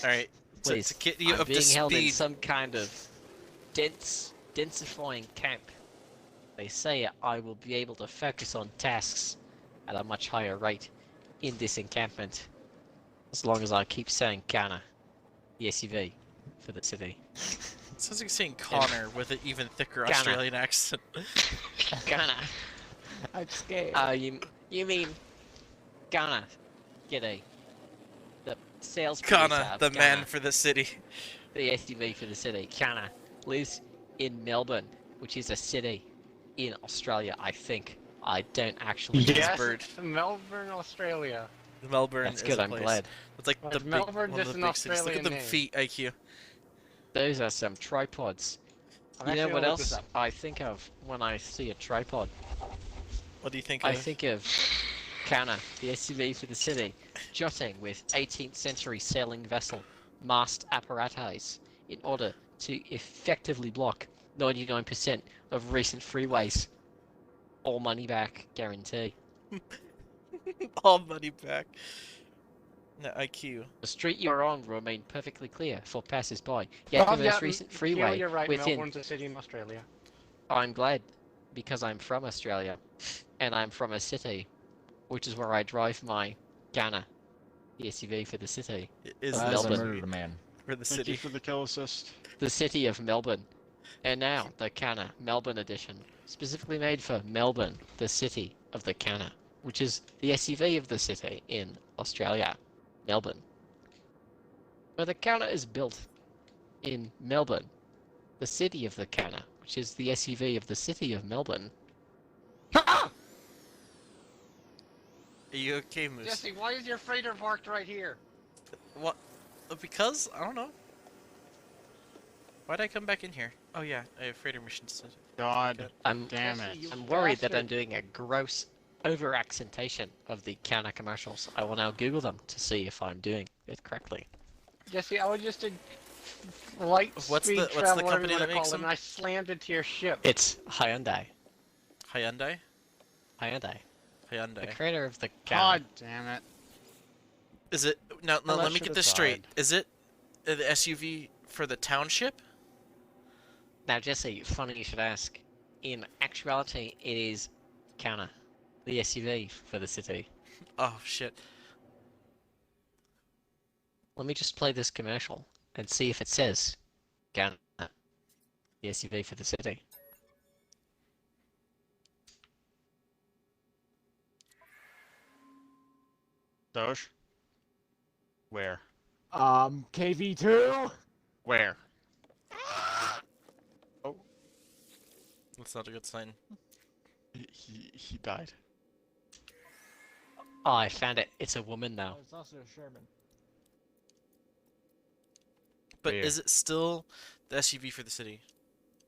Alright, Please, to get you I'm up to being held in speed. some kind of densifying camp. They say I will be able to focus on tasks at a much higher rate in this encampment, as long as I keep saying Ghana, the SUV, for the city. Sounds like you're saying Connor with an even thicker Ghana. Australian accent. Ghana. I'm scared. You mean Ghana, G'day. The sales Connor, producer of the Ghana, man for the city. the SUV for the city. Ghana lives in Melbourne, which is a city in Australia, I think. I don't actually know. Yes, bird. it's Melbourne, Australia. Melbourne That's is good, a I'm place. glad. It's like Well, the is big, Melbourne one of just the an big cities. Look at Australian them name? feet, IQ. Those are some tripods. I'm You know actually what gonna look this else up. I think of when I see a tripod? What do you think I of? think of Ghana, the SUV for the city, jutting with 18th century sailing vessel mast apparatus in order to effectively block 99% of recent freeways. All money back guarantee. All money back. No, IQ. The street you're on will remain perfectly clear for passers-by. Yet the most recent Keel, freeway you're right. within... Melbourne's a city in Australia. I'm glad, because I'm from Australia, and I'm from a city, which is where I drive my Ghana, the SUV for the city. It is Of As I Melbourne. murdered a man. for the Thank city. you for the kill assist. The city of Melbourne. And now, the Canna Melbourne edition, specifically made for Melbourne, the city of the Canna, which is the SUV of the city in Australia, Melbourne. Where the Canna is built in Melbourne, the city of the Canna, which is the SUV of the city of Melbourne. Ha! Are you okay, Moose? Jesse, why is your freighter parked right here? What? Because? I don't know. Why'd I come back in here? Oh yeah, I have freighter missions. God I'm damn Jesse, it. you I'm worried that bastard. I'm doing a gross over-accentation of the Canna commercials. I will now Google them to see if I'm doing it correctly. Jesse, I was just a light What's speed the traveler, company whatever that they makes call it, them? and I slammed into your ship. It's Hyundai. Hyundai? Hyundai. The Hyundai. creator of the Canna. God damn it. Is it now? Well, that Let me should get have this straight. died. Is it the SUV for the township? Now, Jesse, funny you should ask. In actuality, it is Canna, the SUV for the city. Oh shit! Let me just play this commercial and see if it says Canna, the SUV for the city. Doge? Where? KV2? Where? That's not a good sign. He died. Oh, I found it. It's a woman now. It's also a Sherman. But Where? is it still the SUV for the city?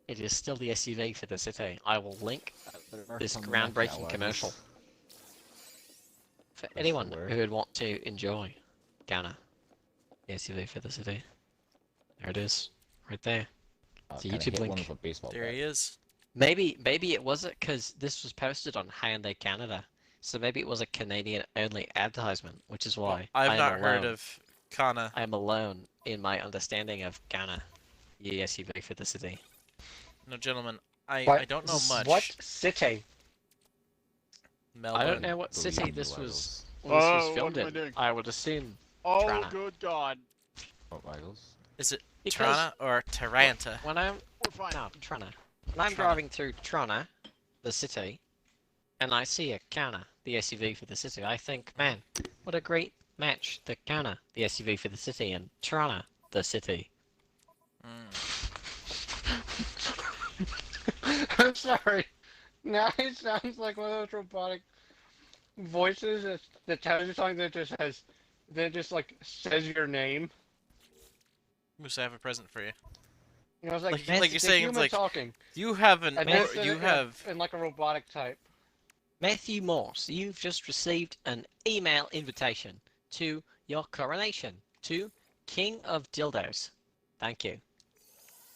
It is still the SUV for the city. I will link this Some groundbreaking Mac commercial hours. for the anyone word. who would want to enjoy Ghana, the SUV for the city. There it is, right there. It's a Kinda YouTube hit one link. with a baseball There bat. he is. Maybe it wasn't because this was posted on Hyundai Canada, so maybe it was a Canadian-only advertisement, which is why I've I am not heard alone. of Kana. I am alone in my understanding of Ghana, the SUV for the city. No, gentlemen, I What? don't know much. What city? Melbourne. I don't know what Believe city you, this I was. Oh, This was what filmed am I in. doing? I would assume Oh, Trana. good God. Oh, Idols. Is it Because- Trana or Taranta? when I'm We're fine. no Trana. When I'm Trana. driving through Trana, the city, and I see a Kana, the SUV for the city, I think, man, what a great match! The Kana, the SUV for the city, and Trana, the city. I'm sorry. Now it sounds like one of those robotic voices that tells you something that just like says your name. Moose, I have a present for you. You know, it's like, Like you're saying, it's human like talking. you have an And or then said you it have. in like a robotic type. Matthew Morse, you've just received an email invitation to your coronation to King of Dildos. Thank you.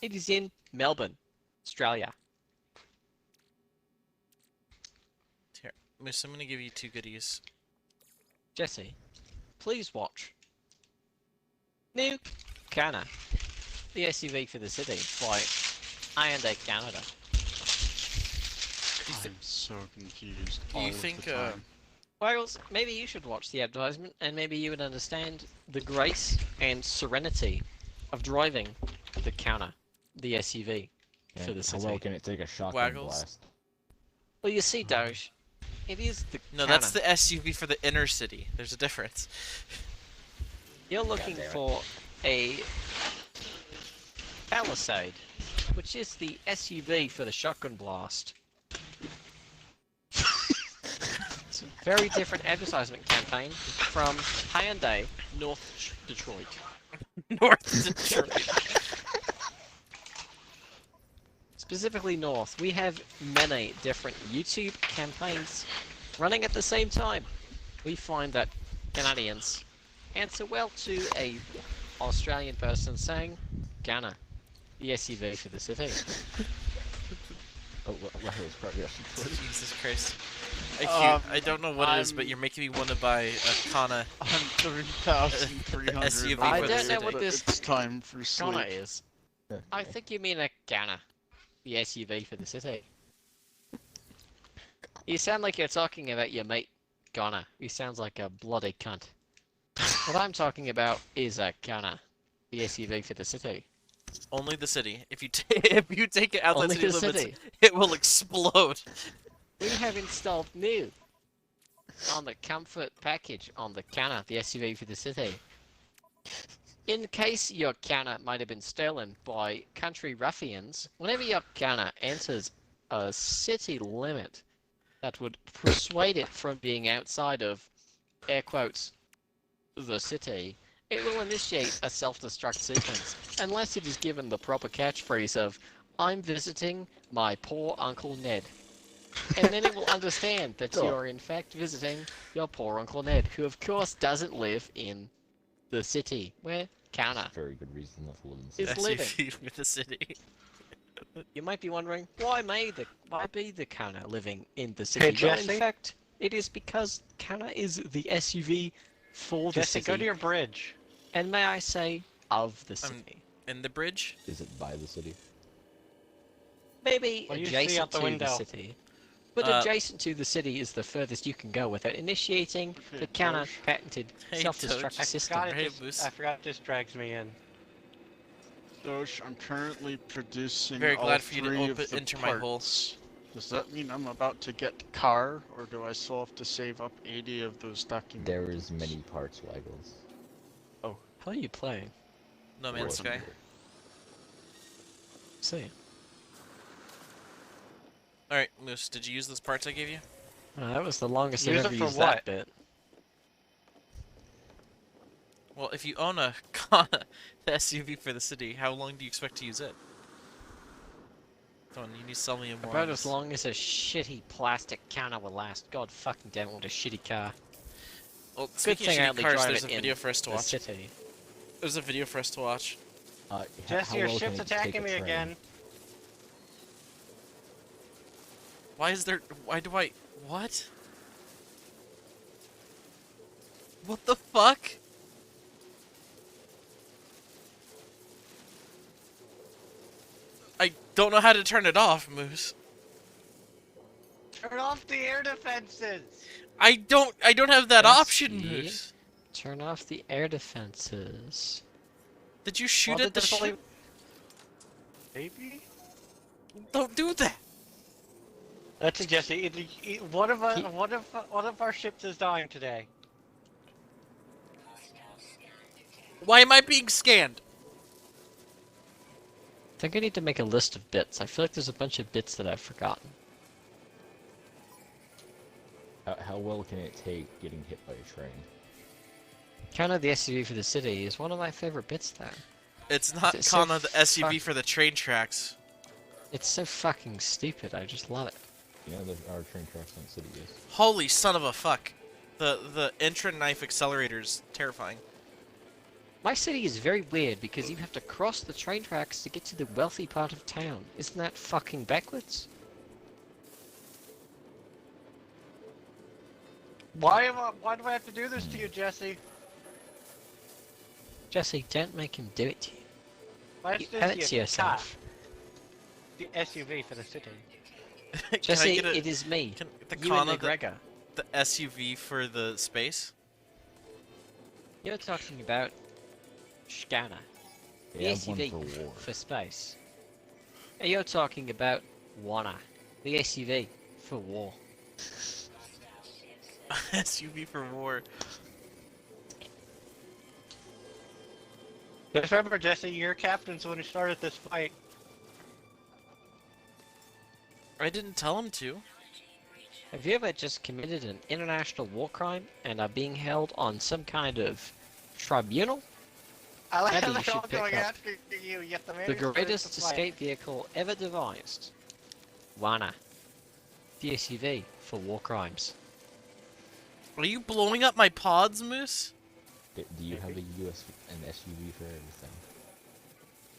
It is in Melbourne, Australia. Here, Moose, I'm gonna give you two goodies. Jesse, please watch. New Kana, the SUV for the city, by I&A Canada. I'm so confused Do you all think, of the time. Wales, maybe you should watch the advertisement, and maybe you would understand the grace and serenity of driving the Kana, the SUV, for the How well city. can it take a shotgun Waggles? blast? Well, you see, Doge, it is the No, Kana. that's the SUV for the inner city. There's a difference. You're looking damn it. for a Palisade, which is the SUV for the shotgun blast. It's a very different advertisement campaign from Hyundai, North Detroit. North Detroit. Specifically North, we have many different YouTube campaigns running at the same time. We find that Canadians answer well to a Australian person saying, Ghana, the SUV for the city. Oh, Waggles progress. Jesus Christ. Um, I don't know what it is, but I'm- you're making me want to buy a Kana. I'm 3,300. SUV I for the don't know city. what this It's time for Ghana sleep. is. I think you mean a Ghana, the SUV for the city. You sound like you're talking about your mate, Ghana. He sounds like a bloody cunt. What I'm talking about is a Ghana, the SUV for the city. Only the city. If you if you take it outside Only city the limits, city. it will explode. We have installed new on the comfort package on the Canna, the SUV for the city. In case your Canna might have been stolen by country ruffians, whenever your Canna enters a city limit that would persuade it from being outside of, air quotes, the city, it will initiate a self-destruct sequence, unless it is given the proper catchphrase of, I'm visiting my poor Uncle Ned. And then it will understand that you are in fact visiting your poor Uncle Ned, who of course doesn't live in the city, where Kana Very good reason not to live in is city. living. SUV for the city. You might be wondering, why be the Kana living in the Hey, city? Well, in Jesse? fact, it is because Kana is the SUV for the Jesse, city, go to your bridge. and may I say, of the I'm- city. In the bridge? Is it by the city? Maybe What do you see adjacent out the to window? the city. But adjacent to the city is the furthest you can go with it, initiating Okay, the Kana Doge. patented Hey, self-destruct Doge. system. Hey, Moose. I forgot this drags me in. Doge, I'm currently producing Very all glad for you to three of open- the enter my hole. parts. Does that mean I'm about to get car, or do I still have to save up 80 of those documents? There is many parts, Waggles. How are you playing? No Man's Sky. See. Alright, Moose, did you use those parts I gave you? That was the longest Use I've it ever for used what? that bit. Well, if you own a Kana, the SUV for the city, how long do you expect to use it? Come on, you need to sell me a more. About as long as a shitty plastic Kana will last. God fucking damn it, what a shitty car. Well, Good speaking thing I of shitty only cars, drive there's a it in video for us to the watch. city. There's a video for us to watch. Jesse, your ship's attacking me again. Why is there? Why do I? What? What the fuck? I don't know how to turn it off, Moose. Turn off the air defenses. I don't have that Yes, option, ye. Moose. Turn off the air defenses. Did you shoot Well, at the there's only- ship? Maybe. Don't do that. That's it, Jesse. One of our ships is dying today. Why am I being scanned? I think I need to make a list of bits. I feel like there's a bunch of bits that I've forgotten. How well can it take getting hit by a train? Kana, the SUV for the city, is one of my favorite bits there. It's not It's so Kana the SUV fuck- for the train tracks. It's so fucking stupid, I just love it. You know, there are train tracks in the city, yes. Holy son of a fuck. The entrant knife accelerator's terrifying. My city is very weird because you have to cross the train tracks to get to the wealthy part of town. Isn't that fucking backwards? Why do I have to do this to you, Jesse? Jesse, don't make him do it to you. Let's You just owe it use to yourself. the SUV for the city. Can I Jesse, get it is me, can, the Ewan Kana, McGregor. the SUV for the space? You're talking about Scanner, the They have one SUV for war. for space. And you're talking about Wanna, the SUV for war. SUV for war. Just remember, Jesse, you're captains when you started this fight. I didn't tell him to. Have you ever just committed an international war crime and are being held on some kind of tribunal? I like Maybe how you they're should all pick going up after you. You have to The manage to greatest finish the fight. escape vehicle ever devised. Wanna, the SUV for war crimes. Are you blowing up my pods, Moose? Do you have an SUV for everything?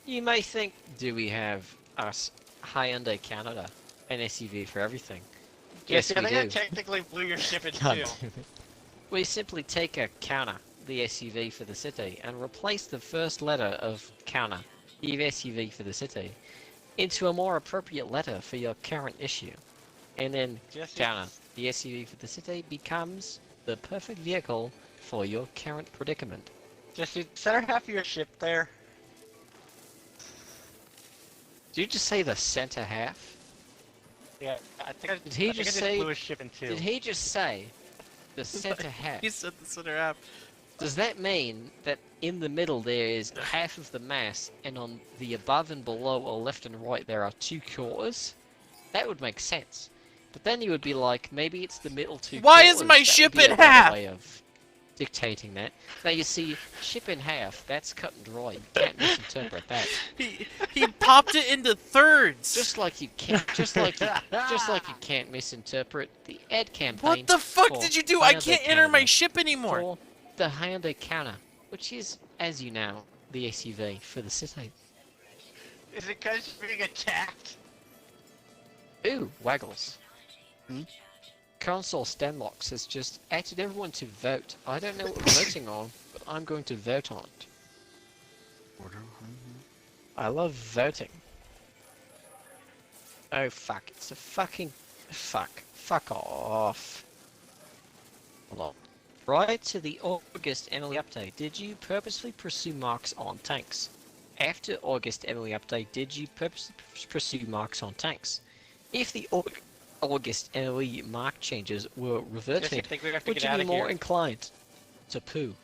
You may think, do we have us Hyundai Canada, an SUV for everything? Yes, Jesse, I we think I do. technically blew your ship in God two. damn it. We simply take a counter, the SUV for the city, and replace the first letter of counter, the SUV for the city, into a more appropriate letter for your current issue. And then Jesse, counter, the SUV for the city, becomes the perfect vehicle for your current predicament. Jesse, center half of your ship there. Did you just say the center half? Yeah, I think I, Did he I think I just just say- blew his ship in two. Did he just say the center half? He said the center half. Does that mean that in the middle there is half of the mass, and on the above and below or left and right there are 2 quarters? That would make sense. But then you would be like, maybe it's the middle 2 Why quarters. is my That would ship be in a better half? way of dictating that. Now you see, ship in half, that's cut and dry. You can't misinterpret that. He popped it into thirds. Just like you can't, just like you can't misinterpret the ad campaign. What the fuck for did you do? I Hyundai can't enter my Canada. ship anymore. For the Hyundai Canna, which is, as you know, the SUV for the city. Is it because you're being attacked? Ooh, Waggles. Hmm? Console Stanlocks has just asked everyone to vote. I don't know what we're voting on, but I'm going to vote on it. I love voting. Oh fuck, it's a fucking... Fuck off. Hold on. Prior to the August Emily update, did you purposely pursue marks on tanks? After August Emily update, did you purposely pursue marks on tanks? If the August Emily mark changes were Jesse, I reverted, think we have to would get you out be of more here. inclined to poo?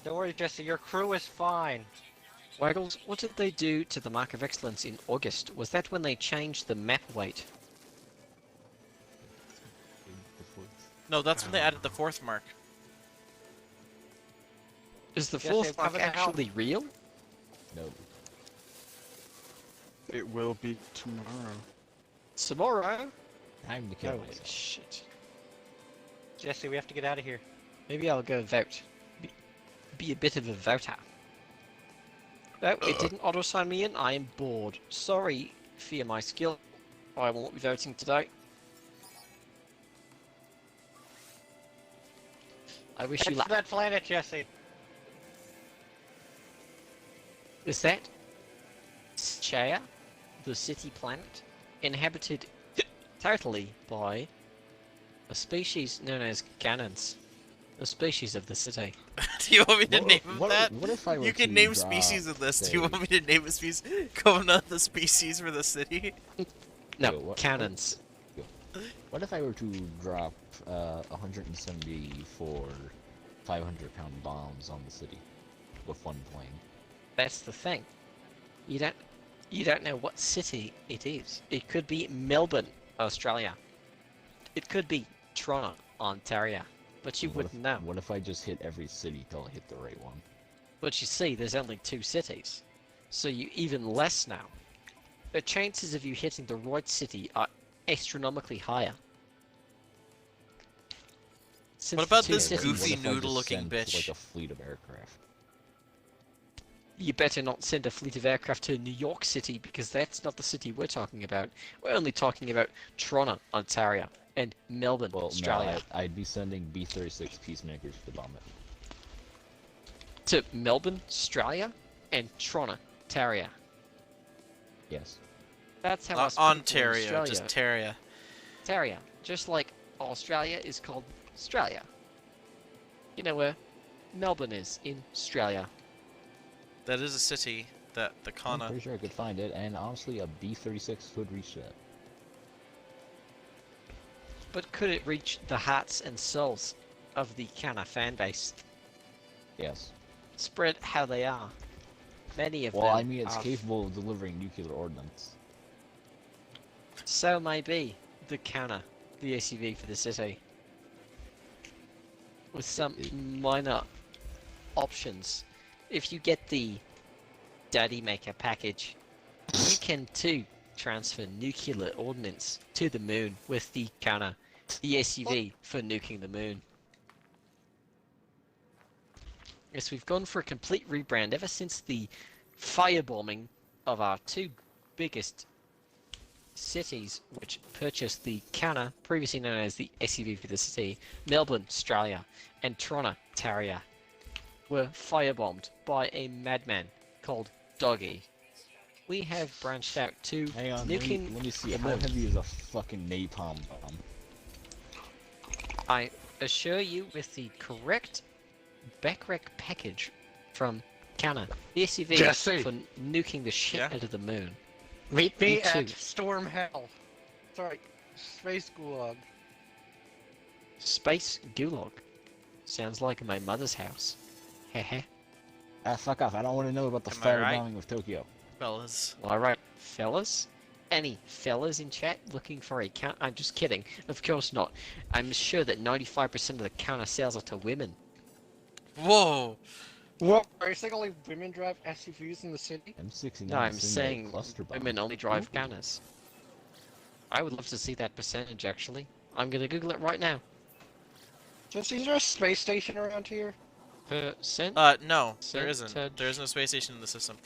Don't worry, Jesse, your crew is fine. Waggles, what did they do to the Mark of Excellence in August? Was that when they changed the map weight? No, that's when they added the 4th mark. Is the Jesse, fourth mark cover the help. actually real? No. It will be tomorrow. Tomorrow? Time to kill Holy myself. shit. Jesse, we have to get out of here. Maybe I'll go vote. Be a bit of a voter. No, it didn't auto-sign me in. I am bored. Sorry for my skill. I won't be voting today. I wish you Head luck. to that planet, Jesse. Is that Chaya, the city planet, inhabited totally by a species known as cannons, a species of the city? Do you want me to name him that? What if I were You can to name drop, species of this. Do you say- want me to name a species? Kona, the species for the city? No, Yo, what- cannons. What if I were to drop 174 500-pound bombs on the city with one plane? That's the thing. You don't know what city it is. It could be Melbourne, Australia. It could be Toronto, Ontario. But you What wouldn't if, know. What if I just hit every city till I hit the right one? But you see, there's only 2 cities. So you even less now. The chances of you hitting the right city are astronomically higher. Since What about the 2 this cities, goofy What if I just noodle-looking sent, bitch? like a fleet of aircraft. You better not send a fleet of aircraft to New York City, because that's not the city we're talking about. We're only talking about Toronto, Ontario, and Melbourne, Well, Australia. no, I'd be sending B-36 peacemakers to bomb it. to Melbourne, Australia, and Toronto, Ontario. Yes. That's how Not us people in Ontario, Australia, just Terria. Ontario. Just like Australia is called Australia. You know where Melbourne is in Australia. That is a city that the I'm Kana. pretty sure I could find it, and honestly, a B-36 would reach that. But could it reach the hearts and souls of the Kana fan base? Yes. Spread how they are. Many of Well, them I mean, it's are capable of delivering nuclear ordnance. so may be the Kana, the SUV for the city. With some minor options. If you get the Daddy Maker package, you can too transfer nuclear ordnance to the moon with the Kana, the SUV for nuking the moon. Yes, we've gone for a complete rebrand ever since the firebombing of our two biggest cities, which purchased the Kana, previously known as the SUV for the city, Melbourne, Australia, and Toronto, Ontario, were firebombed by a madman called Doggy. We have branched out to Hang on, nuking let me see. the How moon. heavy is a fucking napalm bomb? I assure you, with the correct backrack package from Kana, the SUV Jesse. for nuking the shit Yeah? out of the moon. Meet me Me too. at Storm Hell. Sorry, Space Gulag. Space Gulag. Sounds like my mother's house. Heh. Ah, fuck off. I don't want to know about the Am I right? firebombing of Tokyo. Fellas. Alright, fellas? Any fellas in chat looking for a count? I'm just kidding. Of course not. I'm sure that 95% of the counter sales are to women. Whoa! What? Are you saying only women drive SUVs in the city? M69 No, I'm is saying cluster bomb. women only drive counters. I would love to see that percentage actually. I'm gonna Google it right now. Jesse, is there a space station around here? Percent No, there isn't. Percentage There isn't a space station in the system.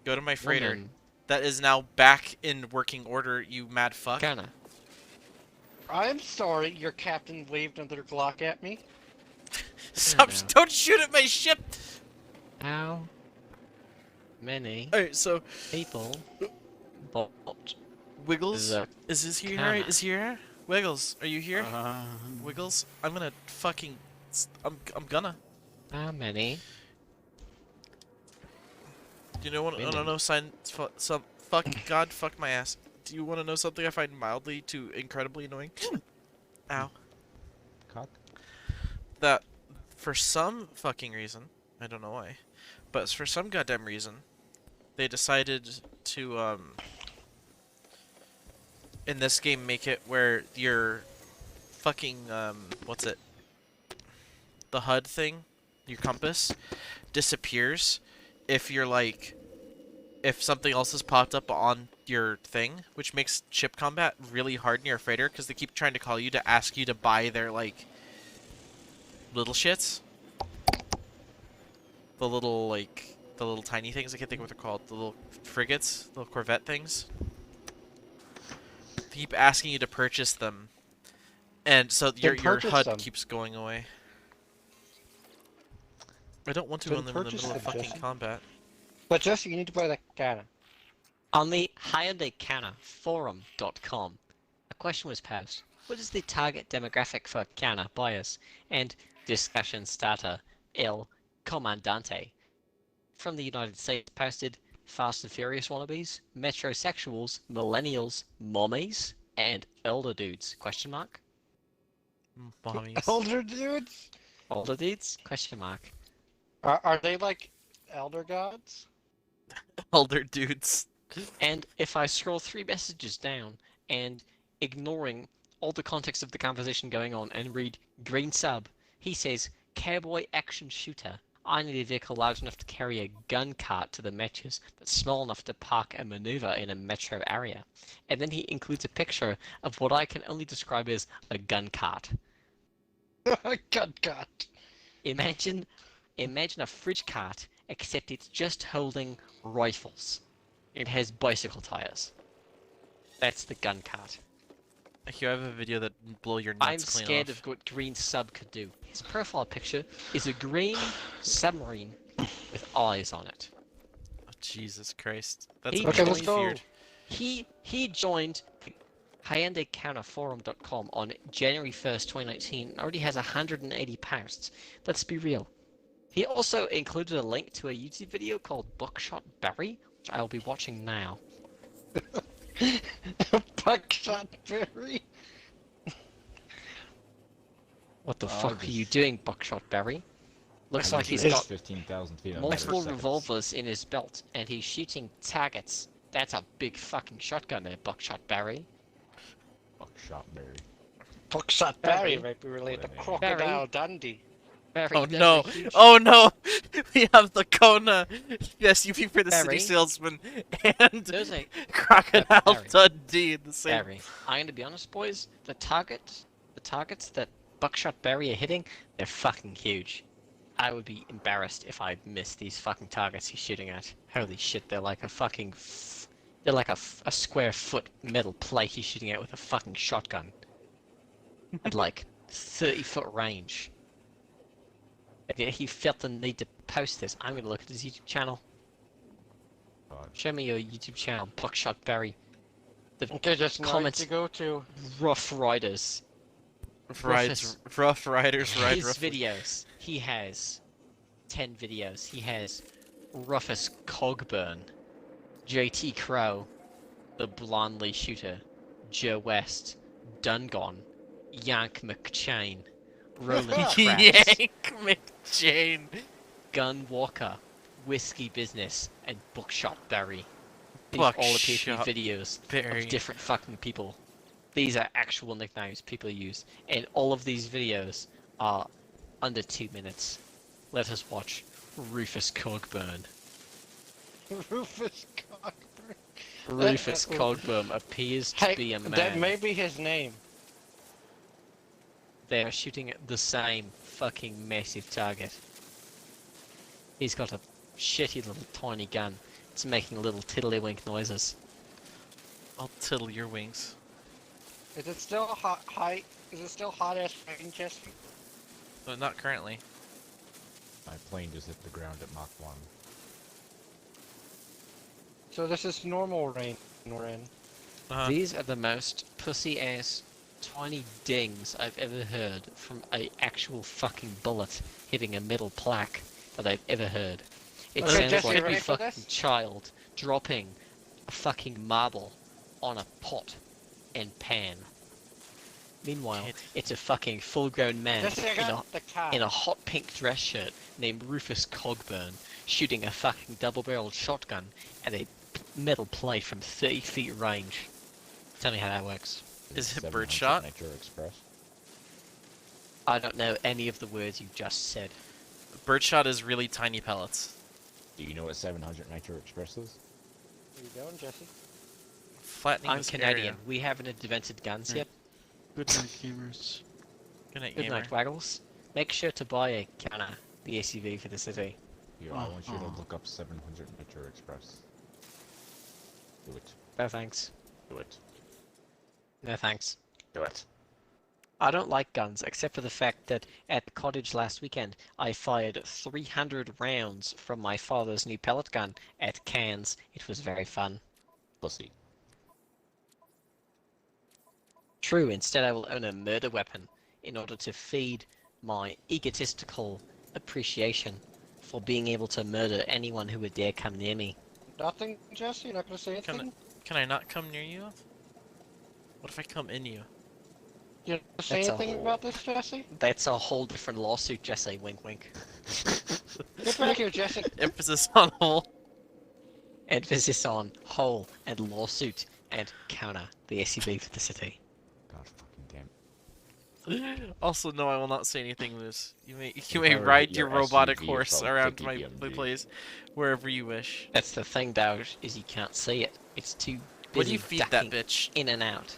Go to my freighter. women That is now back in working order, you mad fuck. counter. I'm sorry, your captain waved another Glock at me. Stop! know. Don't shoot at my ship! How many Alright, so, people bought Wiggles? the Is this here? Kana? Is here? Wiggles, are you here? Uh-huh. Wiggles? I'm gonna fucking... I'm gonna. How many? Do you know what? I Women. don't know. Some fuck. God, fuck my ass. Do you want to know something I find mildly to incredibly annoying? Ow. Cock. That for some fucking reason, I don't know why, but for some goddamn reason, they decided to in this game make it where your fucking what's it? The HUD thing, your compass, disappears if you're like, if something else has popped up on your thing, which makes ship combat really hard in your freighter because they keep trying to call you to ask you to buy their like little shits. The little like the little tiny things, I can't think of what they're called. The little frigates, the little corvette things. They keep asking you to purchase them. And so your purchase HUD them. keeps going away. I don't want to Then on them in the purchase middle of them, fucking Jesse. combat. But Jesse, you need to buy that Kana. On the Hyundai Kana forum.com, a question was posed. What is the target demographic for Kana buyers? And discussion starter El Comandante from the United States posted Fast and Furious wannabes, metrosexuals, millennials, mommies, and elder dudes? Question mark. Mommies. Elder dudes? Older dudes? Question mark. Are they like elder gods? Elder dudes. And if I scroll 3 messages down and ignoring all the context of the conversation going on and read green sub, he says, cowboy action shooter. I need a vehicle large enough to carry a gun cart to the metros, but small enough to park and maneuver in a metro area. And then he includes a picture of what I can only describe as a gun cart. God. Imagine a fridge cart, except it's just holding rifles. It has bicycle tires. That's the gun cart. Here, I have a video that blow your I'm nuts clean scared off. of what green sub could do. His profile picture is a green submarine with eyes on it. Oh, Jesus Christ. That's He a Okay, bit let's go. weird. He joined HyundaiCounterForum.com on January 1st, 2019, and already has 180 posts. Let's be real. He also included a link to a YouTube video called Buckshot Barry, which I'll be watching now. Buckshot Berry. What the Oh, fuck are you just- doing, Buckshot Barry? Looks like he's It's got 15,000 feet on multiple seconds. revolvers in his belt, and he's shooting targets. That's a big fucking shotgun there, Buckshot Barry. Buckshot berry. Buckshot Barry. Berry might be related to Barry. Crocodile Dundee. Barry, Oh there's no! a huge- Oh no! We have the Kona SUV for the Barry. city salesman and There's a Crocodile Barry. Dundee in the same. Barry. I'm gonna be honest, boys. The targets that Buckshot Barry are hitting, they're fucking huge. I would be embarrassed if I missed these fucking targets he's shooting at. Holy shit, they're like a fucking... They're like a square foot metal plate he's shooting at with a fucking shotgun. At like 30-foot range. And yet he felt the need to post this. I'm gonna look at his YouTube channel. God. Show me your YouTube channel, Buckshot Barry. The Okay, just now Comments. to go to. Rough Riders. Rough Riders ride His rough. videos. He has 10 videos. He has Rufus Cogburn, JT Crow, The Blondly Shooter, Joe West, Dungon, Yank McChain, Roland Craps, Yank McJane. Gun Walker, Whiskey Business, and Buckshot Barry. These all appear to Buckshot be videos Barry. of different fucking people. These are actual nicknames people use, and all of these videos are under 2 minutes. Let us watch Rufus Cogburn. Rufus Cockburn. Rufus Cogburn appears to Hey, be a man. that may be his name. They are shooting at the same fucking massive target. He's got a shitty little tiny gun. It's making little tiddlywink noises. I'll tiddle your wings. Is it still high? Is it still hot ass rain, Jesse? But not currently. My plane just hit the ground at Mach 1. So this is normal rain we're in. These are the most pussy ass tiny dings I've ever heard from a actual fucking bullet hitting a metal plaque that I've ever heard. It Okay, sounds Jesse, like you a ready for fucking this? child dropping a fucking marble on a pot and pan. Meanwhile, Kid. it's a fucking full-grown man Jesse, I in a, got the cat. in a hot pink dress shirt named Rufus Cogburn shooting a fucking double-barreled shotgun at a metal plate from 30 feet range. Tell me how that works. Is it 700 birdshot? Nitro Express. I don't know any of the words you just said. Birdshot is really tiny pellets. Do you know what 700 Nitro Express is? Where you going, Jesse? Flattening I'm this Canadian. area. We haven't invented guns yet. Good night, gamers. Good night, Good gamer. night, Waggles. Make sure to buy a Canna, the SUV for the city. Here, I Oh, want you to oh. look up 700 Nitro Express. Do it. No thanks. Do it. No thanks. Do it. I don't like guns, except for the fact that at the cottage last weekend, I fired 300 rounds from my father's new pellet gun at cans. It was very fun. Pussy. True, instead I will own a murder weapon in order to feed my egotistical appreciation for being able to murder anyone who would dare come near me. Nothing, Jesse? You're not gonna say Can anything? Can I not come near you? What if I come in you? You gonna say That's a anything about this, Jesse? That's a whole different lawsuit, Jesse. Wink, wink. Get back here, Jesse. Emphasis on hole. Emphasis on whole and lawsuit and counter the SUV for the city. God fucking damn. Also, no, I will not say anything loose. You may If you may I were to ride hit your your robotic SUV, horse it's about around 50 my BMG. place wherever you wish. That's the thing, Dowd, is you can't see it. It's too busy What do you feed that ducking bitch? in and out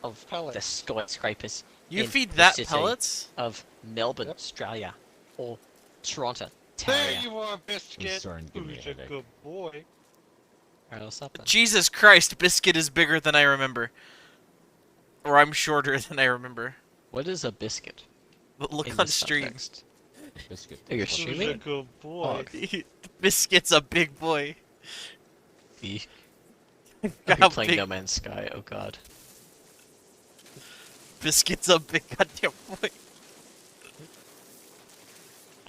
of the Pellets. skyscrapers You in feed the that city pellets? of Melbourne, Yep. Australia, or Toronto, There Ontario. you are, Biscuit. starting to give me a Who's a headache. good boy? Or else up there. Jesus Christ, Biscuit is bigger than I remember. Or I'm shorter than I remember. What is a biscuit? But look in on this stream. context? Biscuit. Are you Fuck. shooting? Who's a good boy? Biscuit's a big boy. Eek. Look I'll how be playing big No Man's Sky. Oh god. Biscuit's a big goddamn boy.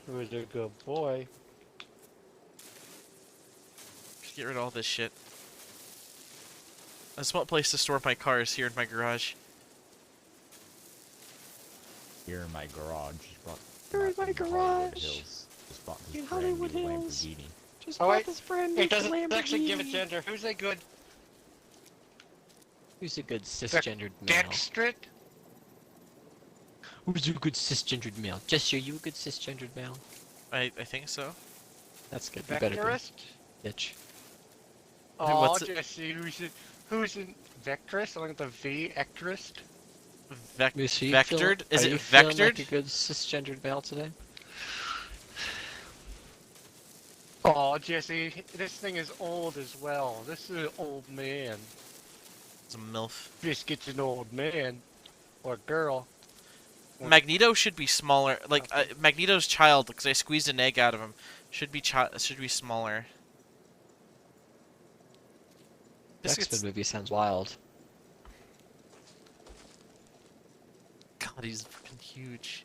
Who's a good boy? Get rid of all this shit. I just want a place to store my cars here in my garage. Here in my garage. Just brought, Here in not my Hollywood garage. Hills. Just bought this In brand Hollywood new Hills. Lamborghini. Just Oh, bought wait. this brand new It doesn't Lamborghini. actually give it gender. Who's a good Who's a good cisgendered male? dextrit? Who's a good cisgendered male? Jesse, are you a good cisgendered male? I think so. That's good. You better Vectorist? be, bitch. Oh, what's it- Jesse, who's in Vectorist? I like the V, Ectorist. Lucy, you Vectored? Is are it you feeling vectored? like a good cisgendered male today? Oh, Jesse, this thing is old as well. This is an old man. It's a MILF. Biscuit's an old man. Or girl. Magneto should be smaller. Like Magneto's child, because I squeezed an egg out of him, should be smaller. The Biscuit's, X-Men movie sounds wild. God, he's fucking huge.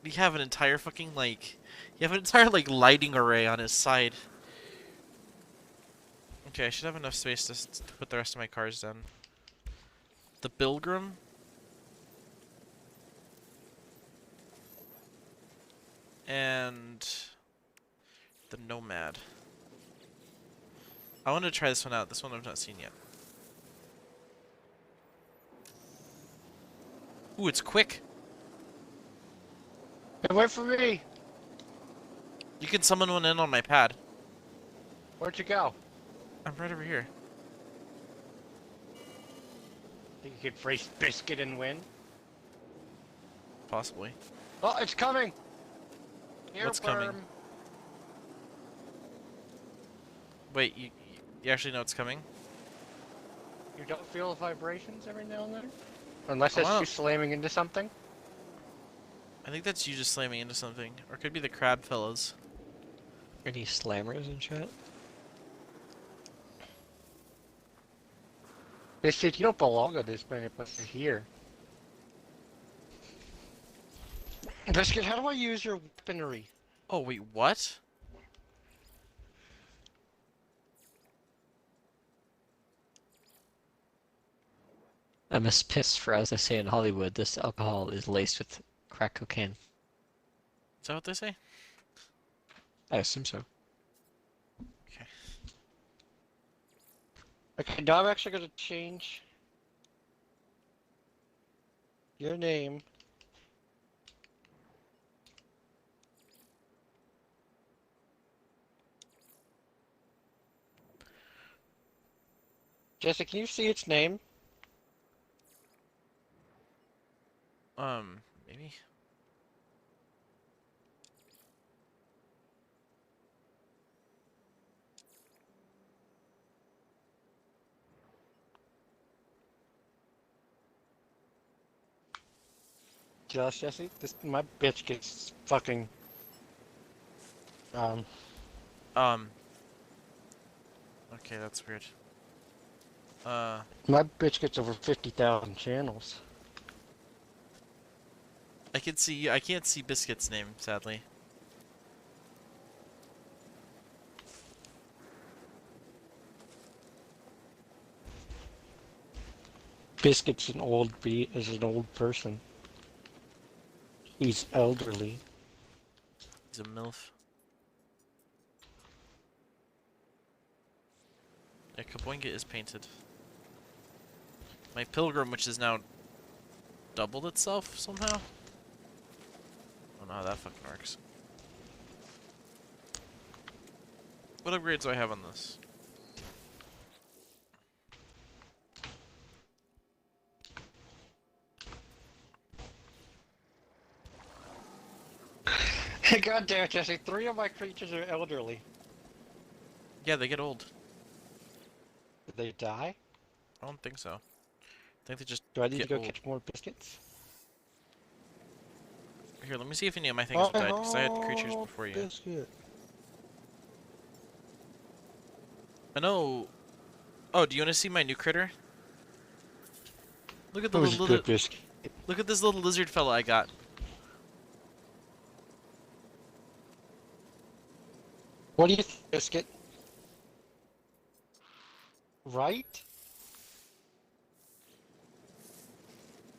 You have an entire fucking like, you have an entire like lighting array on his side. Okay, I should have enough space to put the rest of my cars down. The Pilgrim. And the Nomad. I want to try this one out. This one I've not seen yet. Ooh, it's quick. Hey, wait for me! You can summon one in on my pad. Where'd you go? I'm right over here. Think you could face Biscuit and win? Possibly. Oh, it's coming! What's coming? Earworm. Wait, you actually know it's coming? You don't feel vibrations every now and then? Unless Oh, it's wow. you slamming into something? I think that's you just slamming into something. Or it could be the crab fellas. Any slammers in chat? They said you don't belong to this many places here. Biscuit, how do I use your weaponry? Oh, wait, what? I must piss for, as they say in Hollywood, this alcohol is laced with crack cocaine. Is that what they say? I assume so. Okay, now I'm actually gonna change your name. Jesse, can you see its name? Maybe? Josh, Jesse, my bitch gets fucking Okay, that's weird. my bitch gets over 50,000 channels. I can't see Biscuit's name, sadly. Biscuit's an old person. He's elderly. He's a MILF. Yeah, Kaboinga is painted. My Pilgrim, which is now doubled itself somehow? I don't know how that fucking works. What upgrades do I have on this? God damn it, Jesse, 3 of my creatures are elderly. Yeah, they get old. Did they die? I don't think so. think they just Do I need to get go old. catch more biscuits? Here, let me see if any of my things have died, because I had creatures before you. Biscuit. I know. Oh, do you want to see my new critter? Look at the Who's little, good biscuit? look at this little lizard fella I got. What do you think, biscuit? Right?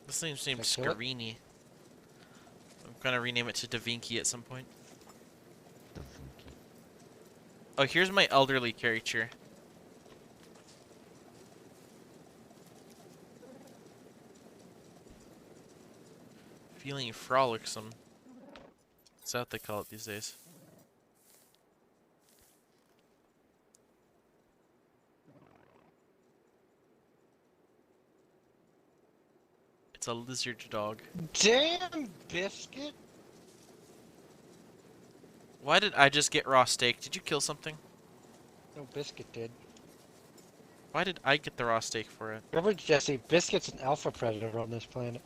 This thing seems Can I kill it? Scarini. I'm gonna rename it to Da Vinci at some point. The funky. Oh, here's my elderly character. Feeling frolicsome. Is that what they call it these days? It's a lizard dog. Damn, biscuit! Why did I just get raw steak? Did you kill something? No, biscuit did. Why did I get the raw steak for it? Remember, Jesse, biscuit's an alpha predator on this planet.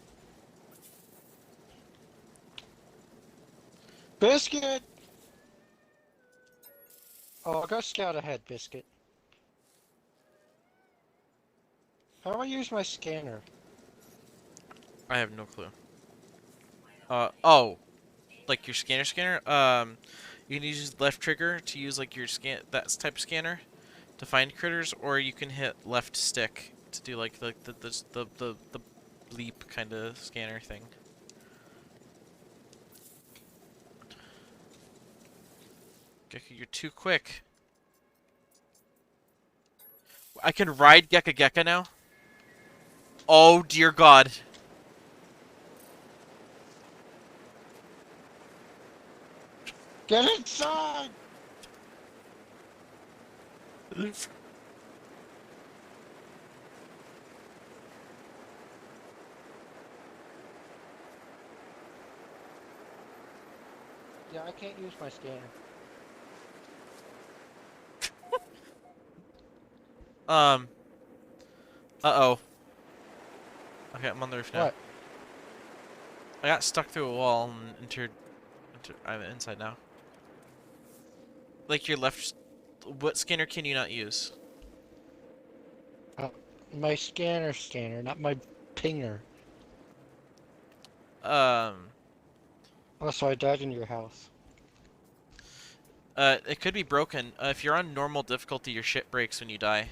Biscuit! Oh, I'll go scout ahead, biscuit. How do I use my scanner? I have no clue. Oh. Like your scanner? You can use left trigger to use like your that type of scanner to find critters, or you can hit left stick to do like the bleep kind of scanner thing. Gecko, you're too quick. I can ride Gecko Gecko now? Oh dear God. Get inside! Yeah, I can't use my scanner. Uh-oh. Okay, I'm on the roof now. What? I got stuck through a wall and I'm inside now. Like your left... What scanner can you not use? My scanner, not my pinger. Um... Oh, so I died in your house. It could be broken. If you're on normal difficulty, your shit breaks when you die.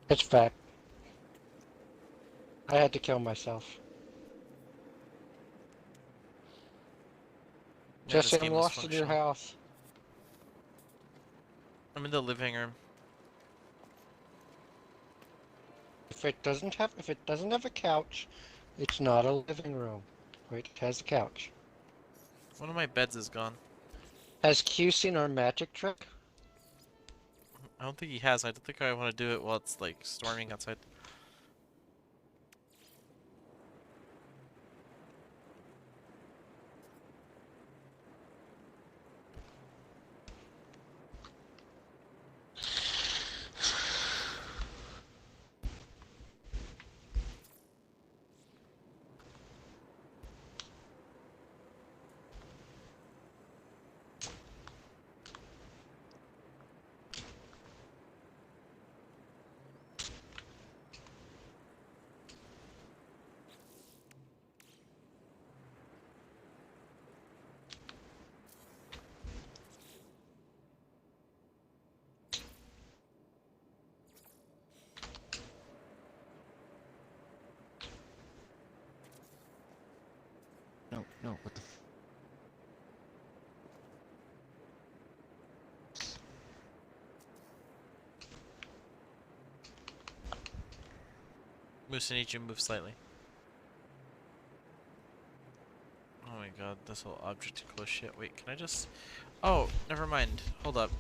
It's fact. I had to kill myself. Man, this Jesse, I'm game is lost in your functional. house. I'm in the living room. If it doesn't have a couch, it's not a living room. Wait, it has a couch. One of my beds is gone. Has Q seen our magic trick? I don't think he has. I don't think I want to do it while it's like storming outside. No, no, what the f- Moose, I need you to move slightly. Oh my god, this whole object to close shit. Wait, can I just... Oh, never mind. Hold up.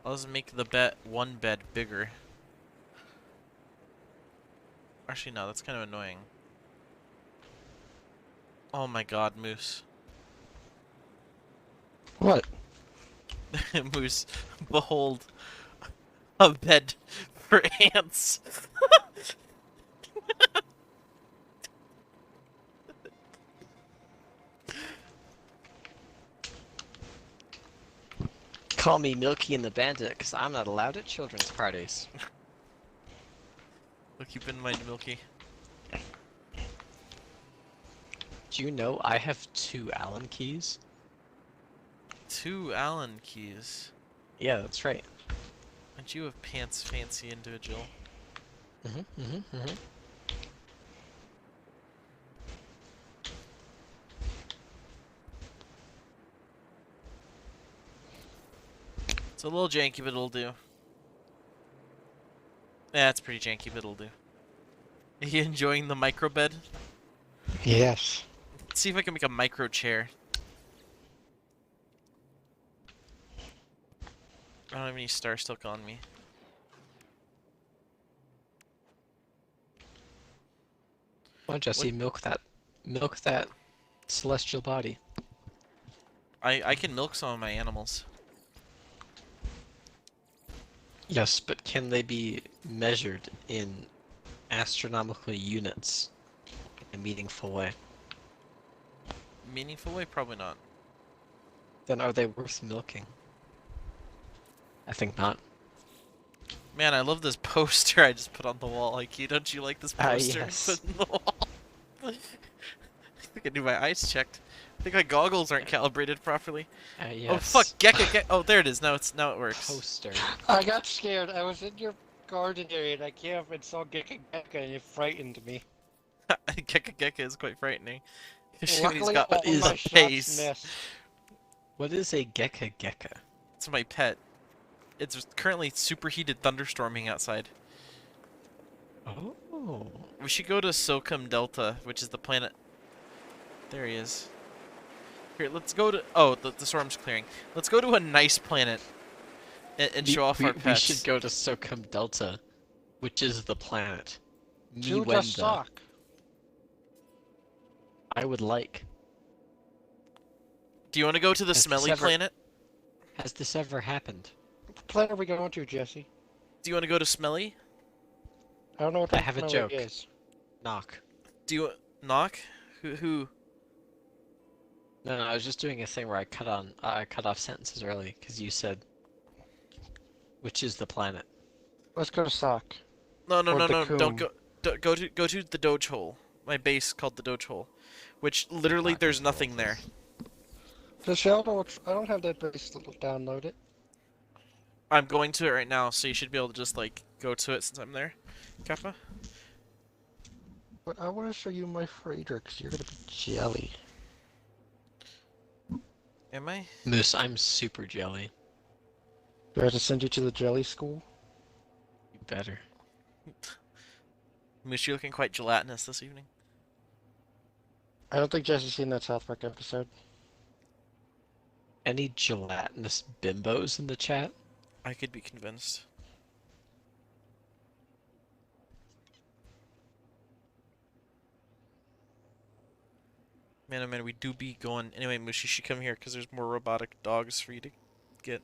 I'll just make the one bed bigger. Actually, no, that's kind of annoying. Oh my god, Moose. What? Moose, behold. a bed for ants. Call me Milky and the Bandit, because I'm not allowed at children's parties. Well, keep in mind, Milky. Do you know I have 2 Allen keys? 2 Allen keys. Yeah, that's right. Aren't you a pants fancy individual? Mm-hmm. It's a little janky, but it'll do. Yeah, it's pretty janky, but it'll do. Are you enjoying the micro bed? Yes. Let's see if I can make a micro chair. I don't have any star silk on me. Well, Jesse, milk that celestial body. I can milk some of my animals. Yes, but can they be measured in astronomical units in a meaningful way? Meaningful way? Probably not. Then are they worth milking? I think not. Man, I love this poster I just put on the wall. Like, don't you like this poster Yes. put on the wall? I think I need my eyes checked. I think my goggles aren't calibrated properly. Yes. Oh fuck, Gecko. Oh, there it is. Now it works. Poster. I got scared. I was in your garden area and I came up and saw Gecko and it frightened me. Gecko is quite frightening. He's Luckily, got all is my a shots face. missed. What is a gecko? It's my pet. It's currently superheated thunderstorming outside. Oh. We should go to Socum Delta, which is the planet. There he is. Here, let's go to. Oh, the storm's clearing. Let's go to a nice planet and show off our We pets. should go to Socum Delta, which is the planet. You Wenda. just suck. I would like. Do you want to go to the Has this smelly ever- planet? Has this ever happened? What planet are we going to, Jesse? Do you want to go to smelly? I don't know what I that have a planet joke. is. Knock. Do you knock? Who? No, I was just doing a thing where I cut off sentences early because you said, which is the planet. Let's go to Sock. No, Or the don't Coom. go. Go to the Doge hole. My base called the Doge hole, which literally Not there's gonna go nothing for there. The shelter, I don't have that base downloaded. I'm going to it right now, so you should be able to just like go to it since I'm there. Kappa? But I want to show you my freighter because you're gonna be jelly. Am I? Moose, I'm super jelly. Do I have to send you to the jelly school? You better. Moose, you're looking quite gelatinous this evening. I don't think Jesse's seen that South Park episode. Any gelatinous bimbos in the chat? I could be convinced. Man, oh man, we do be going. Anyway, Moose, you should come here because there's more robotic dogs for you to get.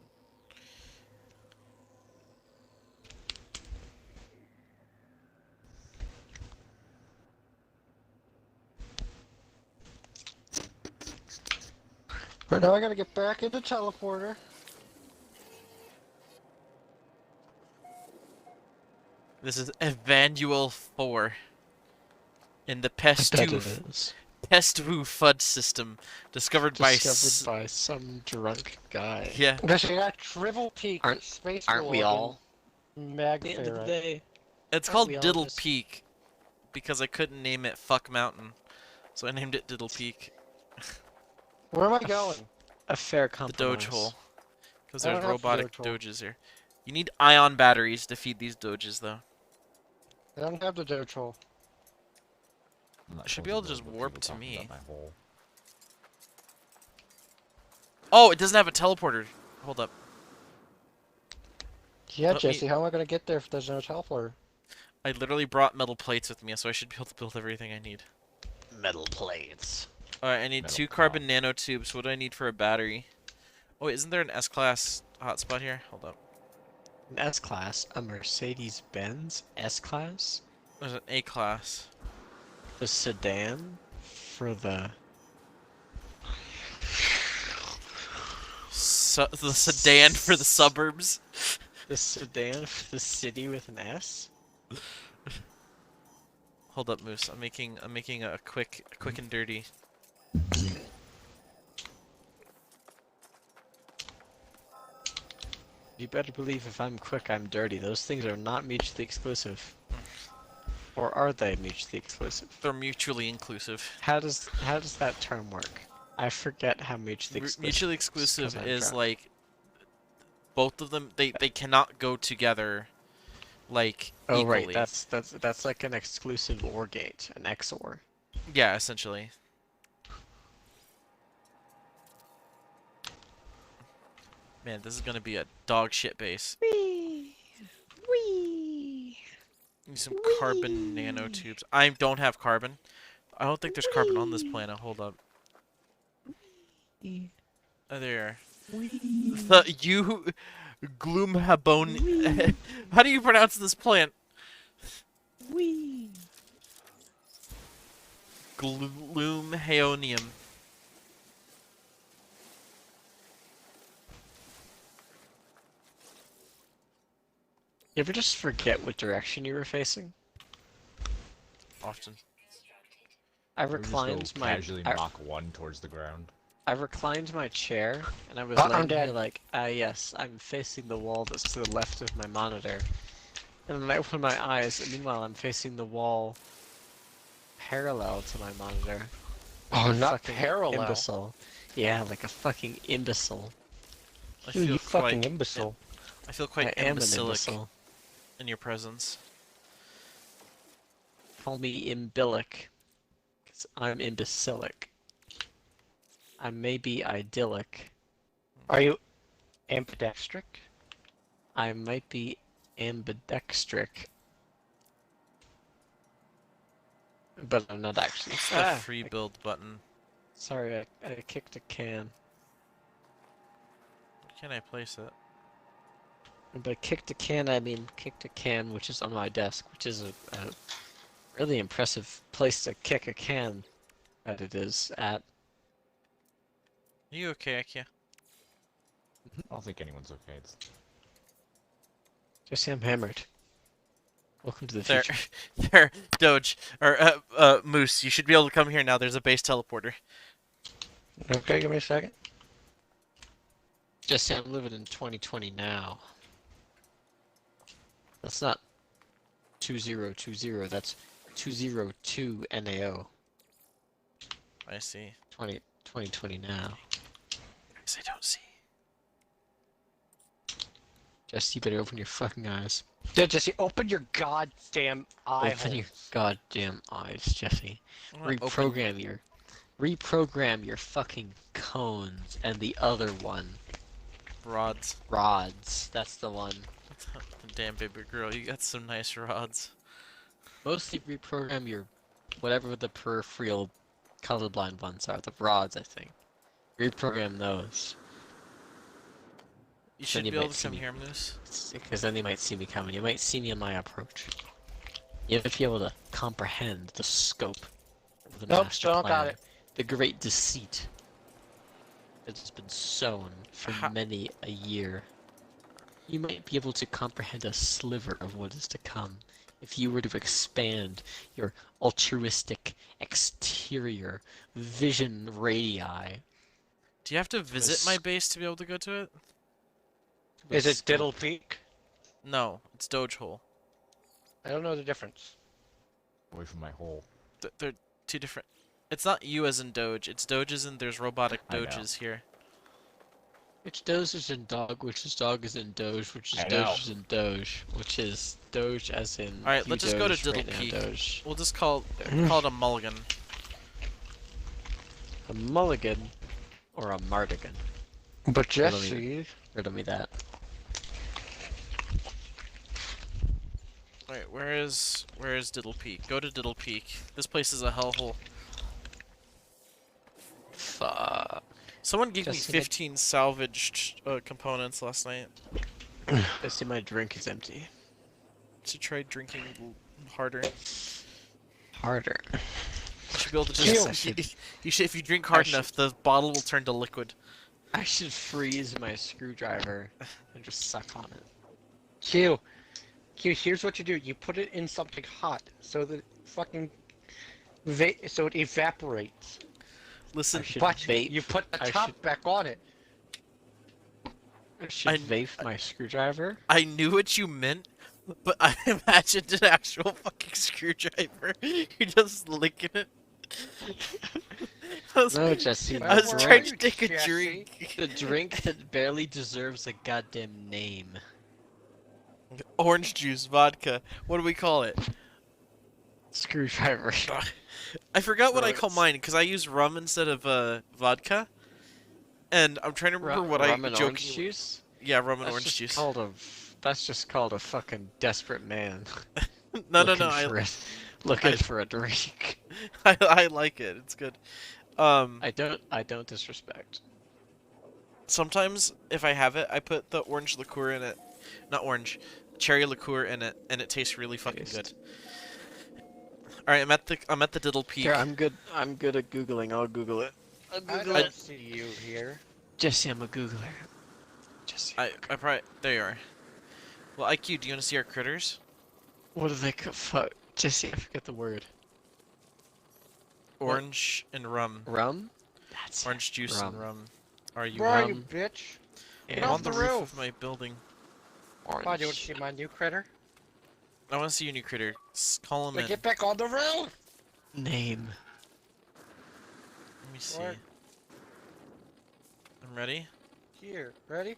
But now I gotta get back into teleporter. This is Evanuel 4 in the I bet it Pestu is. FUD system discovered by some drunk guy. yeah. Jesse, I got Triple Peak Aren't- Space Aren't we all? Mag At the end of the Ferret. day, It's Aren't called we all Diddle just- Peak because I couldn't name it Fuck Mountain, so I named it Diddle Peak. Where am I going? a fair The compromise. Doge hole, because I there's don't have the robotic Doge hole. Doges here. You need ion batteries to feed these Doges, though. I don't have the Doge hole. I'm not Should be supposed able to know just what warp people to talking me. about my hole. Oh, it doesn't have a teleporter. Hold up. Yeah, Let me- Jesse, how am I gonna get there if there's no teleporter? I literally brought metal plates with me, so I should be able to build everything I need. Metal plates. Alright, I need Metal 2 carbon nanotubes. What do I need for a battery? Oh, wait, isn't there an S-class hotspot here? Hold up. An S-Class, a Mercedes-Benz S-Class, There's an A class. the sedan for the The sedan for the suburbs. sedan for the city with an S. Hold up, Moose. I'm making a quick and dirty. You better believe if I'm quick, I'm dirty. Those things are not mutually exclusive. Or are they mutually exclusive? They're mutually inclusive. How does that term work? I forget how mutually exclusive. Mutually Just 'cause exclusive I'm is drunk. like both of them. They cannot go together. Like Oh equally. right, that's like an exclusive OR gate, an XOR. Yeah, essentially. Man, this is gonna be a dog shit base. Wee, wee, Need some carbon nanotubes. I don't have carbon. I don't think there's carbon on this planet. Hold up. Oh, there. You Gloomhabone. How do you pronounce this plant? wee. Gloomhaonium. You ever just forget what direction you were facing? Often. I Or just reclined go my casually Mach 1 towards the ground. I reclined my chair and I was I'm laying here dead. like, yes, I'm facing the wall that's to the left of my monitor. And then I open my eyes, and meanwhile I'm facing the wall parallel to my monitor. Oh, not Fucking parallel. imbecile. Yeah, like a fucking imbecile. I You feel fucking quite. imbecile. I feel I quite am an imbecilic imbecile. in your presence. Call me imbilic. Cause I'm imbecilic. I may be idyllic. Are you ambidextric? I might be ambidextric. But I'm not actually. What's the free build button? Sorry, I kicked a can. Where can I place it? And by kicked a can, I mean kicked a can which is on my desk, which is a really impressive place to kick a can that it is at. Are you okay, Akia? I don't think anyone's okay. It's... Jesse, I'm hammered. Welcome to the There, future. there, Doge, or Moose. You should be able to come here now. There's a base teleporter. Okay, give me a second. Jesse, I'm living in 2020 now. That's not 2020, that's 202 NAO. I see. 2020 now. Because I don't see. Jesse, you better open your fucking eyes. Yeah, Jesse, open your goddamn eye Open your holes. goddamn eyes, Jesse. I'm gonna open- Reprogram your fucking cones and the other one. rods. Rods. That's the one. Damn, baby girl, you got some nice rods. Mostly reprogram your whatever the peripheral colorblind ones are. The rods, I think. Reprogram those. You should you be able might to see come me. here, Moose. Because then you might see me coming. You might see me in my approach. You have to be able to comprehend the scope of the Nope, master still don't plan. got it. The great deceit that has been sown for Ha- many a year. You might be able to comprehend a sliver of what is to come if you were to expand your altruistic exterior vision radii. Do you have to visit my base to be able to go to it? Is it Scope. Diddle Peak? No, it's Doge Hole. I don't know the difference. Away from my hole. They're two different. It's not you as in Doge. It's Doge as in there's robotic I know. Doges here. Which Doge is in dog, which is dog is in Doge, which is I Doge know. is in Doge, which is Doge as in. Alright, you let's just go to Doge Diddle right now, Peak. Doge. We'll just call it a mulligan. A mulligan or a mardigan. But Diddle me. Jesse, Riddle me that. Wait, where is Diddle Peak? Go to Diddle Peak. This place is a hellhole. Fuck. Someone gave me Just 15 salvaged components last night. I see my drink is empty. To try drinking harder. Harder. You should be able to Yes, just. I should. You should, if you drink hard I enough, the bottle will turn to liquid. I should freeze my screwdriver and just suck on it. Q. Q, here's what you do. You put it in something hot so that fucking so it evaporates. Listen, I should But vape. you put the I top should- back on it. I should I- vape my screwdriver. I knew what you meant, but I imagined an actual fucking screwdriver. You're just licking it. I was, No, Jesse. I was Where trying are to you, take a Jesse? drink. The drink that barely deserves a goddamn name. Orange juice, vodka. What do we call it? Screwdriver. I forgot what I call Gross. mine because I use rum instead of vodka. And I'm trying to remember what Rum I and joking. orange juice? Yeah, rum and That's orange just juice. That's just called a fucking desperate man. No, looking I looking for a drink. I like it. It's good. I don't disrespect. Sometimes if I have it, I put the orange liqueur in it. Not orange, cherry liqueur in it, and it tastes really fucking Taste. good. All right, I'm at the Diddle Peak. Here, I'm good at Googling. I'll Google it. I'll I Google don't it. see you here. Jesse, I'm a Googler. Jesse. I probably there you are. Well, IQ, do you want to see our critters? What do they call? Fuck. Jesse, I forget the word. What? Orange and rum. Rum? That's Orange juice Rum. and rum. Are you Where are rum? you, bitch? it. I'm off on the the roof roof. of my building. Orange. Oh, do you want to see my new critter? I want to see your new critter. Call him Now in. get back on the roof! Name. Let me see. What? I'm ready. Here, ready?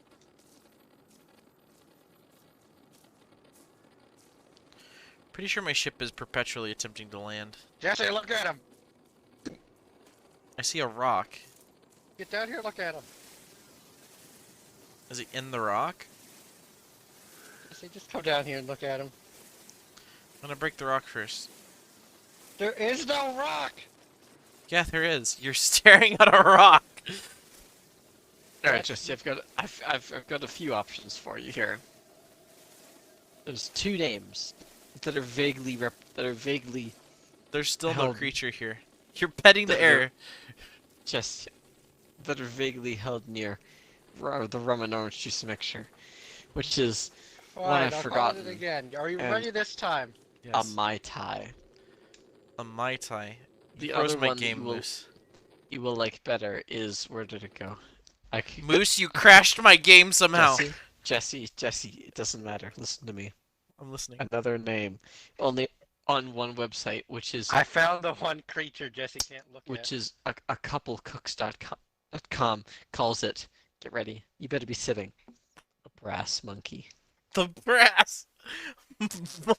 Pretty sure my ship is perpetually attempting to land. Jesse, look at him! I see a rock. Get down here, look at him. Is he in the rock? Jesse, just come down here and look at him. I'm gonna break the rock first. There is no rock! Yeah, there is. You're staring at a rock. Alright, Jesse, I've got a few options for you here. There's two names that are vaguely There's still no Held. creature here. You're petting the They're- air. just that are vaguely held near the rum and orange juice mixture, which is Fine, I've I'll call forgotten. it again. Are you And- ready this time? a Mai Tai. A Mai Tai. The Froze other my one that game, Moose. you will like better is, where did it go? Moose, you crashed my game somehow. Jesse, it doesn't matter. Listen to me. I'm listening. Another name, only on one website, which is I found the one creature Jesse can't look which at. is a couplecooks.com calls it. Get ready. You better be sitting. A brass monkey. The brass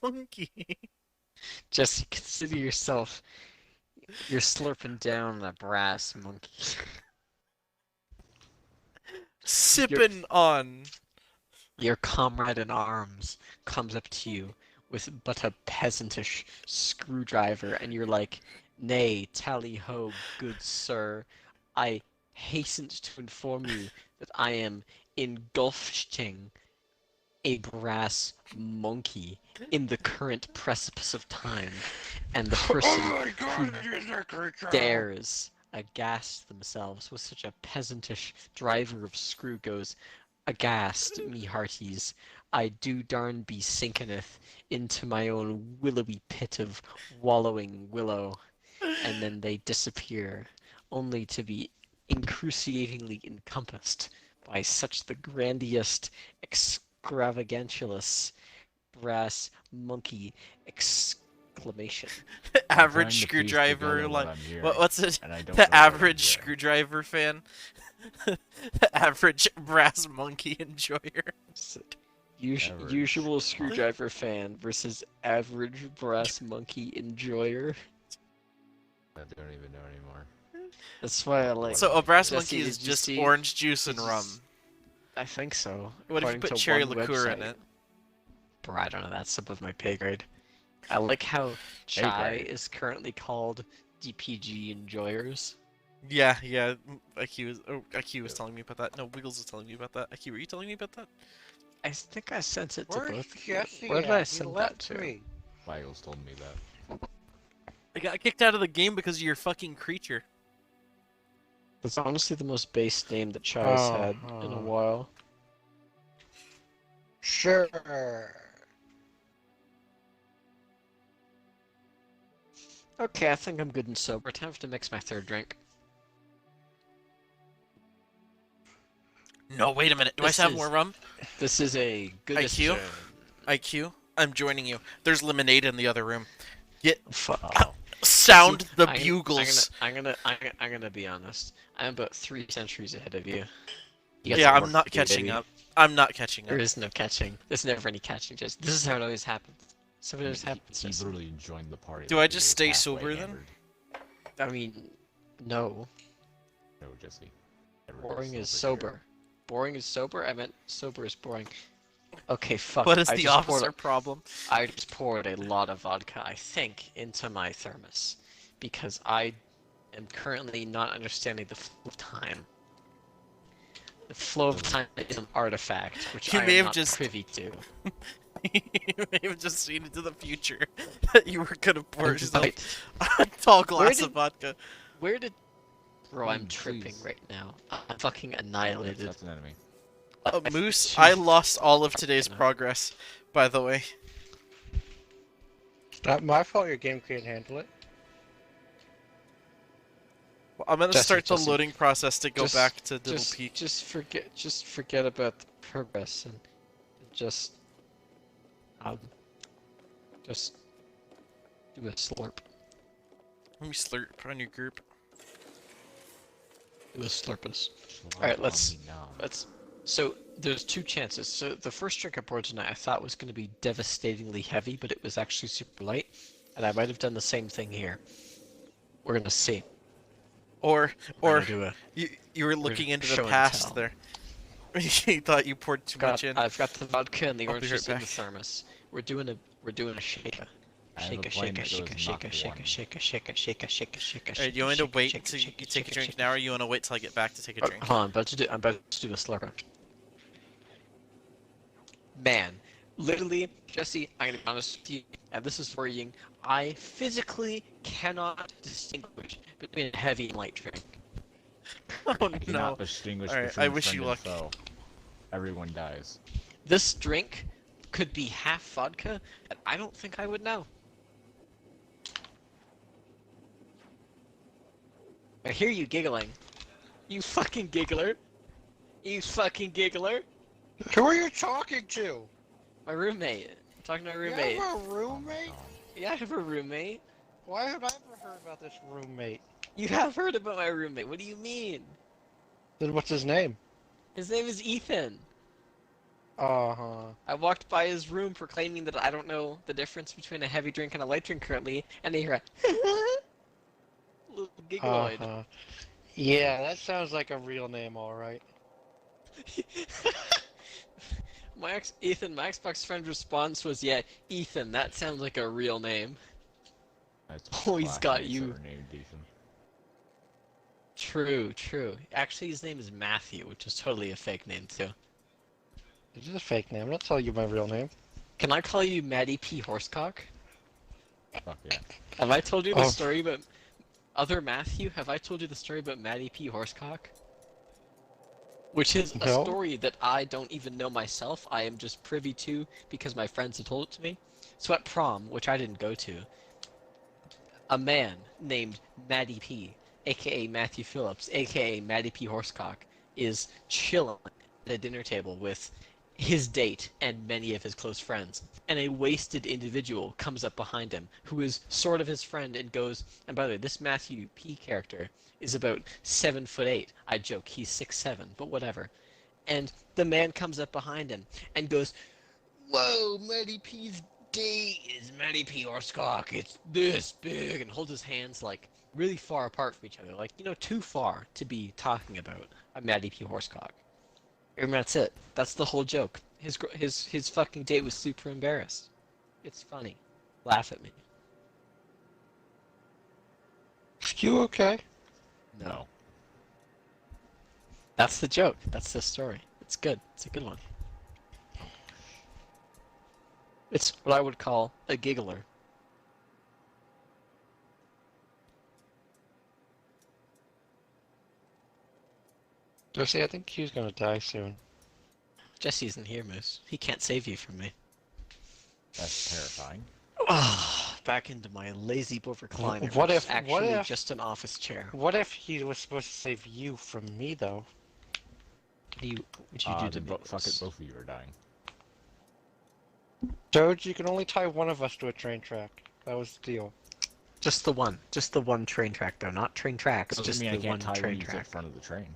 monkey. Jesse, consider yourself. You're slurping down a brass monkey. Sipping on. Your comrade in arms comes up to you with but a peasantish screwdriver, and you're like, "Nay, tally ho, good sir. I hastened to inform you that I am engulfing a brass monkey in the current precipice of time, and the person who dares aghast themselves with such a peasantish driver of screw goes, aghast, me hearties, I do darn be sinkeneth into my own willowy pit of wallowing willow, and then they disappear, only to be excruciatingly encompassed by such the grandiest, extravagantialist brass monkey exclamation. Average trying to piece screwdriver. together what Like I'm hearing, what's it? and I don't know The what I'm average hearing. screwdriver fan. The average brass monkey enjoyer. Average. Usual screwdriver fan versus average brass monkey enjoyer. I don't even know anymore. That's why I like. So a brass Jesse, monkey is did you just see- orange juice and did you rum. s- I think so. What if you according put to cherry one liqueur in website. it? Bro, I don't know. That's above my pay grade. I like how chai grade. is currently called DPG enjoyers. Yeah. IQ was telling me about that. No, Wiggles was telling me about that. IQ, were you telling me about that? I think I sent it to Where's both of you. Jesse Where did I at? He send that left to? me. Biles told me that. I got kicked out of the game because of your fucking creature. That's honestly the most base name that Char's had in a while. Sure. Okay, I think I'm good and sober. Time to mix my third drink. No, wait a minute. Do I This have is- more rum? This is a good IQ? IQ? I'm joining you. There's lemonade in the other room. Fuck. Oh, Sound See, the I'm- bugles. I'm gonna be honest. I'm about 3 centuries ahead of you. Yeah, I'm not catching up. I'm not catching There up. is no catching. There's never any catching. Just this is how it always happens. So it always happens. he Jesse. literally joined the party. Do like I he just was stay halfway sober then? hammered. I mean, no. No, Jesse. Never Boring goes is sober here. sober. Boring is sober? I meant sober is boring. Okay, fuck. What is I the just poured officer problem? I just poured a lot of vodka, I think, into my thermos. Because I am currently not understanding the flow of time. The flow of time is an artifact, which You I may am have not just- privy to. You may have just seen into the future that you were gonna pour I yourself might- a tall glass did- of vodka. Where did... Bro, I'm Please. tripping right now. I'm fucking annihilated. That's an enemy. Moose, I lost all of today's progress, by the way. It's not my fault your game can't handle it. I'm gonna Jesse, start the Jesse. loading process to go Just- back to Diddle Peak. Just forget about the progress and just just do a slurp. Let me slurp on your group. Do a slurpus. Slap Alright, on let's- me now. So there's 2 chances. So the first drink I poured tonight I thought was going to be devastatingly heavy, but it was actually super light, and I might have done the same thing here. We're gonna see. Or We're gonna do a you were looking into show the and past tell. there. You thought you poured too much in. I've got the vodka and the I'll be orange right juice in the back. thermos. We're doing a shaker. I have a Shake a plan shake a that shake a goes shake a Mach shake a 1. shake a shake a shake a shake a shake a Alright, you want me to wait till you take a drink now, or you want to wait till I get back to take a drink? Hold on, I'm about to do a slurper. Man, literally, Jesse, I'm gonna be honest with you, and this is worrying. I physically cannot distinguish between a heavy and light drink. Oh I cannot no. distinguish Alright, between I wish friend you and luck. foe. Everyone dies. This drink could be half vodka, and I don't think I would know. I hear you giggling. You fucking giggler. You fucking giggler. Who are you talking to? My roommate. I'm talking to my You roommate. have a roommate? Yeah, I have a roommate. Why have I ever heard about this roommate? You have heard about my roommate. What do you mean? Then what's his name? His name is Ethan. Uh-huh. I walked by his room proclaiming that I don't know the difference between a heavy drink and a light drink currently, and I hear a little giggloid. Uh-huh. Yeah, that sounds like a real name, alright. My Xbox friend response was, yeah, Ethan, that sounds like a real name. That's Oh, he's got classic you. server name, Ethan. True, true. Actually, his name is Matthew, which is totally a fake name, too. This is a fake name. I'm not telling you my real name. Can I call you Maddie P. Horsecock? Fuck yeah. Have I told you the Oh. story about... Other Matthew, have I told you the story about Maddie P. Horsecock? Which is a No. story that I don't even know myself. I am just privy to because my friends have told it to me. So at prom, which I didn't go to, a man named Maddie P, aka Matthew Phillips, aka Maddie P. Horsecock, is chilling at a dinner table with his date and many of his close friends. And a wasted individual comes up behind him, who is sort of his friend, and goes, and by the way, this Matthew P character is about 7'8". I joke, he's 6'7", but whatever. And the man comes up behind him and goes, "Whoa, Matty P's date is Matty P. Horsecock. It's this big," and holds his hands like really far apart from each other, like, you know, too far to be talking about a Matty P. Horsecock. And that's it. That's the whole joke. His fucking date was super embarrassed. It's funny. Laugh at me. You okay? No. That's the joke. That's the story. It's good. It's a good one. It's what I would call a giggler. Jesse, I think he's gonna die soon. Jesse isn't here, Moose. He can't save you from me. That's terrifying. Back into my lazy boy recliner, What which is if- actually what if- just an office chair. What if he was supposed to save you from me, though? What would you do to Then me? fuck it, Moose? both of you are dying. George, you can only tie one of us to a train track. That was the deal. Just the one train track though, not train tracks, Doesn't just mean the I can't one tie train when you track. in front of the train.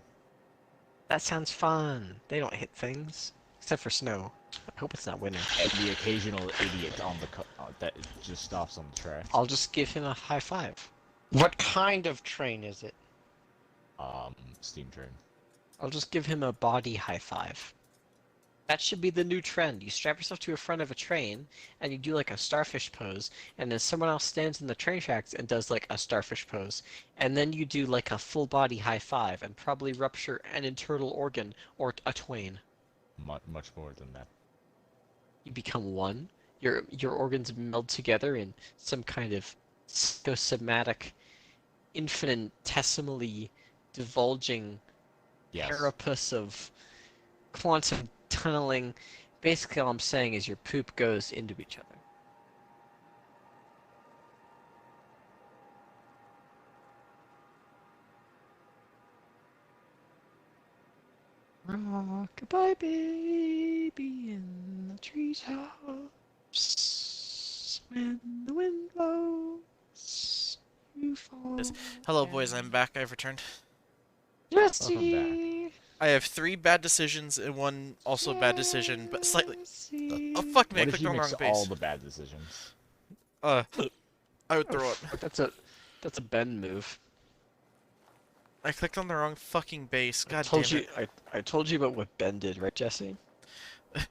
That sounds fun. They don't hit things, except for snow. I hope it's not winter. And the occasional idiot on the that just stops on the track. I'll just give him a high five. What kind of train is it? Steam train. I'll just give him a body high five. That should be the new trend. You strap yourself to the front of a train, and you do like a starfish pose, and then someone else stands in the train tracks and does like a starfish pose, and then you do like a full body high five, and probably rupture an internal organ or a twain. Much more than that. You become one. Your organs meld together in some kind of psychosomatic, infinitesimally divulging Yes. carapace of quantum tunneling. Basically, all I'm saying is your poop goes into each other. Rock-a-bye, baby, in the treetops. When the wind blows, you fall. Hello, boys. I'm back. I've returned. Jesse. I have 3 bad decisions and 1 also bad decision, but slightly. Oh fuck me! I What if clicked you on the mix wrong all base. the bad decisions? I would throw up. That's a Ben move. I clicked on the wrong fucking base. God damn told you it! I told you about what Ben did, right, Jesse? Did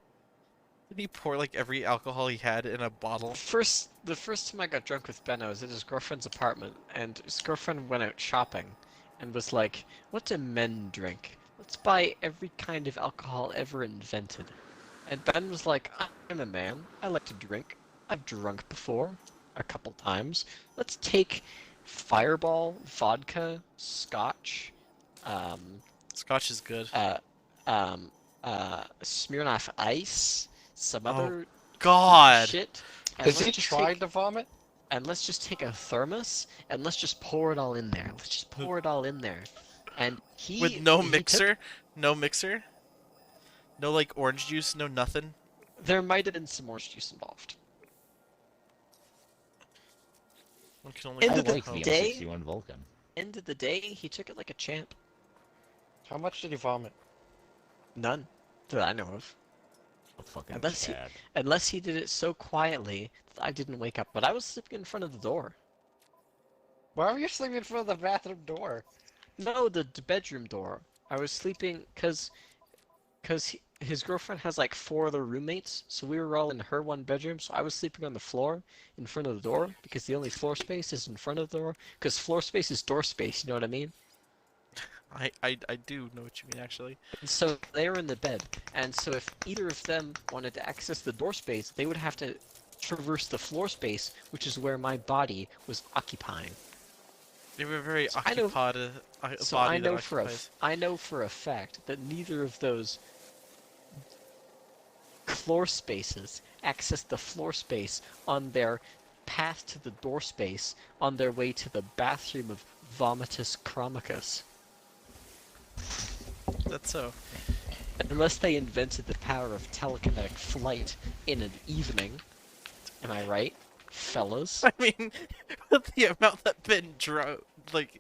he pour like every alcohol he had in a bottle? The first time I got drunk with Ben, I was at his girlfriend's apartment, and his girlfriend went out shopping, and was like, "What do men drink? Let's buy every kind of alcohol ever invented." And Ben was like, "I'm a man. I like to drink. I've drunk before, a couple times. Let's take Fireball, vodka, Scotch, Scotch is good. Smirnoff Ice, some other God. shit. And Has let's he just tried take, to vomit? and let's just take a thermos and let's just pour it all in there. Let's just pour it all in there." And With no he mixer? No mixer? No like orange juice? No nothing? there might have been some orange juice involved. One can only End I of the like the day- M61 Vulcan. End of the day, he took it like a champ. How much did he vomit? None that I know of. A fucking Unless he- Chad. Unless he did it so quietly that I didn't wake up. But I was sleeping in front of the door. Why were you sleeping in front of the bathroom door? No, the bedroom door. I was sleeping because his girlfriend has like 4 other roommates, so we were all in her one bedroom. So I was sleeping on the floor in front of the door because the only floor space is in front of the door. Because floor space is door space. You know what I mean? I do know what you mean actually. And so they were in the bed, and so if either of them wanted to access the door space, they would have to traverse the floor space, which is where my body was occupying. They were very So I know- occupied. So Body I know that for occupies. I know for a fact that neither of those floor spaces access the floor space on their path to the door space on their way to the bathroom of Vomitus Chromicus. That's so. Unless they invented the power of telekinetic flight in an evening. Am I right, fellas? I mean, with the amount that Ben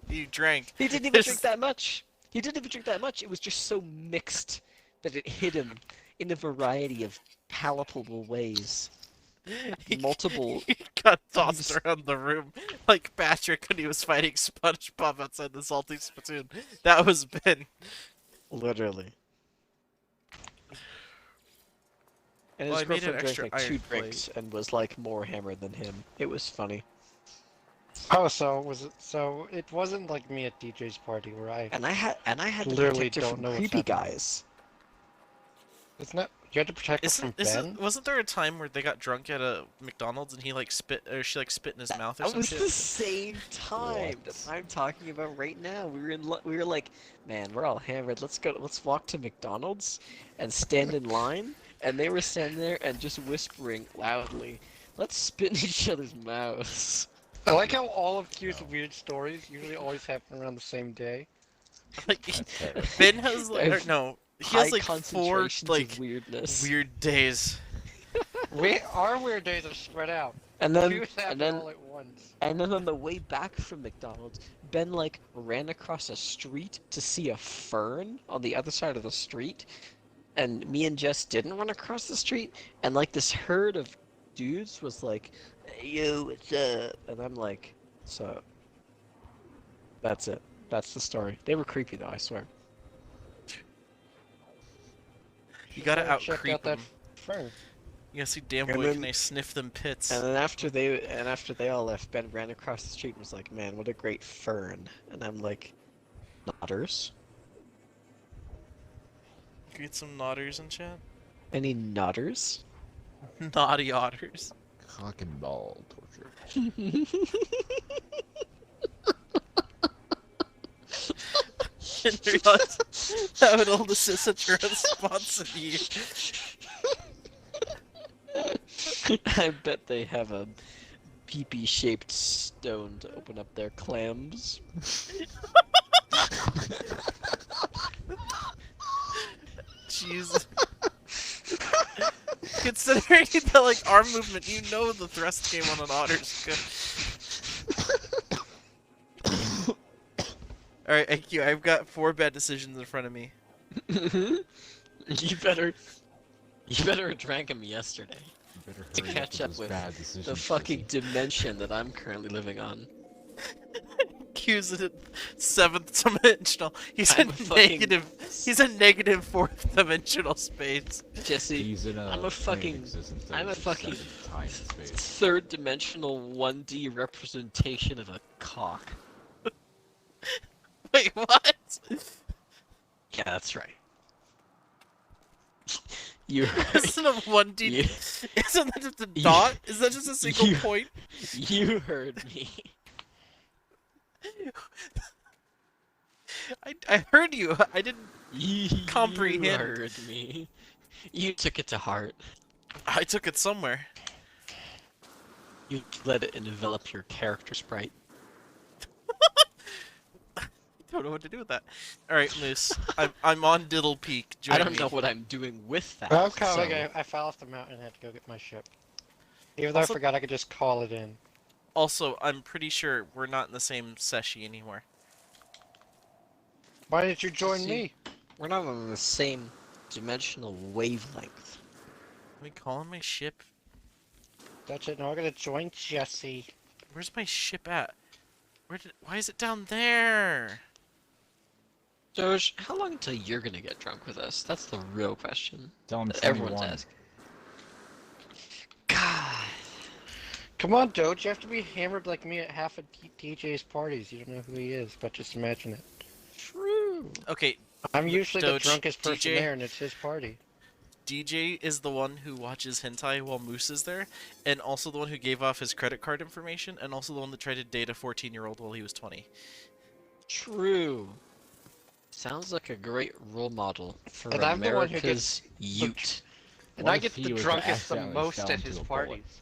you drank. He didn't even There's- drink that much. He didn't even drink that much. It was just so mixed that it hit him in a variety of palpable ways. Multiple. He got tossed around the room like Patrick when he was fighting SpongeBob outside the salty spittoon. That was Ben. Literally. And Well, his I made an girlfriend drank extra like 2 iron plate. drinks and was like more hammered than him. It was funny. Oh, so it wasn't like me at DJ's party where I And I had to Literally protect her don't from know what's creepy happening. guys. it's not You had to protect her from Ben? Wasn't there a time where they got drunk at a McDonald's and he like spit or she like spit in his mouth or That some was shit? the same time that What? I'm talking about right now. We were like, man, we're all hammered. Let's walk to McDonald's and stand in line. And they were standing there and just whispering loudly, let's spit in each other's mouths. I like how all of Q's weird stories usually always happen around the same day. Like That's fair. Ben has like or, no, he has High like 4 concentrations like of weirdness. weird days. Our weird days are spread out. And then, Q's happen and then, all at once. and then on the way back from McDonald's, Ben like ran across a street to see a fern on the other side of the street, and me and Jess didn't run across the street, and like this herd of dudes was like, "Hey, yo, what's up?" And I'm like, "So." That's it. That's the story. They were creepy though, I swear. You gotta Should've out checked creep out that him. fern. You gotta see damn And boy then- can I sniff them pits. And then after they all left, Ben ran across the street and was like, "Man, what a great fern." And I'm like, "Nodders? Get some nodders in chat. Any nodders?" Naughty otters. Cock and ball torture. Didn't realize that would elicit such a response in you. I bet they have a peepee-shaped stone to open up their clams. Jeez. Considering the like arm movement, you know the thrust game on an otter's good. Alright, IQ, I've got 4 bad decisions in front of me. You better have drank them yesterday You better to hurry catch up those with bad decisions, the fucking Sissy. dimension that I'm currently living on. Q's in 7th dimensional. He's I'm a a fucking- negative. He's a negative 4th dimensional space. Jesse, He's in I'm a plane fucking- of existence that I'm a is fucking separate time and space. third dimensional 1D representation of a cock. Wait, what? Yeah, that's right. You heard, Isn't a 1D? you, Isn't that just a You- dot? Is that just a single you- point? you heard me. I heard you. I didn't. You Comprehend. heard me. You took it to heart. I took it somewhere. You let it envelop your character sprite. Don't know what to do with that. All right, Moose. I'm on Diddle Peak. Join I don't me. know what I'm doing with that. I'm kind of so- like I fell off the mountain and had to go get my ship. Even though Also- I forgot I could just call it in. Also, I'm pretty sure we're not in the same session anymore. Why did you join See? me? We're not on the same dimensional wavelength. Let me call on my ship. That's it. Now I gotta join Jesse. Where's my ship at? Why is it down there? Doge, how long until you're gonna get drunk with us? That's the real question Tell him that everyone's 21. asking. God. Come on, Doge. You have to be hammered like me at half of DJ's parties. You don't know who he is, but just imagine it. True. Okay, I'm usually Doge, the drunkest person DJ? there, and it's his party. DJ is the one who watches hentai while Moose is there, and also the one who gave off his credit card information, and also the one that tried to date a 14-year-old while he was 20. True. Sounds like a great role model for And I'm the one who America's youth. And What I if get he the was drunkest the accidentally most fell at into his a bullet? parties.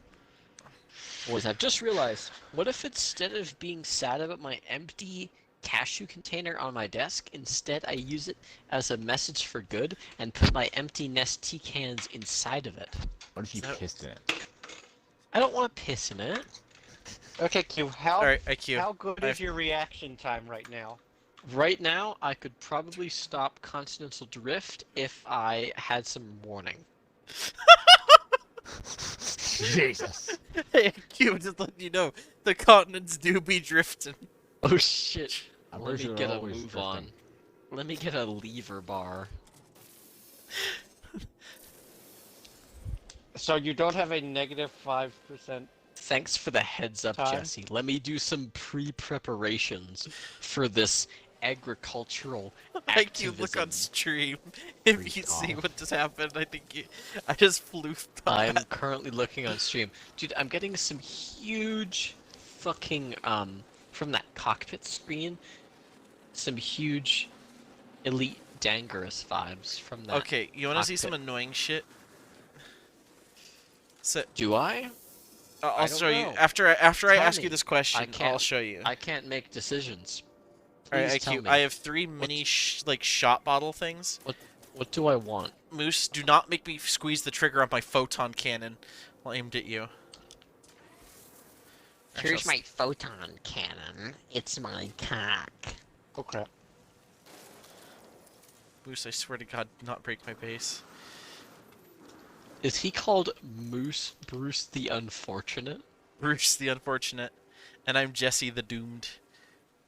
Boys, I've just realized, what if instead of being sad about my empty cashew container on my desk, instead I use it as a message for good and put my empty Nestea cans inside of it? What if you So- pissed in it? I don't want to piss in it. Okay, Q. How Alright, IQ. how good I've- is your reaction time right now? Right now, I could probably stop continental drift if I had some warning. Jesus. Hey, IQ, just letting you know, the continents do be drifting. Oh shit. I'm Let pretty me sure get they're a always move on. drifting. Let me get a lever bar. So you don't have a negative 5%. Thanks for the heads up, Time? Jesse. Let me do some pre-preparations for this agricultural Like you look on activism. stream, if you Freak see off. what just happened, I think I just floofed on I'm that. currently looking on stream. Dude, I'm getting some huge fucking, from that cockpit screen, some huge Elite Dangerous vibes from that. Okay, you want to see some cockpit. annoying shit? So, Do I? I'll I don't show you know. after I Tell ask you me. this question. I'll can't- show you. I can't make decisions. All right, Please tell IQ. me. I have 3 mini like shot bottle things. What do I want? Moose, do not make me squeeze the trigger on my photon cannon while aimed at you. Here's my photon cannon. It's my cock. Oh crap. Moose, I swear to God, do not break my base. Is he called Moose Bruce the Unfortunate? Bruce the Unfortunate, and I'm Jesse the Doomed.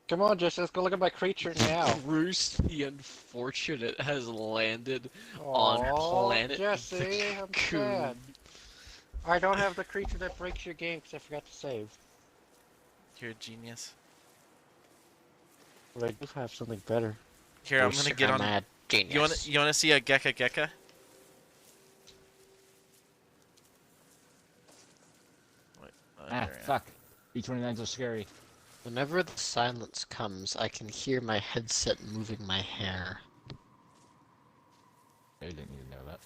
Come on, Jesse, let's go look at my creature now. Bruce the Unfortunate has landed on Aw, planet Jesse, I'm Cocoon. sad. I don't have the creature that breaks your game because I forgot to save. You're a genius. But I do have something better. Here, I'm gonna get on. Mad genius. You wanna see a Gekka Gekka? Wait, Ah, there I am. fuck. B-29s are scary. Whenever the silence comes, I can hear my headset moving my hair. I didn't even know that.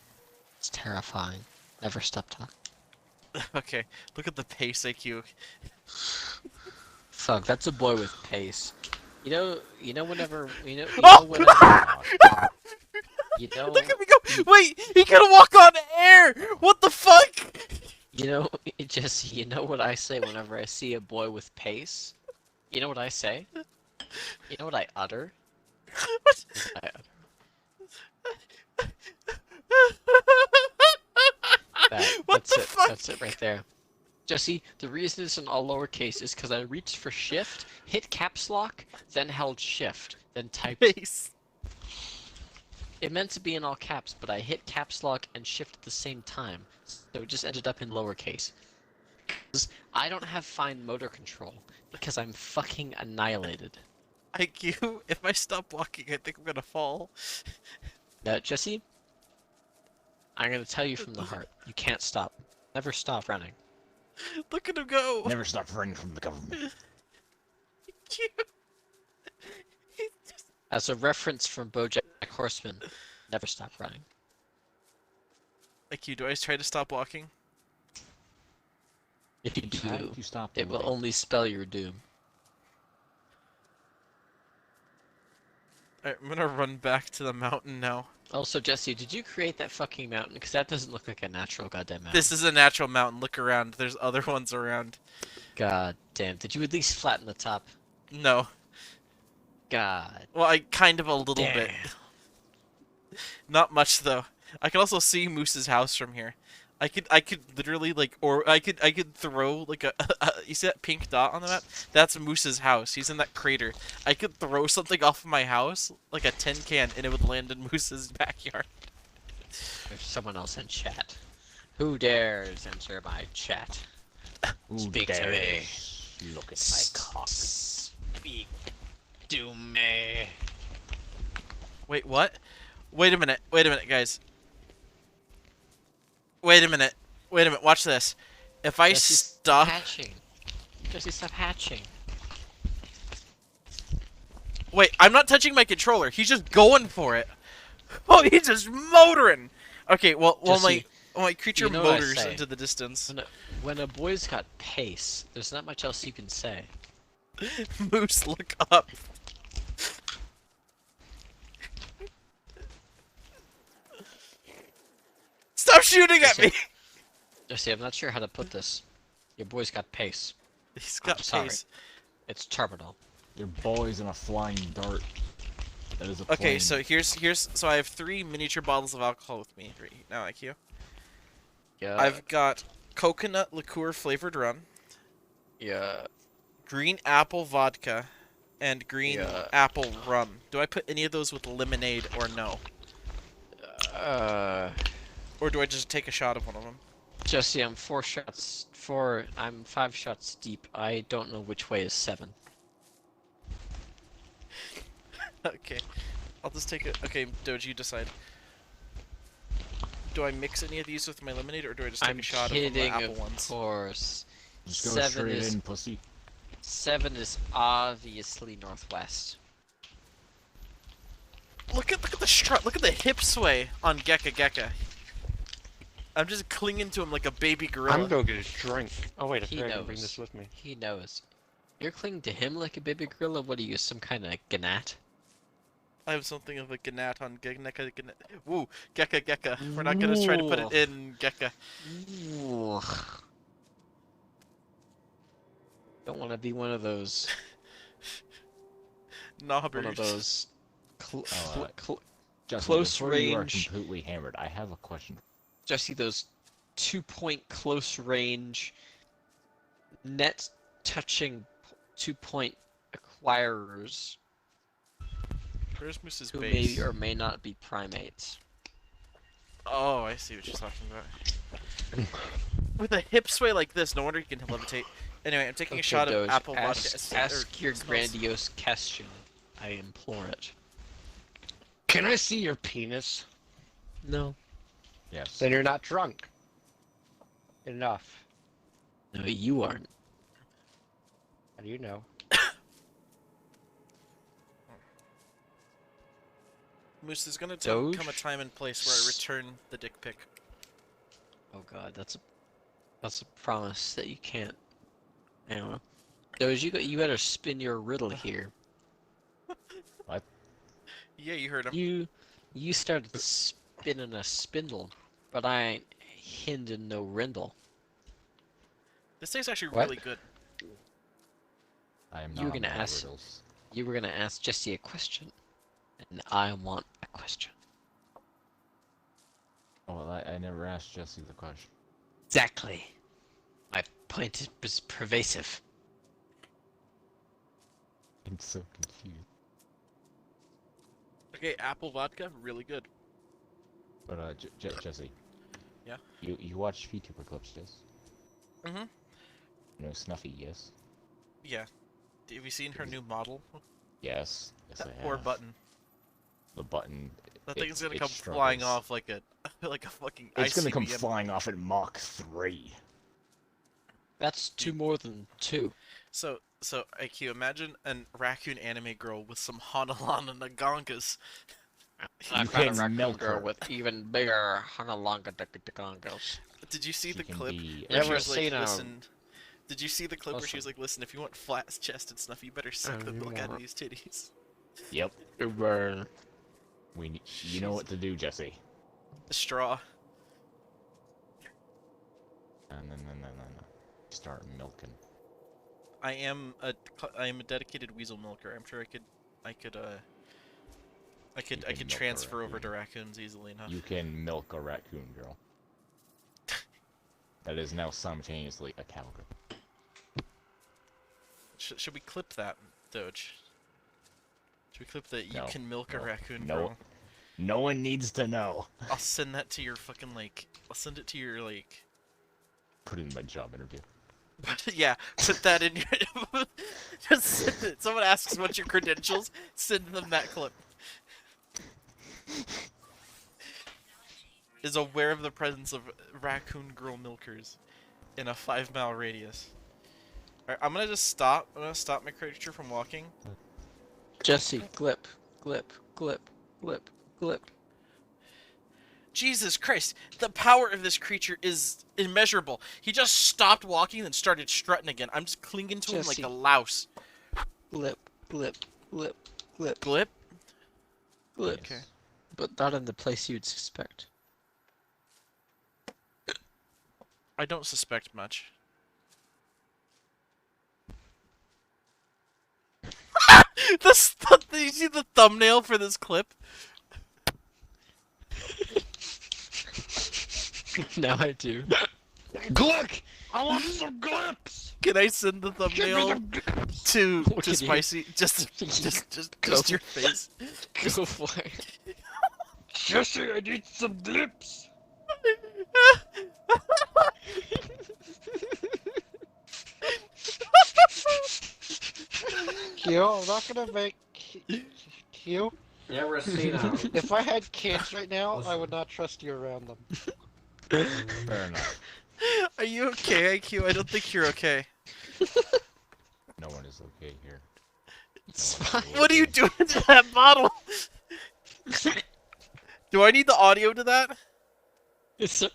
It's terrifying. Never stop talking. Okay, look at the pace IQ. Fuck, that's a boy with pace. You know whenever, Oh! whenever, you know, Look at me go! Wait, he can walk on air! What the fuck? Jesse, you know what I say whenever I see a boy with pace? You know what I say? You know what I utter? What? I utter. What That's the it. fuck? That's it right there. Jesse, the reason it's in all lowercase is because I reached for shift, hit caps lock, then held shift, then typed. Pace. It meant to be in all caps, but I hit caps lock and shift at the same time, so it just ended up in lowercase. Because I don't have fine motor control, because I'm fucking annihilated. IQ, if I stop walking, I think I'm gonna fall. Jesse, I'm gonna tell you from the heart, you can't stop. Never stop running. Look at him go! Never stop running from the government. IQ. He's just... As a reference from BoJack Horseman, never stop running. IQ, do I try to stop walking? If you How do, did you stop it will running? only spell your doom. Alright, I'm gonna run back to the mountain now. Also, Jesse, did you create that fucking mountain? Because that doesn't look like a natural goddamn mountain. This is a natural mountain. Look around. There's other ones around. God damn. Did you at least flatten the top? No. God. Well, I kind of a little Damn. bit. Not much though. I can also see Moose's house from here. I could literally like, or I could throw like you see that pink dot on the map? That's Moose's house. He's in that crater. I could throw something off of my house, like a tin can, and it would land in Moose's backyard. There's someone else in chat. Who dares enter my chat? Who Speak to me. dares Look at my cock. Speak to me. Wait, what? Wait a minute, guys. Wait a minute. Watch this. If I Jesse, stop... hatching. Jesse, stop hatching. Wait, I'm not touching my controller. He's just going for it. Oh, he's just motoring. Okay, well, Jesse, my creature you know what I motors say. into the distance. When a boy's got pace, there's not much else you can say. Moose, look up. Stop shooting at Jesse, me! Jesse, I'm not sure how to put this. Your boy's got pace. He's got I'm sorry. pace. It's terminal. Your boy's in a flying dart. That is a Okay, plane. so so I have 3 miniature bottles of alcohol with me right now, IQ. Yeah. I've got coconut liqueur flavored rum, Yeah. green apple vodka, and green Yeah. apple rum. Do I put any of those with lemonade or no? Or do I just take a shot of one of them? Jesse, I'm 5 shots deep. I don't know which way is 7. Okay. I'll just take it. Okay, Doge, you decide. Do I mix any of these with my lemonade, or do I just take I'm a shot of kidding, the apple of ones? course. Just go Seven straight is in, pussy. 7 is obviously northwest. Look at the strut. Look at the hip sway on Gekka Gekka. I'm just clinging to him like a baby gorilla. I'm gonna get his drink. Oh wait, I He forgot to knows. bring this with me. He knows. You're clinging to him like a baby gorilla? What are you, some kind of gnat? I have something of a gnat on Gekka. Woo, Gekka Gekka. We're not gonna try to put it in Gekka. Ooh. Don't want to be one of those. Knobbers. One of those. Justin, Close before you are range. completely hammered, I have a question. Jesse, those 2-point close range, net touching 2-point acquirers Where's Moose's who base? may or may not be primates. Oh, I see what you're talking about. With a hip sway like this, no wonder you can levitate. Anyway, I'm taking a shot Doge, of apple ask, vodka. ask your smells- grandiose question. I implore it. Can I see your penis? No. Yes. Then you're not drunk. Enough. No, you aren't. How do you know? Moose, there's gonna Doge? come a time and place where I return the dick pic. Oh god, that's a promise that you can't. I don't know. Doge, you better spin your riddle here. Yeah, you heard him. You started spinning a spindle, but I ain't hinding no rindle. This tastes actually What? really good. I am You not were on gonna my ask- riddles. You were gonna ask Jesse a question, and I want a question. Oh, well, I never asked Jesse the question. Exactly. My point is pervasive. I'm so confused. Okay, apple vodka, really good. But Jesse. Yeah? You watch VTuber clips, yes? Mhm. You know Snuffy, yes? Yeah. Have you seen her new model? Yes. Yes, I That have. poor button. The button. That thing's gonna it come flying struggles. off like a like a fucking It's gonna come ICBM. flying off at Mach 3. That's 2 more than 2. So IQ, imagine an raccoon anime girl with some Hanalana Nagangas. I've can got a raccoon milk girl her. with even bigger Hanalanga Dagongos. Did you see She the can clip be where she Never was like, seen 'em. listen? Did you see the clip where she was Listen. like, listen, if you want flat-chested Snuffy, you better suck the milk out of these titties. Yep. Uber. You know what to do, Jesse. The straw. And then start milking. I am a dedicated weasel milker. I'm sure I could can milk a transfer over raccoon. to raccoons easily enough. You can milk a raccoon girl. That is now simultaneously a cowgirl. Should we clip that, Doge? Should we clip that you No, can milk a no, raccoon no. girl? No one needs to know. I'll send that to your fucking like. I'll send it to your like. Put it in my job interview. Yeah, put that in your. Just send it. Someone asks what's your credentials, send them that clip. Is aware of the presence of raccoon girl milkers in a 5-mile radius. Alright, I'm gonna just stop. I'm gonna stop my creature from walking. Jesse, glip, glip, glip, glip, glip. Jesus Christ, the power of this creature is immeasurable. He just stopped walking and started strutting again. I'm just clinging to him like Jesse. a louse. Glip, glip, glip, glip, Glip? glip. Okay. But not in the place you'd suspect. I don't suspect much. Did you see the thumbnail for this clip? Now I do. Glick! I want some glips! Can I send the Give me thumbnail some glips! to What can you- Spicy? Just Go. your face. Go for it. Jesse, I need some glips! Yo, I'm not gonna make IQ. Never seen a. If I had kids right now, I would not trust you around them. Fair enough. Are you okay, IQ? I don't think you're okay. No one is okay here. It's No one fine. will What are you be. doing to that bottle? Do I need the audio to that? Is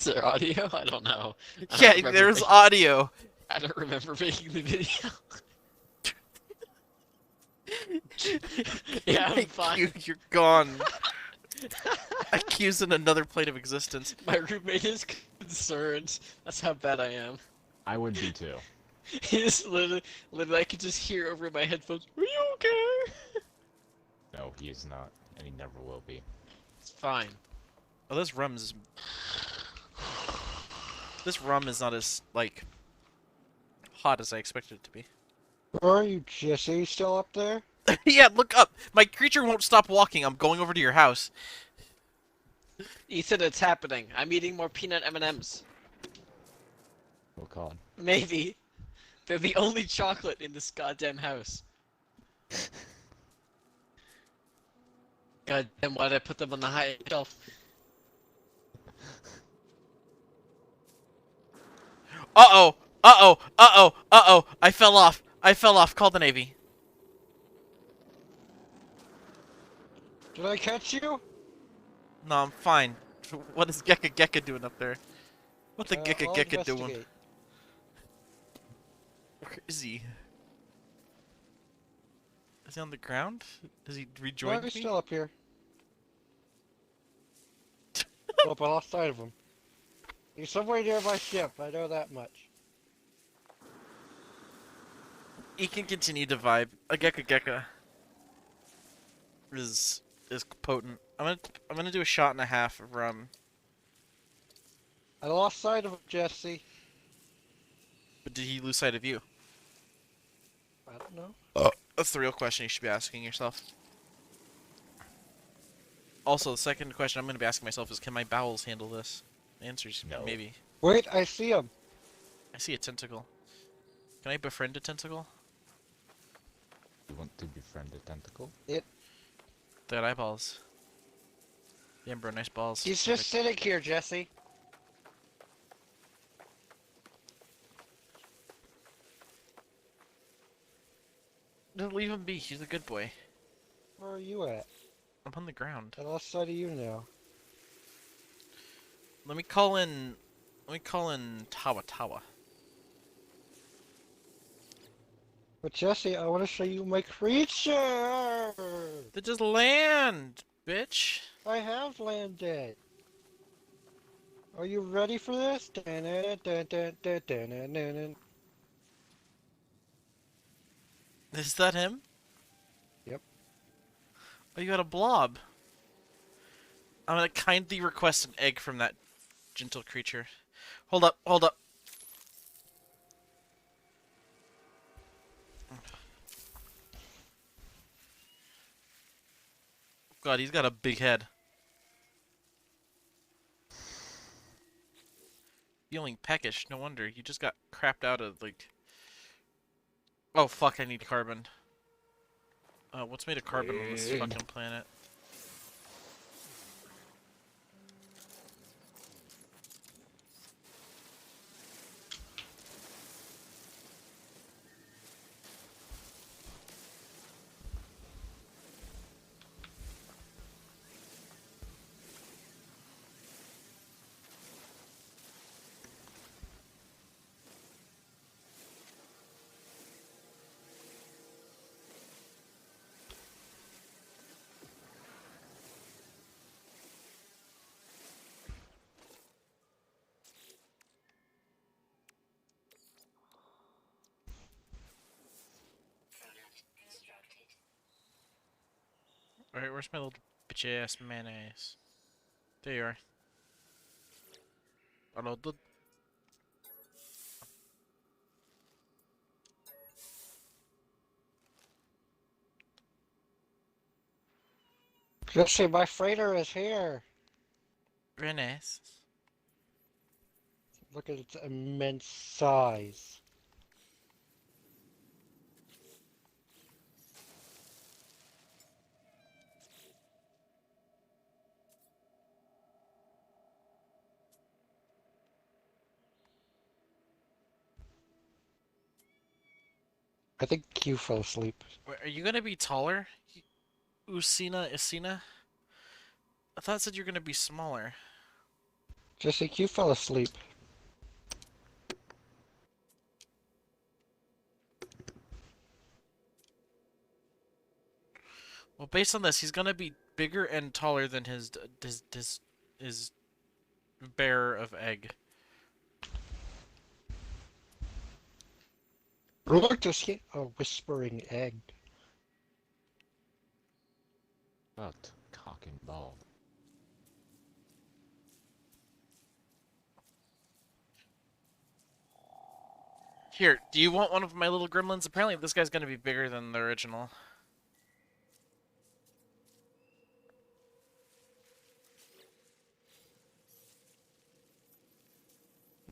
there audio? I don't know. I don't Yeah, remember there's making- audio. I don't remember making the video. Yeah, I'm fine. IQ, you're gone. IQ's in another plane of existence. My roommate is concerned. That's how bad I am. I would be too. He's literally, I could just hear over my headphones. Are you okay? No, he is not, and he never will be. It's fine. Oh, this rum is... This rum is not as, like, hot as I expected it to be. Where are you, Jesse? You still up there? Yeah, look up! My creature won't stop walking. I'm going over to your house. Ethan, it's happening. I'm eating more peanut M&Ms. Oh god. Maybe. They're the only chocolate in this goddamn house. God damn, why'd I put them on the high shelf? Uh-oh! Uh-oh! Uh-oh! Uh-oh! I fell off! I fell off! Call the Navy. Did I catch you? No, I'm fine. What is Gekka Gekka doing up there? What the Gekka I'll Gekka doing? investigate. Where is he? Is he on the ground? Is he No, rejoined he's me? still up here. Nope, I lost sight of him. He's somewhere near my ship, I know that much. He can continue to vibe. A Gekka Gekka is potent. I'm gonna do a shot and a half of rum. I lost sight of him, Jesse. But did he lose sight of you? I don't know. That's the real question you should be asking yourself. Also, the second question I'm gonna be asking myself is, can my bowels handle this? The answer is No. maybe. Wait, I see him. I see a tentacle. Can I befriend a tentacle? You want to befriend a tentacle? They got eyeballs. Damn, bro, nice balls. He's just sitting here, Jesse. Just leave him be. He's a good boy. Where are you at? I'm on the ground. I lost sight of you now. Let me call in. Let me call in Tawa Tawa. But Jesse, I want to show you my creature! They just land, bitch. I have landed. Are you ready for this? Is that him? Yep. Oh, you got a blob. I'm gonna kindly request an egg from that gentle creature. Hold up, hold up. God, he's got a big head. Feeling peckish, no wonder. You just got crapped out of, like... Oh, fuck, I need carbon. What's made of carbon on this fucking planet? Alright, where's my little bitch ass mayonnaise? There you are. Hello, dude. Jesse, my freighter is here. Very nice. Look at its immense size. I think Q fell asleep. Wait, are you gonna be taller? Isina? I thought it said you're gonna be smaller. Jesse, Q fell asleep. Well, based on this, he's gonna be bigger and taller than his bearer of egg. Look, Jesse, a whispering egg. About cock and ball. Here, do you want one of my little gremlins? Apparently, this guy's gonna be bigger than the original.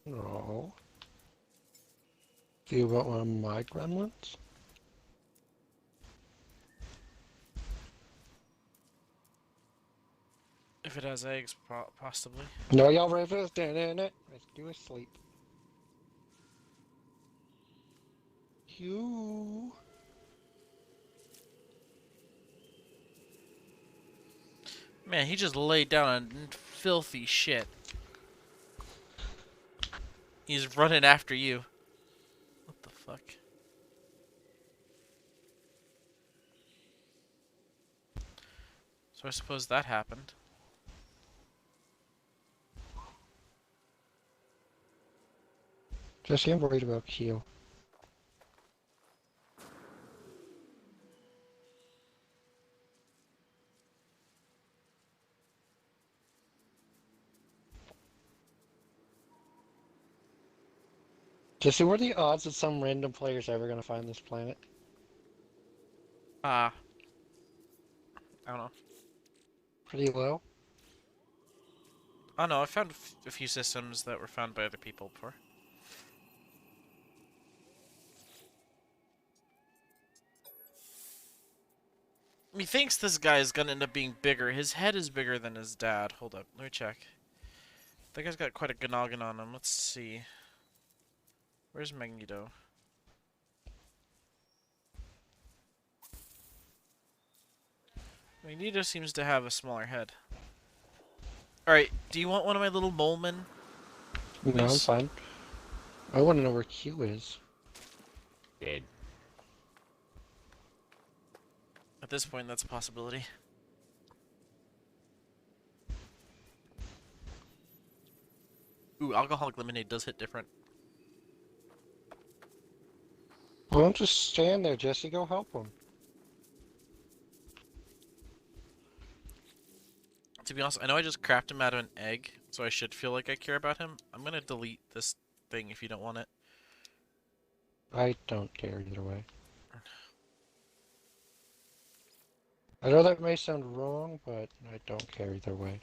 No. Do you want one of my gremlins? If it has eggs, possibly. No, y'all ready for this? Let's do a sleep. Q. Man, he just laid down on filthy shit. He's running after you. What the fuck? So I suppose that happened. Jesse, I'm worried about Q. Jesse, what are the odds that some random player's ever gonna find this planet? I don't know. Pretty low? Oh no, I found a few systems that were found by other people before. He thinks this guy is gonna end up being bigger. His head is bigger than his dad. Hold up, let me check. That guy's got quite a noggin on him. Let's see. Where's Magneto? Magneto seems to have a smaller head. Alright, do you want one of my little mole men? No, I'm Please? fine. I want to know where Q is. Dead. At this point, that's a possibility. Ooh, alcoholic lemonade does hit different. Well, don't just stand there, Jesse. Go help him. To be honest, I know I just crapped him out of an egg, so I should feel like I care about him. I'm gonna delete this thing if you don't want it. I don't care either way. I know that may sound wrong, but I don't care either way.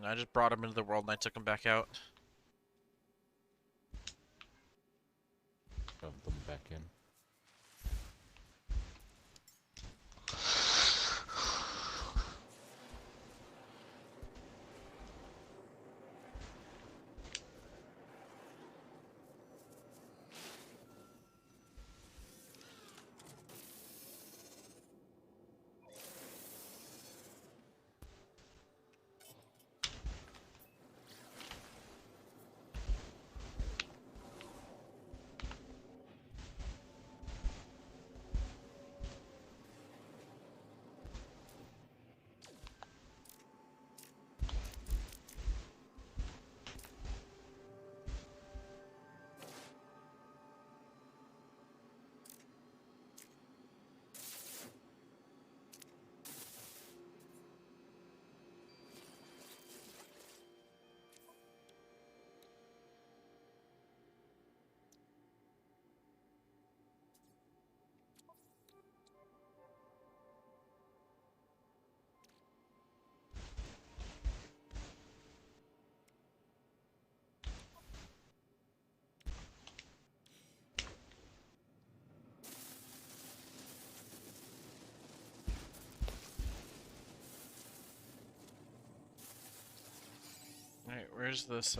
I just brought him into the world and I took him back out. Shove them back in. Alright, where's this,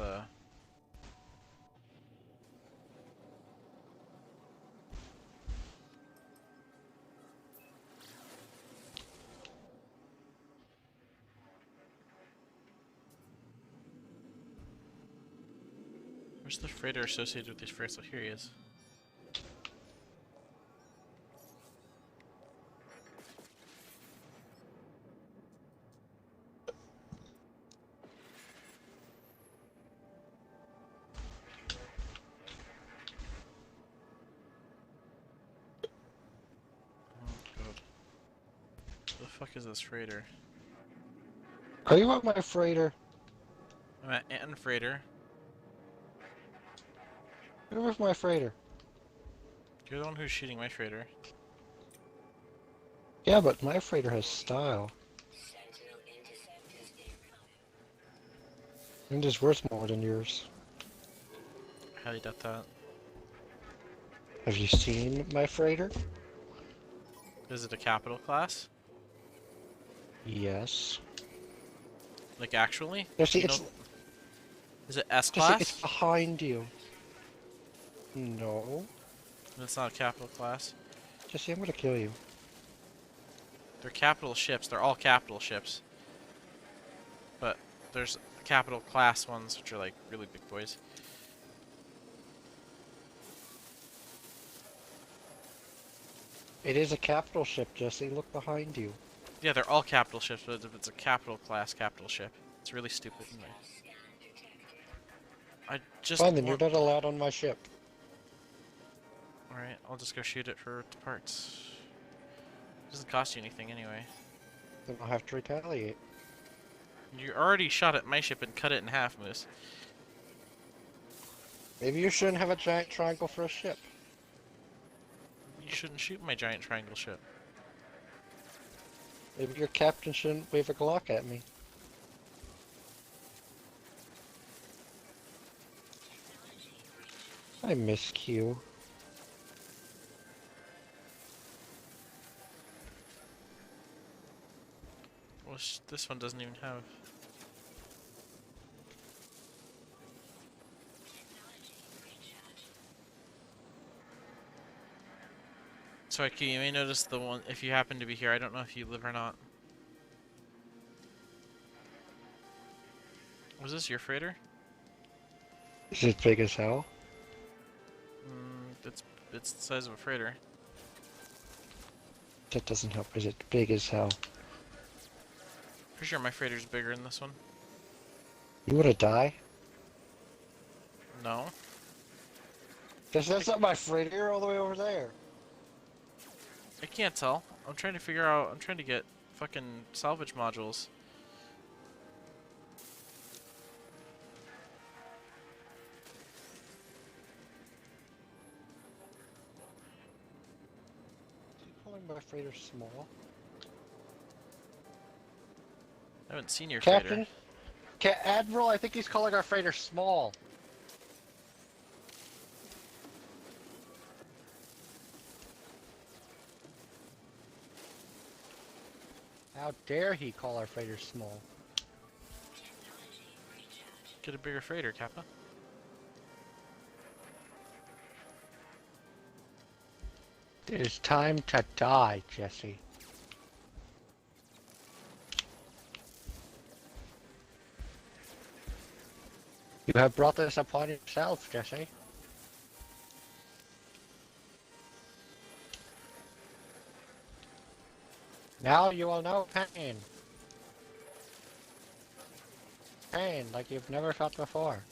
Where's the freighter associated with these freighters? Oh, here he is. Oh, God. The fuck is this freighter? Are you on my freighter? I'm at Anton Freighter. Where's my freighter? You're the one who's shooting my freighter. Yeah, but my freighter has style. And is worth more than yours. Highly doubt that. Have you seen my freighter? Is it a capital class? Yes. Like actually? Jesse, You it's, know- Is it S Jesse, class? it's behind you. No. It's not a capital class. Jesse, I'm gonna kill you. They're capital ships. They're all capital ships. But there's capital class ones, which are like really big boys. It is a capital ship, Jesse. Look behind you. Yeah, they're all capital ships, but it's a capital class capital ship. It's really stupid. Anyway. I just Fine, then you're want... not allowed on my ship. Alright, I'll just go shoot it for parts. Doesn't cost you anything anyway. Then I'll have to retaliate. You already shot at my ship and cut it in half, Moose. Maybe you shouldn't have a giant triangle for a ship. You shouldn't shoot my giant triangle ship. Maybe your captain shouldn't wave a Glock at me. I miss Q. Well, this one doesn't even have... Sorry, Q, you may notice the one, if you happen to be here, I don't know if you live or not. Was this your freighter? Is it big as hell? It's the size of a freighter. That doesn't help. Is it big as hell? For sure my freighter's bigger than this one. You wanna die? No. That's not my freighter all the way over there. I can't tell. I'm trying to figure out, I'm trying to get fucking salvage modules. Is he calling my freighter small? I haven't seen your Captain? freighter. Admiral, I think he's calling our freighter small. How dare he call our freighter small? Get a bigger freighter, Kappa. It is time to die, Jesse. You have brought this upon yourself, Jesse. Now you will know pain. Pain like you've never felt before.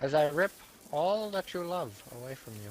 As I rip all that you love away from you.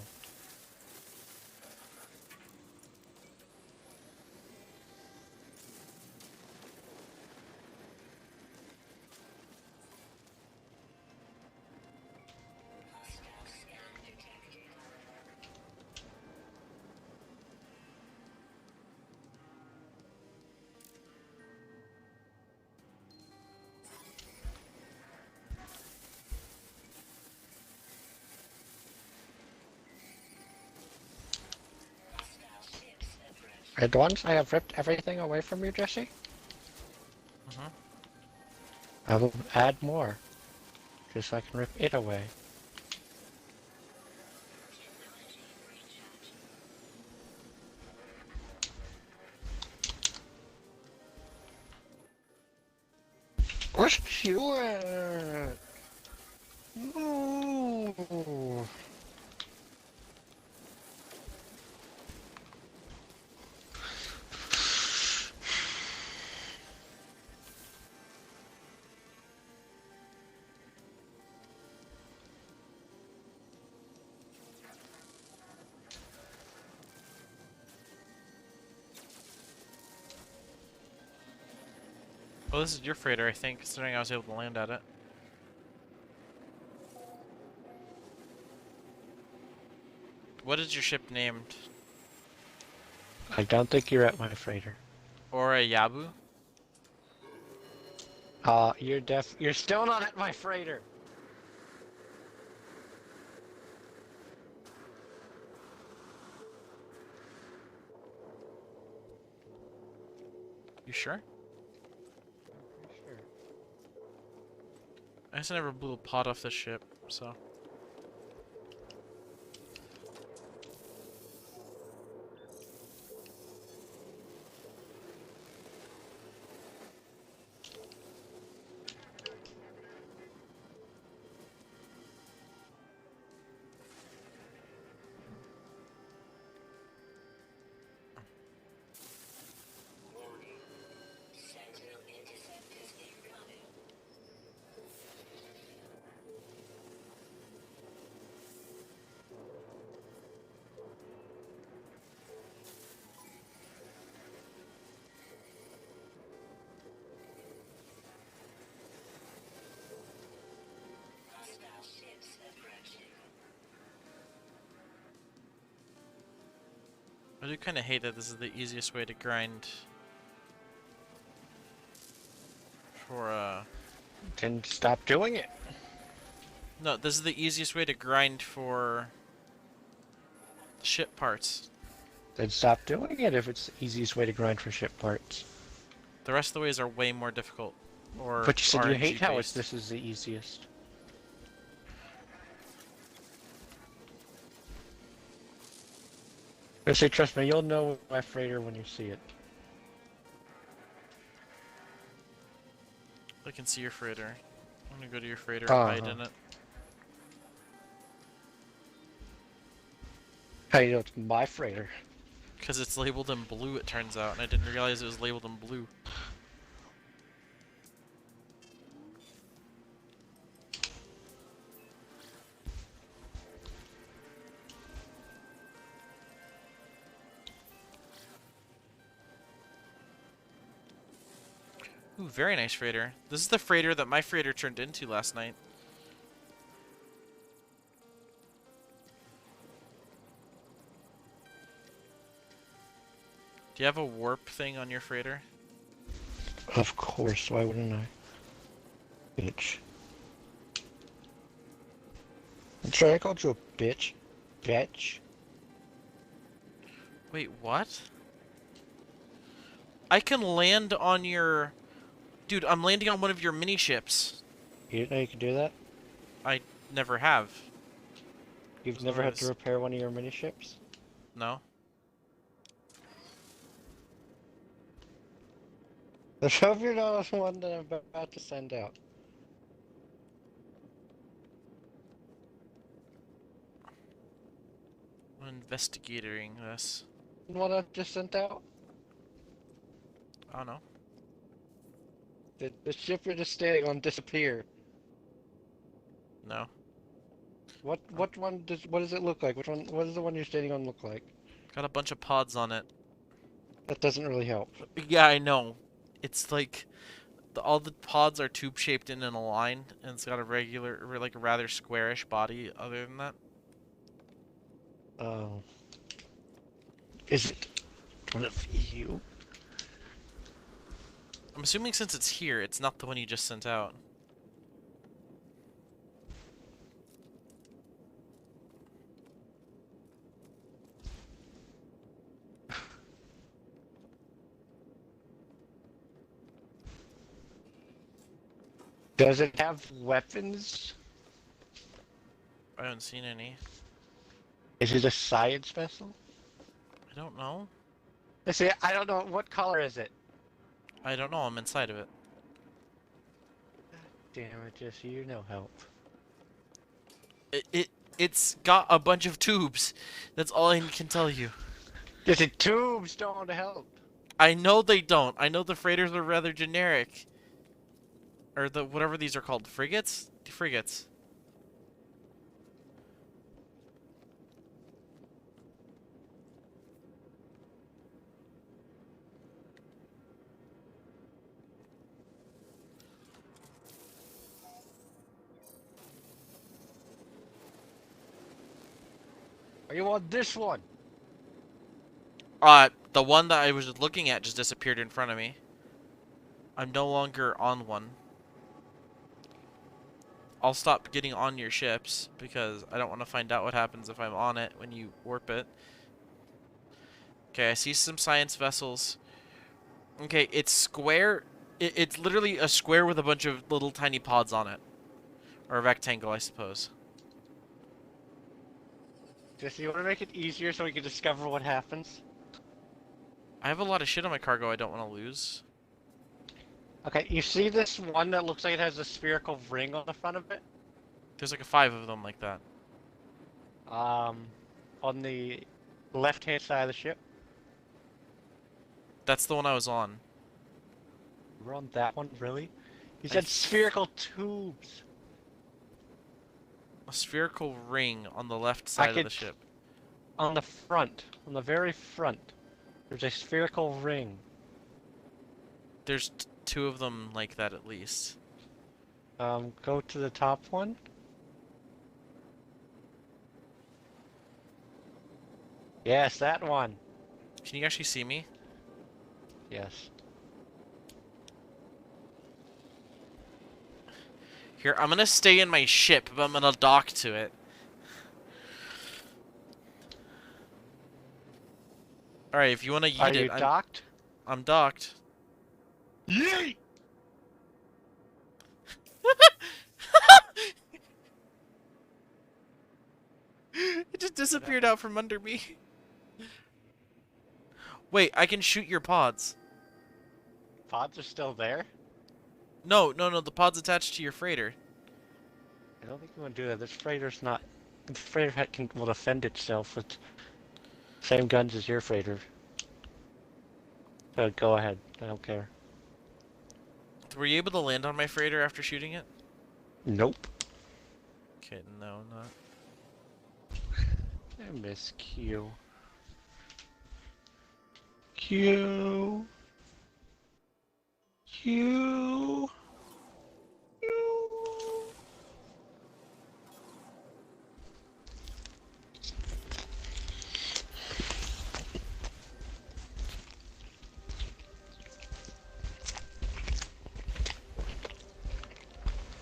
And once I have ripped everything away from you, Jesse, Mhm. I will add more, just so I can rip it away. Where's you at? No. Well, this is your freighter, I think, considering I was able to land at it. What is your ship named? I don't think you're at my freighter. Or a Yabu? You're still not at my freighter. You sure? Sure. I just never blew a pod off this ship, so. I do kind of hate that this is the easiest way to grind for, Then stop doing it. No, this is the easiest way to grind for ship parts. Then stop doing it if it's the easiest way to grind for ship parts. The rest of the ways are way more difficult. Or But you said you RNG hate how based. this is the easiest. I say, trust me, you'll know my freighter when you see it. I can see your freighter. I'm gonna go to your freighter and hide in it. How you know it's my freighter? Because it's labeled in blue, it turns out, and I didn't realize it was labeled in blue. Ooh, very nice freighter. This is the freighter that my freighter turned into last night. Do you have a warp thing on your freighter? Of course, why wouldn't I? Bitch. I'm sorry, I called you a bitch. Bitch. Wait, what? I can land on your... Dude, I'm landing on one of your mini ships. You didn't know you could do that? I never have. You've As never long had to as- repair one of your mini ships? No? Let's hope you're not the one that I'm about to send out. I'm investigating this. The one I've just sent out? I don't know. Did the ship you're just standing on disappear? No. What one does what does it look like? What does the one you're standing on look like? Got a bunch of pods on it. That doesn't really help. Yeah, I know. It's like... all the pods are tube-shaped in a line, and it's got a regular, like a rather squarish body other than that. Oh. Is it one of you? I'm assuming since it's here, it's not the one you just sent out. Does it have weapons? I haven't seen any. Is it a science vessel? I don't know. I see. I don't know. What color is it? I don't know. I'm inside of it. Damn it, Jesse, you're no help. It's got a bunch of tubes. That's all I can tell you. Jesse, tubes don't help. I know they don't. I know the freighters are rather generic. Or the whatever these are called, frigates? Frigates. Or you want this one? The one that I was looking at just disappeared in front of me. I'm no longer on one. I'll stop getting on your ships because I don't want to find out what happens if I'm on it when you warp it. Okay, I see some science vessels. Okay, it's square. It's literally a square with a bunch of little tiny pods on it. Or a rectangle, I suppose. Jesse, you want to make it easier so we can discover what happens? I have a lot of shit on my cargo I don't want to lose. Okay, you see this one that looks like it has a spherical ring on the front of it? There's like 5 of them like that. On the left-hand side of the ship. That's the one I was on. We're on that one, really? You I said th- spherical tubes. A spherical ring on the left side of the could- ship. On the front, on the very front, there's a spherical ring. There's 2 of them like that at least. Go to the top one. Yes, that one. Can you actually see me? Yes. Here, I'm gonna stay in my ship, but I'm gonna dock to it. Alright, if you wanna Are yeet you it, docked? I'm docked. Yeet! It just disappeared out from under me. Wait, I can shoot your pods. Pods are still there? No, the pod's attached to your freighter. I don't think you want to do that. This freighter's not. The freighter will defend itself with same guns as your freighter. Go ahead. I don't care. Were you able to land on my freighter after shooting it? Nope. Okay, no, not. I miss Q. Q. Q.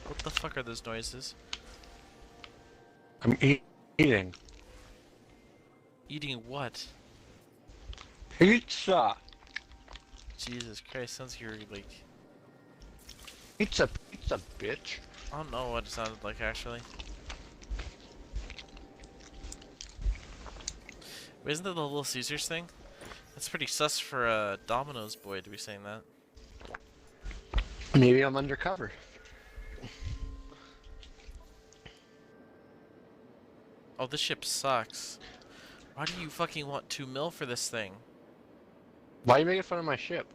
What the fuck are those noises? I'm eating. Eating what? Pizza. Jesus Christ, sounds like you're like... Pizza, bitch. I don't know what it sounded like, actually. Wait, isn't that the Little Caesars thing? That's pretty sus for a Domino's boy to be saying that. Maybe I'm undercover. Oh, this ship sucks. Why do you fucking want 2 mil for this thing? Why are you making fun of my ship?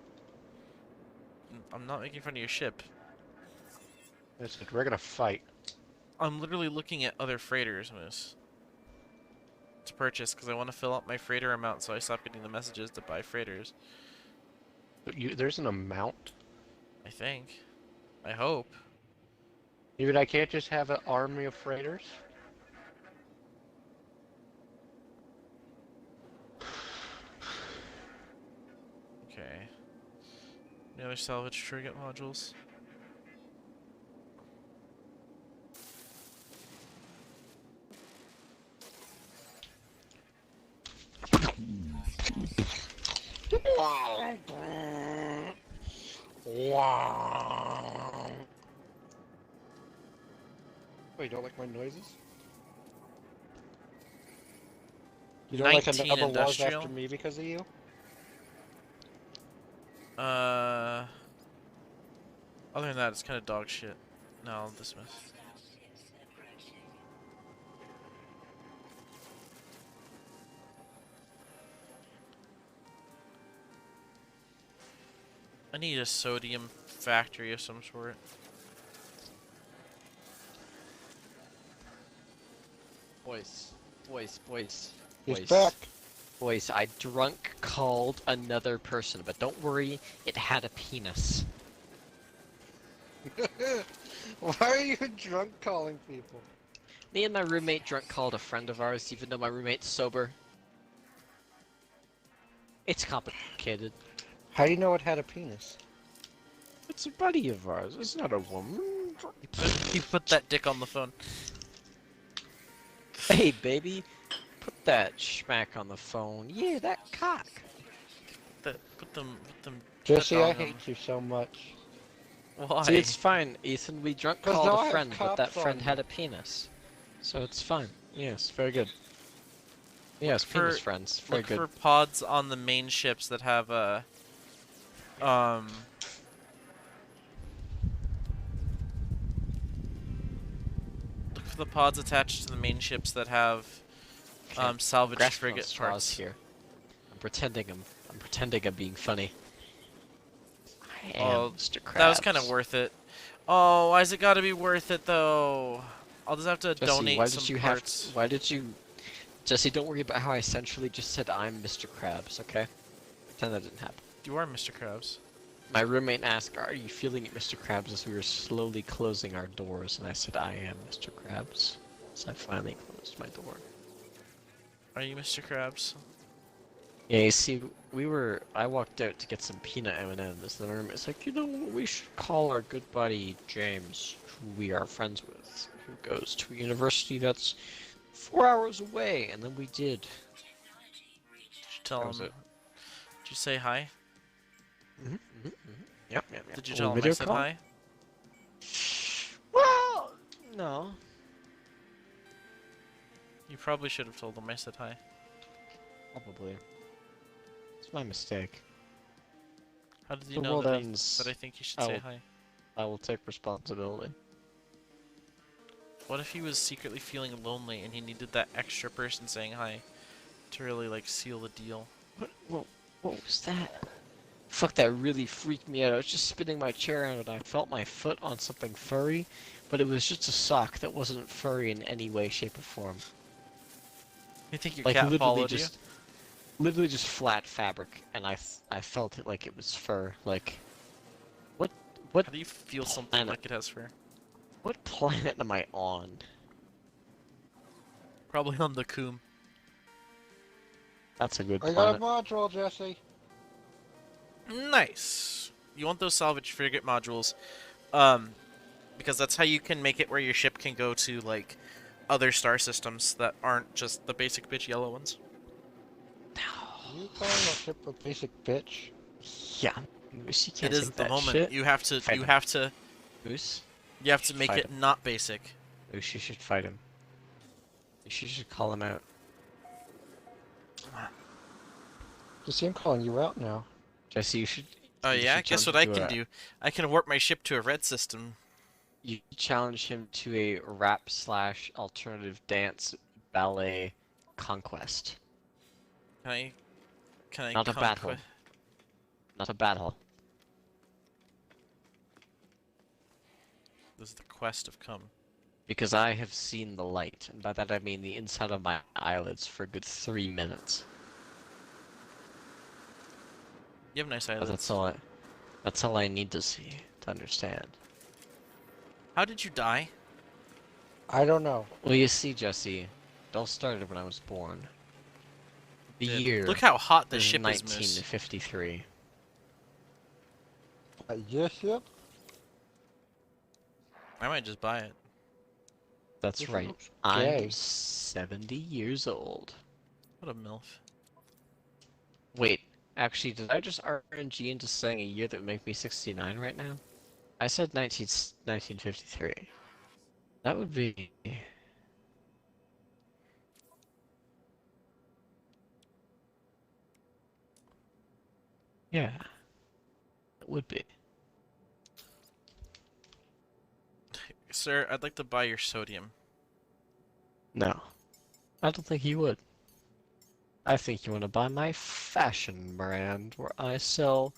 I'm not making fun of your ship. Listen, we're gonna fight. I'm literally looking at other freighters, Moose. To purchase, because I want to fill up my freighter amount so I stop getting the messages to buy freighters. There's an amount? I think. I hope. Even I can't just have an army of freighters? Okay. Any other salvage frigate modules? Wait, you don't like my noises? You don't like 19 another was industrial. after me because of you? Other than that, it's kind of dog shit. No, I'll dismiss. I need a sodium factory of some sort. Boys, boys, boys, He's boys. back. Boys, I drunk called another person, but don't worry, it had a penis. Why are you drunk calling people? Me and my roommate drunk called a friend of ours, even though my roommate's sober. It's complicated. How do you know it had a penis? It's a buddy of ours, it's not a woman. You put that dick on the phone. Hey, baby, put that schmack on the phone. Yeah, that cock. Put them. Jesse, that I on hate you so much. Why? See, it's fine, Ethan. We drunk 'Cause called now I a have friend, but that cops on friend me. had a penis. So it's fine. Yes, very good. Yes, for- penis friends. Very Look good. for pods on the main ships that have Look for the pods attached to the main ships that have Okay. salvage Grasping on frigate straws parts. here. I'm pretending I'm being funny. I am Oh, Mr. Krabs. That was kind of worth it. Oh, why's it got to be worth it though? I'll just have to Jesse, donate why some did you parts. why did you... Jesse, don't worry about how I essentially just said I'm Mr. Krabs, okay? Pretend that didn't happen. You are Mr. Krabs. My roommate asked, "Are you feeling it, Mr. Krabs?" as we were slowly closing our doors, and I said, "I am Mr. Krabs." So I finally closed my door. Are you Mr. Krabs? Yeah, you see, I walked out to get some peanut M&Ms, and my roommate's like, "You know what, we should call our good buddy James, who we are friends with, who goes to a university that's 4 hours away," and then we did. Did you tell That was him? it. Did you say hi? Yep. Did you Oh, tell him I video said call? hi? Well, no. You probably should have told him I said hi. Probably. It's my mistake. How did you The know world that ends. I think you should say Oh. hi? I will take responsibility. What if he was secretly feeling lonely and he needed that extra person saying hi to really like seal the deal? What was that? Fuck, that really freaked me out. I was just spinning my chair around and I felt my foot on something furry, but it was just a sock that wasn't furry in any way, shape, or form. You think your Like cat literally followed literally just flat fabric, and I felt it like it was fur. Like, what you? How do you feel something planet? like it has fur? What planet am I on? Probably on the coom. That's a good I got a planet. module, Jesse. Nice. You want those salvage frigate modules, because that's how you can make it where your ship can go to like other star systems that aren't just the basic bitch yellow ones. Are you calling a ship a basic bitch? Yeah. Moose, you can't It is take at the that moment. shit. You have to. Fight You him. have to. Moose, You have to make Fight it not basic. Moose, you should fight him. You should call him out. Jesse, I'm calling you out now. Jesse, you should. Oh you yeah. should Guess what challenge I him to can a- do? I can warp my ship to a red system. You challenge him to a rap / alternative dance ballet conquest. Can I? Can I? Not a battle. conquest- Not a battle. This is the quest of cum. Because I have seen the light, and by that I mean the inside of my eyelids for a good 3 minutes. You have nice But eyelids. that's all I need to see to understand. How did you die? I don't know. Well, you see, Jesse, it all started when I was born. The Dude, year Look how hot the was ship is, Moose. 1953. Your ship? I might just buy it. That's This right. looks I'm gay. 70 years old. What a milf. Wait, actually, did I just RNG into saying a year that would make me 69 right now? I said 1953. That would be... Yeah. It would be. Sir, I'd like to buy your sodium. No. I don't think you would. I think you want to buy my fashion brand, where I sell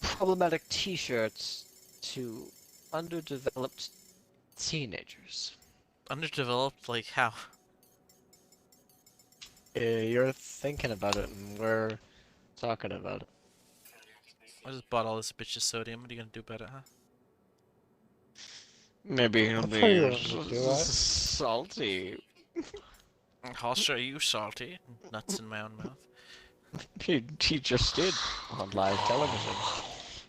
problematic t-shirts to underdeveloped teenagers. Underdeveloped, like how? You're thinking about it, and we're talking about it. I just bought all this bitch's sodium. What are you gonna do about it, huh? Maybe he'll I'll tell you be what I'm gonna do, right? salty. I'll show you salty. Nuts in my own mouth. He just did on live television.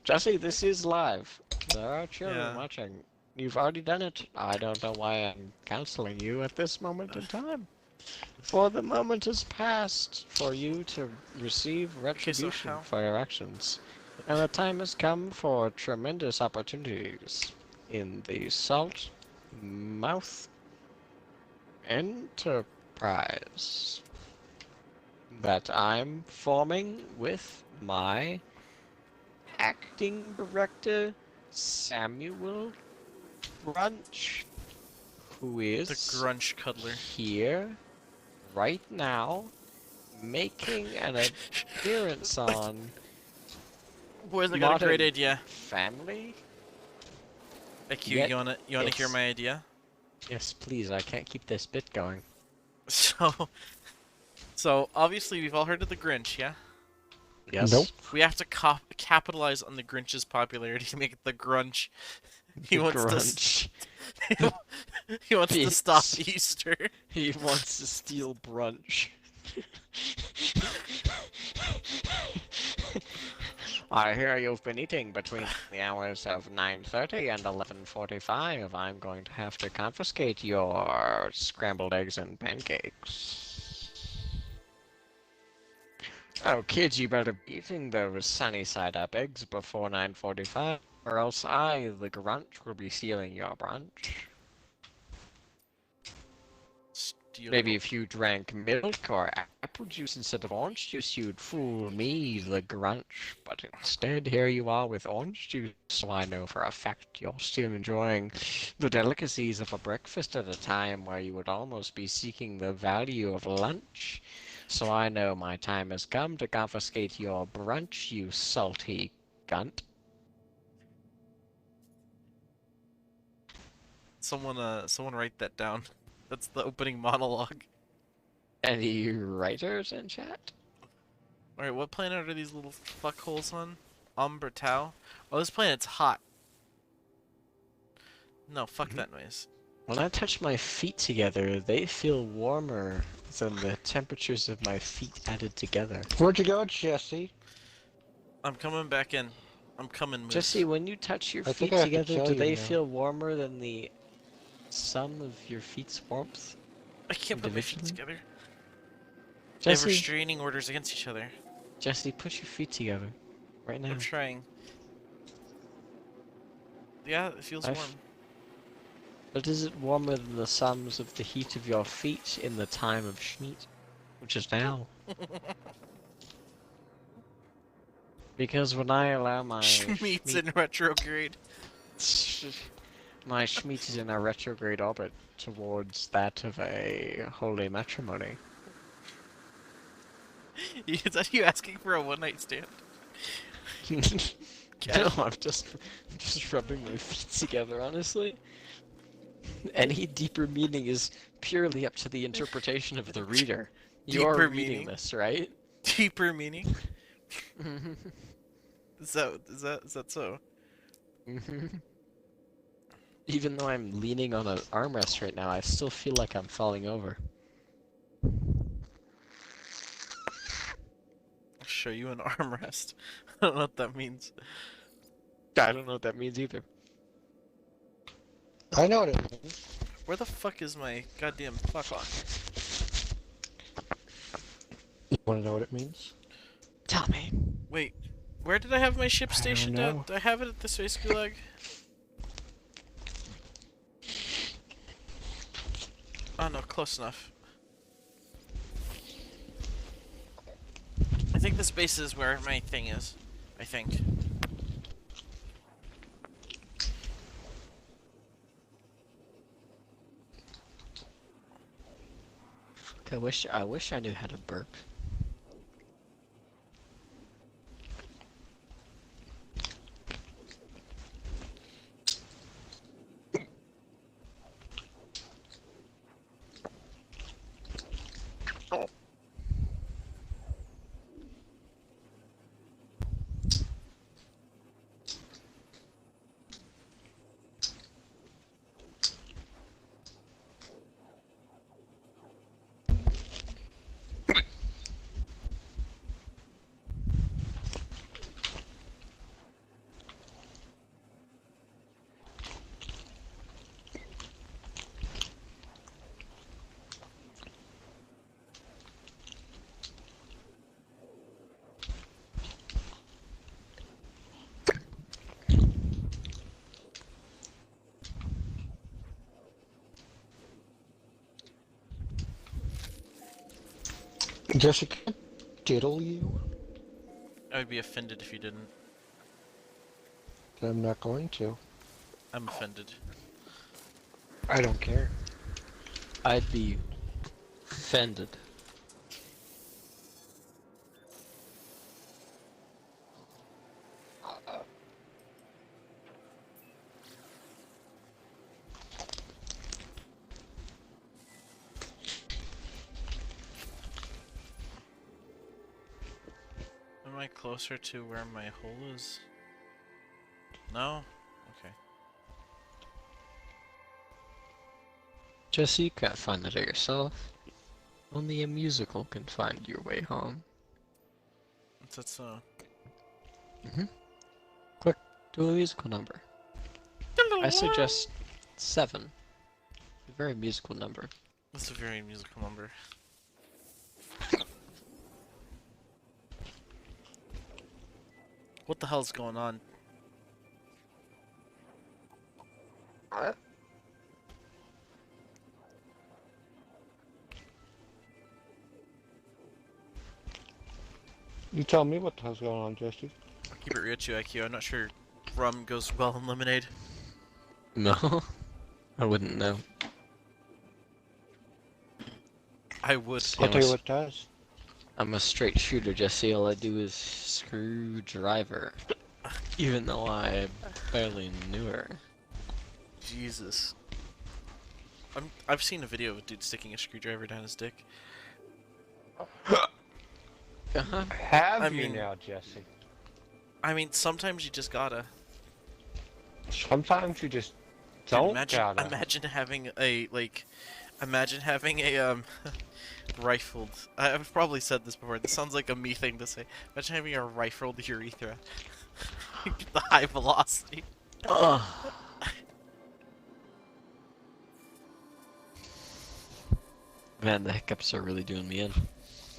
Jesse, this is live. There are children Yeah. watching. You've already done it. I don't know why I'm counseling you at this moment in time. For the moment has passed for you to receive retribution how? for your actions. And the time has come for tremendous opportunities in the Salt Mouth Enterprise that I'm forming with my acting director, Samuel Brunch, who is The grunge cuddler. here right now making an appearance on Boys, I got a Modern great idea. Family. IQ, Yet you wanna hear it's- my idea? Yes, please, I can't keep this bit going. So obviously we've all heard of the Grinch, yeah? Yes. Nope. We have to capitalize on the Grinch's popularity to make it the grunge. He The wants grunge. to. He wants to stop It's- Easter. He wants to steal brunch. I hear you've been eating between the hours of 9:30 and 11:45. I'm going to have to confiscate your scrambled eggs and pancakes. Oh, kids, you better be eating those sunny side up eggs before 9:45, or else I, the Grunch, will be stealing your brunch. Steal Maybe if you drank milk or apple juice instead of orange juice, you'd fool me, the Grunch. But instead, here you are with orange juice, so I know for a fact you're still enjoying the delicacies of a breakfast at a time where you would almost be seeking the value of lunch. So I know my time has come to confiscate your brunch, you salty gunt. someone write that down. That's the opening monologue. Any writers in chat? Alright, what planet are these little fuckholes on? Umbertau? Oh, this planet's hot. No, fuck that noise. When I touch my feet together, they feel warmer than the temperatures of my feet added together. Where'd you go, Jesse? I'm coming back in. I'm coming, Moose. Jesse, when you touch your I feet think I have to together, kill do you they now. feel warmer than the sum of your feet's warmth? I can't put my feet individually? together. They have Jesse, restraining orders against each other. Jesse, put your feet together. Right now. I'm trying. Yeah, it feels I've- warm. But is it warmer than the sums of the heat of your feet in the time of Schmeat? Which is now. Because when I allow my Schmeat's in retrograde. my Schmeat is in a retrograde orbit towards that of a holy matrimony. Is that you asking for a one-night stand? No, I'm just rubbing my feet together, honestly. Any deeper meaning is purely up to the interpretation of the reader. You're Deeper reading meaning? this, right? Deeper meaning? Is that so? Even though I'm leaning on an armrest right now, I still feel like I'm falling over. I'll show you an armrest. I don't know what that means. I don't know what that means either. I know what it means. Where the fuck is my goddamn fuck on? You want to know what it means? Tell me. Wait, where did I have my ship I don't stationed know. at? Do I have it at the space gulag? Oh no, close enough. I think the space is where my thing is. I think. I wish I knew how to burp. Jessica, diddle you? I would be offended if you didn't. I'm not going to. I'm offended. I don't care. I'd be offended. Am I closer to where my hole is? No? Okay. Jesse, you can't find it yourself. Only a musical can find your way home. That's Quick, do a musical number. I suggest 7. A very musical number. That's a very musical number. What the hell's going on? You tell me what the hell's going on, Jesse. Keep it real to IQ. I'm not sure rum goes well in lemonade. No, I wouldn't know. I would. See, I'll tell you what does. I'm a straight shooter, Jesse. All I do is screwdriver. Even though I barely knew her. Jesus. I've seen a video of a dude sticking a screwdriver down his dick. Uh-huh. Have I you mean- now, Jesse? I mean, sometimes you just gotta. Sometimes you just Dude, don't imagine, gotta. imagine having a rifled. I've probably said this before. This sounds like a me thing to say. Imagine having a rifled urethra. The high velocity. Ugh. Man, the hiccups are really doing me in.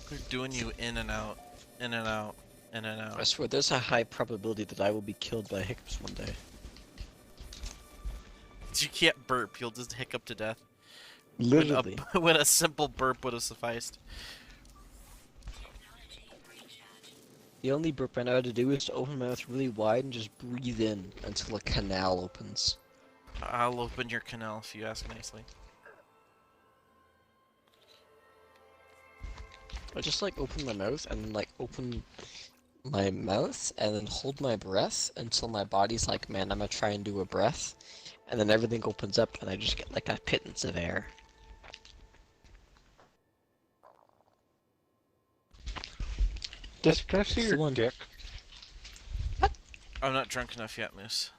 They're doing you in and out, in and out, in and I out. swear, there's a high probability that I will be killed by hiccups one day. You can't burp. You'll just hiccup to death. Literally. When a simple burp would have sufficed. The only burp I know how to do is to open my mouth really wide and just breathe in until a canal opens. I'll open your canal if you ask nicely. I just like open my mouth and then like open my mouth and then hold my breath until my body's like, man, I'm gonna try and do a breath. And then everything opens up and I just get like a pittance of air. Just can I see It's your the one- dick? I'm not drunk enough yet, Moose.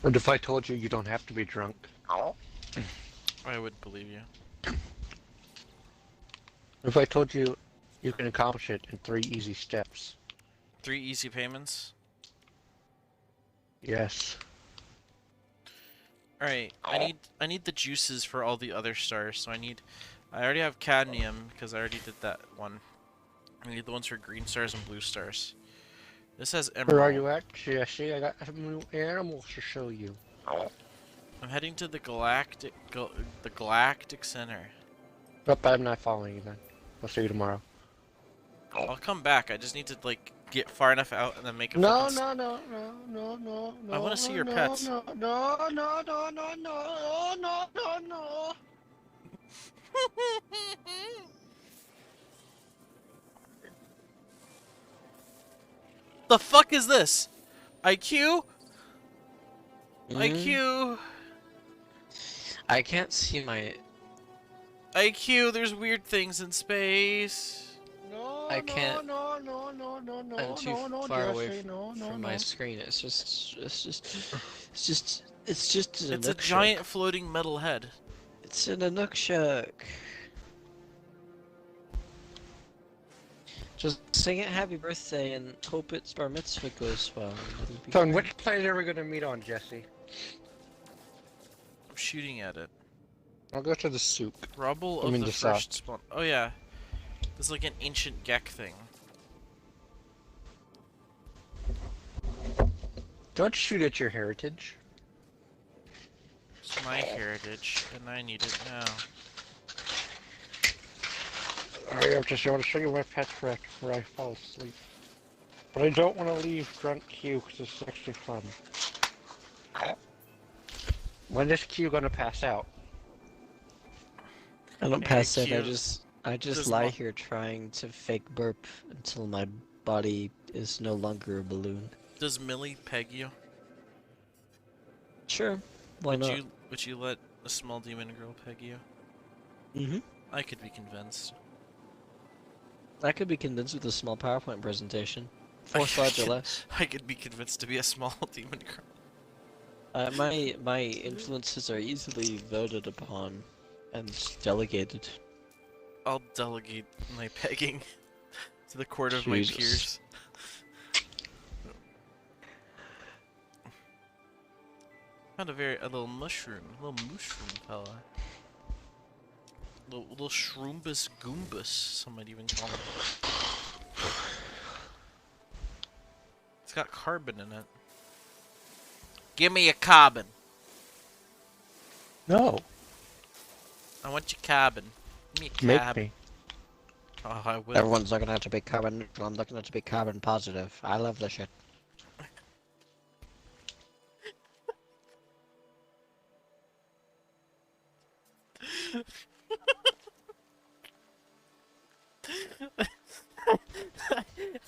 And if I told you you don't have to be drunk? I would believe you. If I told you you can accomplish it in 3 easy steps? 3 easy payments. Yes. Alright, I need the juices for all the other stars, so I already have cadmium, because I already did that one. I need the ones for green stars and blue stars. This has emerald. Where are you at, Jesse? I got some new animals to show you. I'm heading to the galactic center. Nope, I'm not following you then. I'll see you tomorrow. I'll come back, I just need to, like, get far enough out and then make a No, fucking. no, no, no, no, no, no. I wanna see your no, pets. No, no, no, no, no, no, no, no, no. The fuck is this? IQ? Mm, IQ? I can't see my. IQ, there's weird things in space. No, I no, can't- no, no, no, no, no, I'm too no, no, far away Jesse, no, no, from no. my screen. It's just a It's a nook giant shack. floating metal head. It's in a nook shack. Just sing it happy birthday and hope its bar mitzvah goes well. It'll be So, great. which planet are we gonna meet on, Jesse? I'm shooting at it. I'll go to the souk. Rubble I of mean the the first spawn. Oh yeah. This is like an ancient Gek thing. Don't shoot at your heritage. It's my heritage, and I need it now. Alright, I just want to show you my pet trick where I fall asleep. But I don't want to leave Grunt Q because it's actually fun. When is Q gonna pass out? I don't Hey, pass it. cute. I just Does lie mo- here trying to fake burp until my body is no longer a balloon. Does Millie peg you? Sure, why not? Would you let a small demon girl peg you? Mm-hmm. I could be convinced. I could be convinced with a small PowerPoint presentation. I 4 slides or could- less. I could be convinced to be a small demon girl. My influences are easily voted upon and delegated. I'll delegate my pegging to the court of my Jesus. peers. Found a little mushroom fella. Little shroombus goombus, some might even call it. It's got carbon in it. Give me your carbon. No, I want your carbon. Give me your make carbon. me. Oh, I will. Everyone's looking at it to be carbon neutral. I'm looking at it to be carbon positive. I love this shit.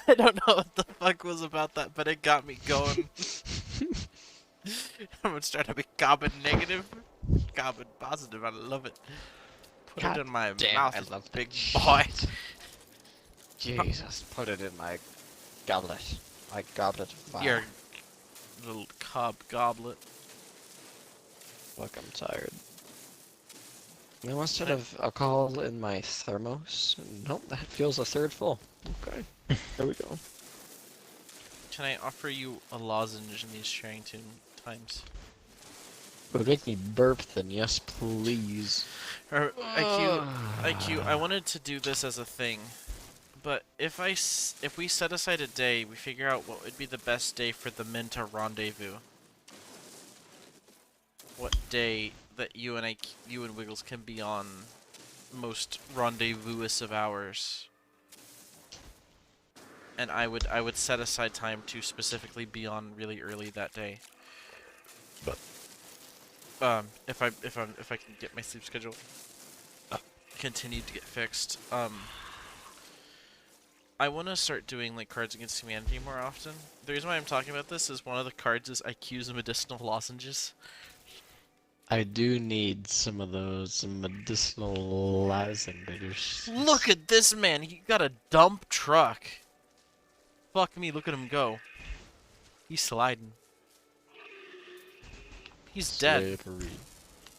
I don't know what the fuck was about that, but it got me going. I'm gonna start to be carbon negative, carbon positive. I love it. Put God it in my damn, mouth, I you love big that boy. Jesus, put it in my goblet. My goblet of fire. Your little cob goblet. Fuck, I'm tired. I must have alcohol in my thermos. Nope, that feels a third full. Okay, there we go. Can I offer you a lozenge in these sharing times? If it make me burp, then yes, please. Or IQ, I wanted to do this as a thing, but if we set aside a day, we figure out what would be the best day for the men to rendezvous. What day that you and Wiggles can be on most rendezvous of hours. And I would set aside time to specifically be on really early that day. But if I can get my sleep schedule continued to get fixed, I want to start doing like Cards Against Humanity more often. The reason why I'm talking about this is one of the cards is IQ's medicinal lozenges. I do need some of those medicinal lozenges. Look at this man, he got a dump truck. Fuck me, look at him go. He's sliding. He's dead. Slippery.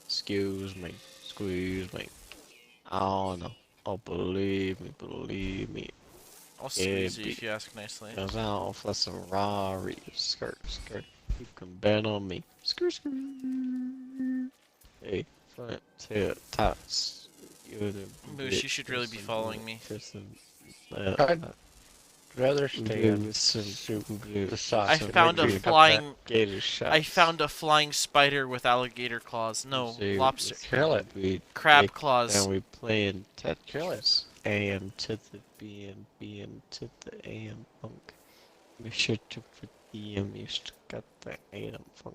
Excuse me. Squeeze me. Oh no. Oh, believe me. I'll squeeze you be- if you ask nicely. Goes off like a Rari. Skirt. You can bet on me. Skirt. Hey, front, tail, tots. You're the Moose, you should really be following me. I'd rather stay on with some soup. glue. The sauce. I would found make a me- flying. Gator shot. I found a flying spider with alligator claws. No, lobster. Kill it. We Crab take- claws. And we playing Kill it. Tetris. AM to the BM, BM to the AM punk. Make sure to put the used to cut the item from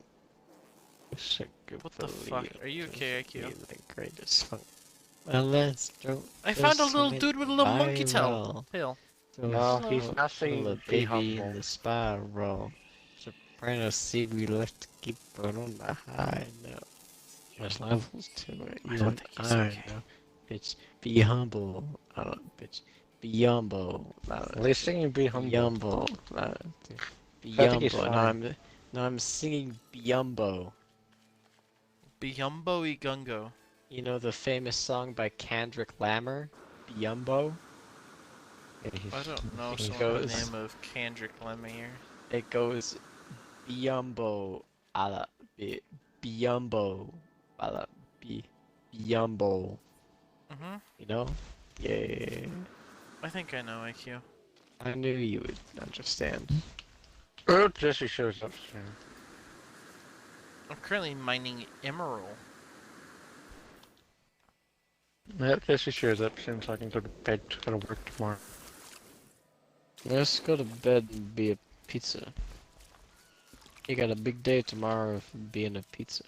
What the fuck? Are you okay, IQ? the greatest fun. Well, let's don't I found a just little submit dude with a little monkey viral. tail. No, Don't he's put nothing. a Be baby in humble. the spiral. Soprano C, we left to keep it on the high note. There's levels to it. I You don't and think he's I okay. know. Bitch, be humble. Bitch, be humble. At least singing Be Be Humble. humble. Be I think he's humble. fine. Now I'm singing Biumbo. Biyumbo Igungo. You know the famous song by Kendrick Lamar? Biumbo? I don't know It someone by the goes- name of Kendrick Lamar. It goes Biumbo ala Biumbo ala Biumbo. Mm-hmm. You know? Yeah. I think I know IQ. I knew you would understand. Oh, Jesse shows up soon. I'm currently mining emerald. Yep, Jesse shows up soon so I can go to bed to go to work tomorrow. Let's go to bed and be a pizza. You got a big day tomorrow of being a pizza.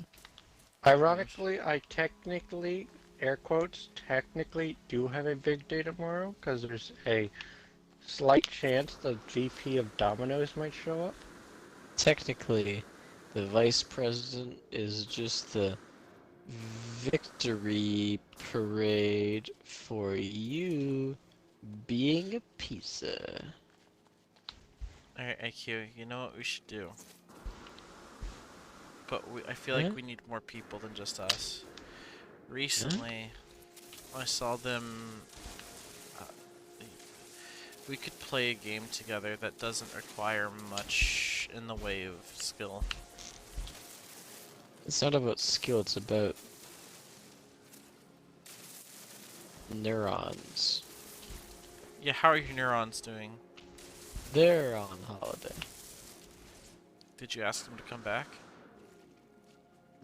Ironically, I technically, air quotes, technically do have a big day tomorrow because there's a slight chance the VP of Domino's might show up. Technically, the vice president is just the victory parade for you being a pizza. Alright, IQ, you know what we should do? But I feel like Huh? we need more people than just us. Recently, I saw them... we could play a game together that doesn't require much in the way of skill. It's not about skill, it's about neurons. Yeah, how are your neurons doing? They're on holiday. Did you ask them to come back?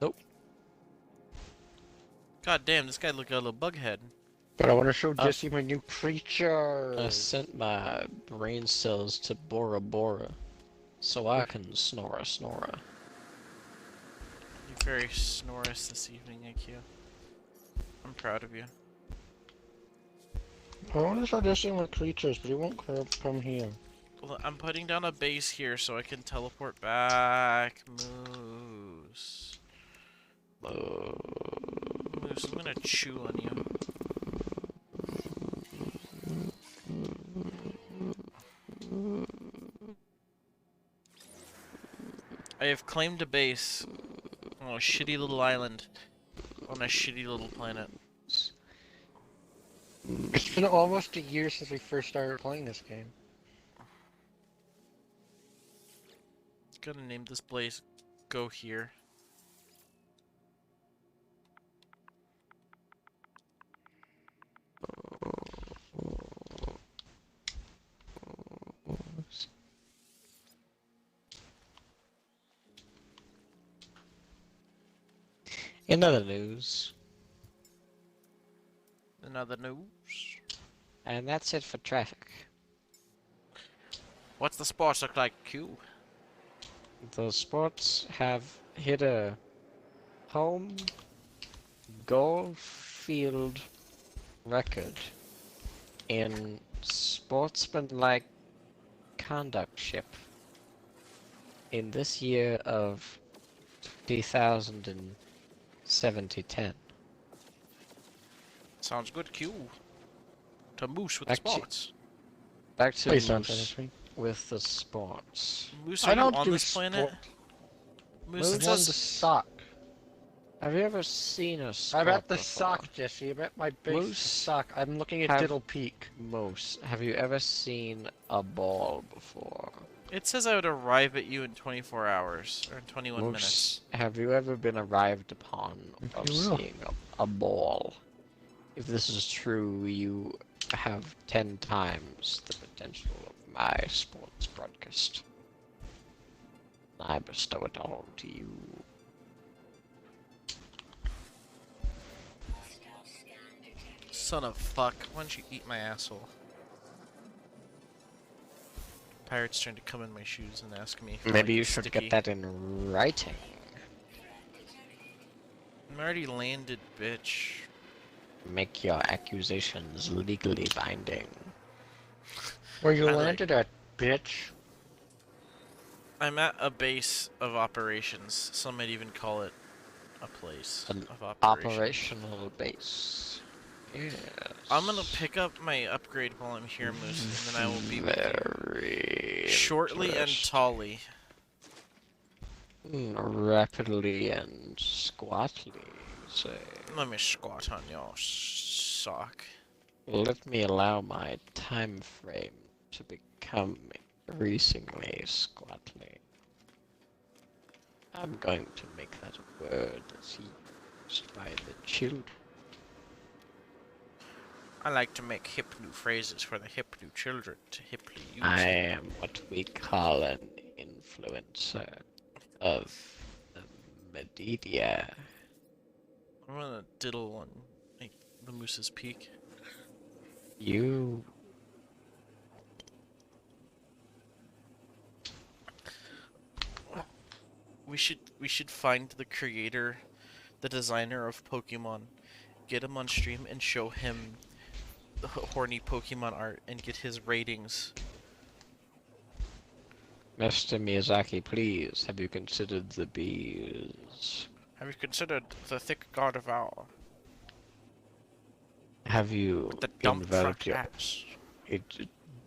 Nope. God damn, this guy looked like a little bug head. But I want to show Jesse my new creature. I sent my brain cells to Bora Bora so I can snora. You're very snorous this evening, IQ. I'm proud of you. I want to show Jesse my creatures, but he won't come here. Well, I'm putting down a base here so I can teleport back. Moose. Moose, I'm gonna chew on you. I have claimed a base on a shitty little island on a shitty little planet. It's been almost a year since we first started playing this game. Gotta name this place Go Here. In other news, Another news. and that's it for traffic. What's the sports look like, Q? The sports have hit a home goal field record in sportsmanlike conductship in this year of 2010. Sounds good, Q. To Moose with the Actually- sports. Back to Please don't Moose finish me. with the sports. Moose, I are you don't on do this planet? sport. Moose, I'm it on the says... sock. Have you ever seen a sport I'm at the before? sock, Jesse. I'm at my base Moose sock. I'm looking at have- Diddle Peak. Moose, have you ever seen a ball before? It says I would arrive at you in 24 hours, or in 21 minutes. Moose, have you ever been arrived upon of You will. seeing a ball? If this is true, you have 10 times the potential of my sports broadcast. I bestow it all to you. Son of fuck, why don't you eat my asshole? pirate's trying to come in my shoes and ask me. If Maybe like, you it's should sticky. get that in writing. I'm already landed, bitch. Make your accusations legally binding. Where you I like- landed at, bitch. I'm at a base of operations. Some might even call it a place An of operations. Operational base. Yes. I'm gonna pick up my upgrade while I'm here, Moose, and then I will be with Very you shortly and interesting. tally. Rapidly and squatly, say. Let me squat on your sock. Let me allow my time frame to become increasingly squatly. I'm going to make that a word that's used by the children. I like to make hip new phrases for the hip new children to hiply use. I am what we call an influencer of the media. I'm gonna diddle on like the Moose's peak. You We should find the creator, the designer of Pokemon, get him on stream and show him the horny Pokemon art and get his ratings. Mr. Miyazaki, please, have you considered the bees? Have you considered the thick god of owl? Have you The dump truck invoked your... ass.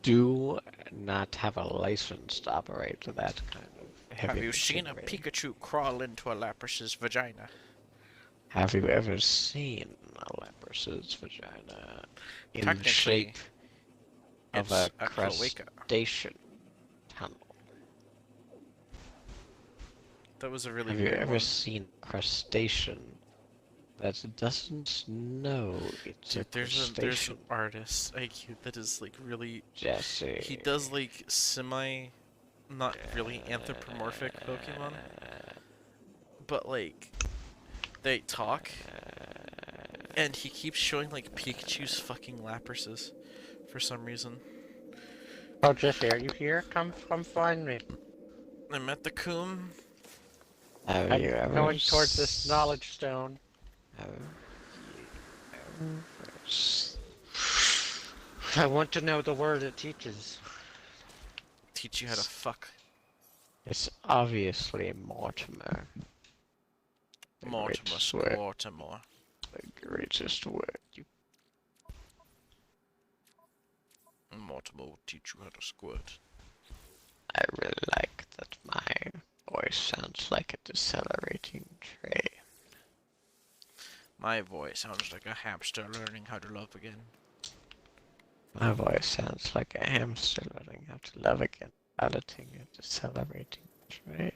Do not have a license to operate that kind of heavy Have you seen a machinery. Pikachu crawl into a Lapras's vagina? Have you ever seen a Labras's vagina in the Technically, shape of a It's a cloaca. crustacean tunnel? That was a really Have you weird ever one. seen a crustacean that doesn't know it's Dude, a there's an crustacean? artist IQ that is like really. Jesse. He does like not really anthropomorphic Pokemon, but like they talk, and he keeps showing like Pikachu's fucking Laprases for some reason. Oh, Jesse, are you here? Come find me. I'm at the Coombe. Have I'm you ever going towards this knowledge stone. Have you ever I want to know the word it teaches. Teach you how to fuck. It's obviously Mortimer. The Mortimer greatest word. Squirtimore. The greatest word. You Mortimer will teach you how to squirt. I really like that my voice sounds like a decelerating train. My voice sounds like a hamster learning how to love again. My voice sounds like a hamster learning how to love again, piloting a decelerating train.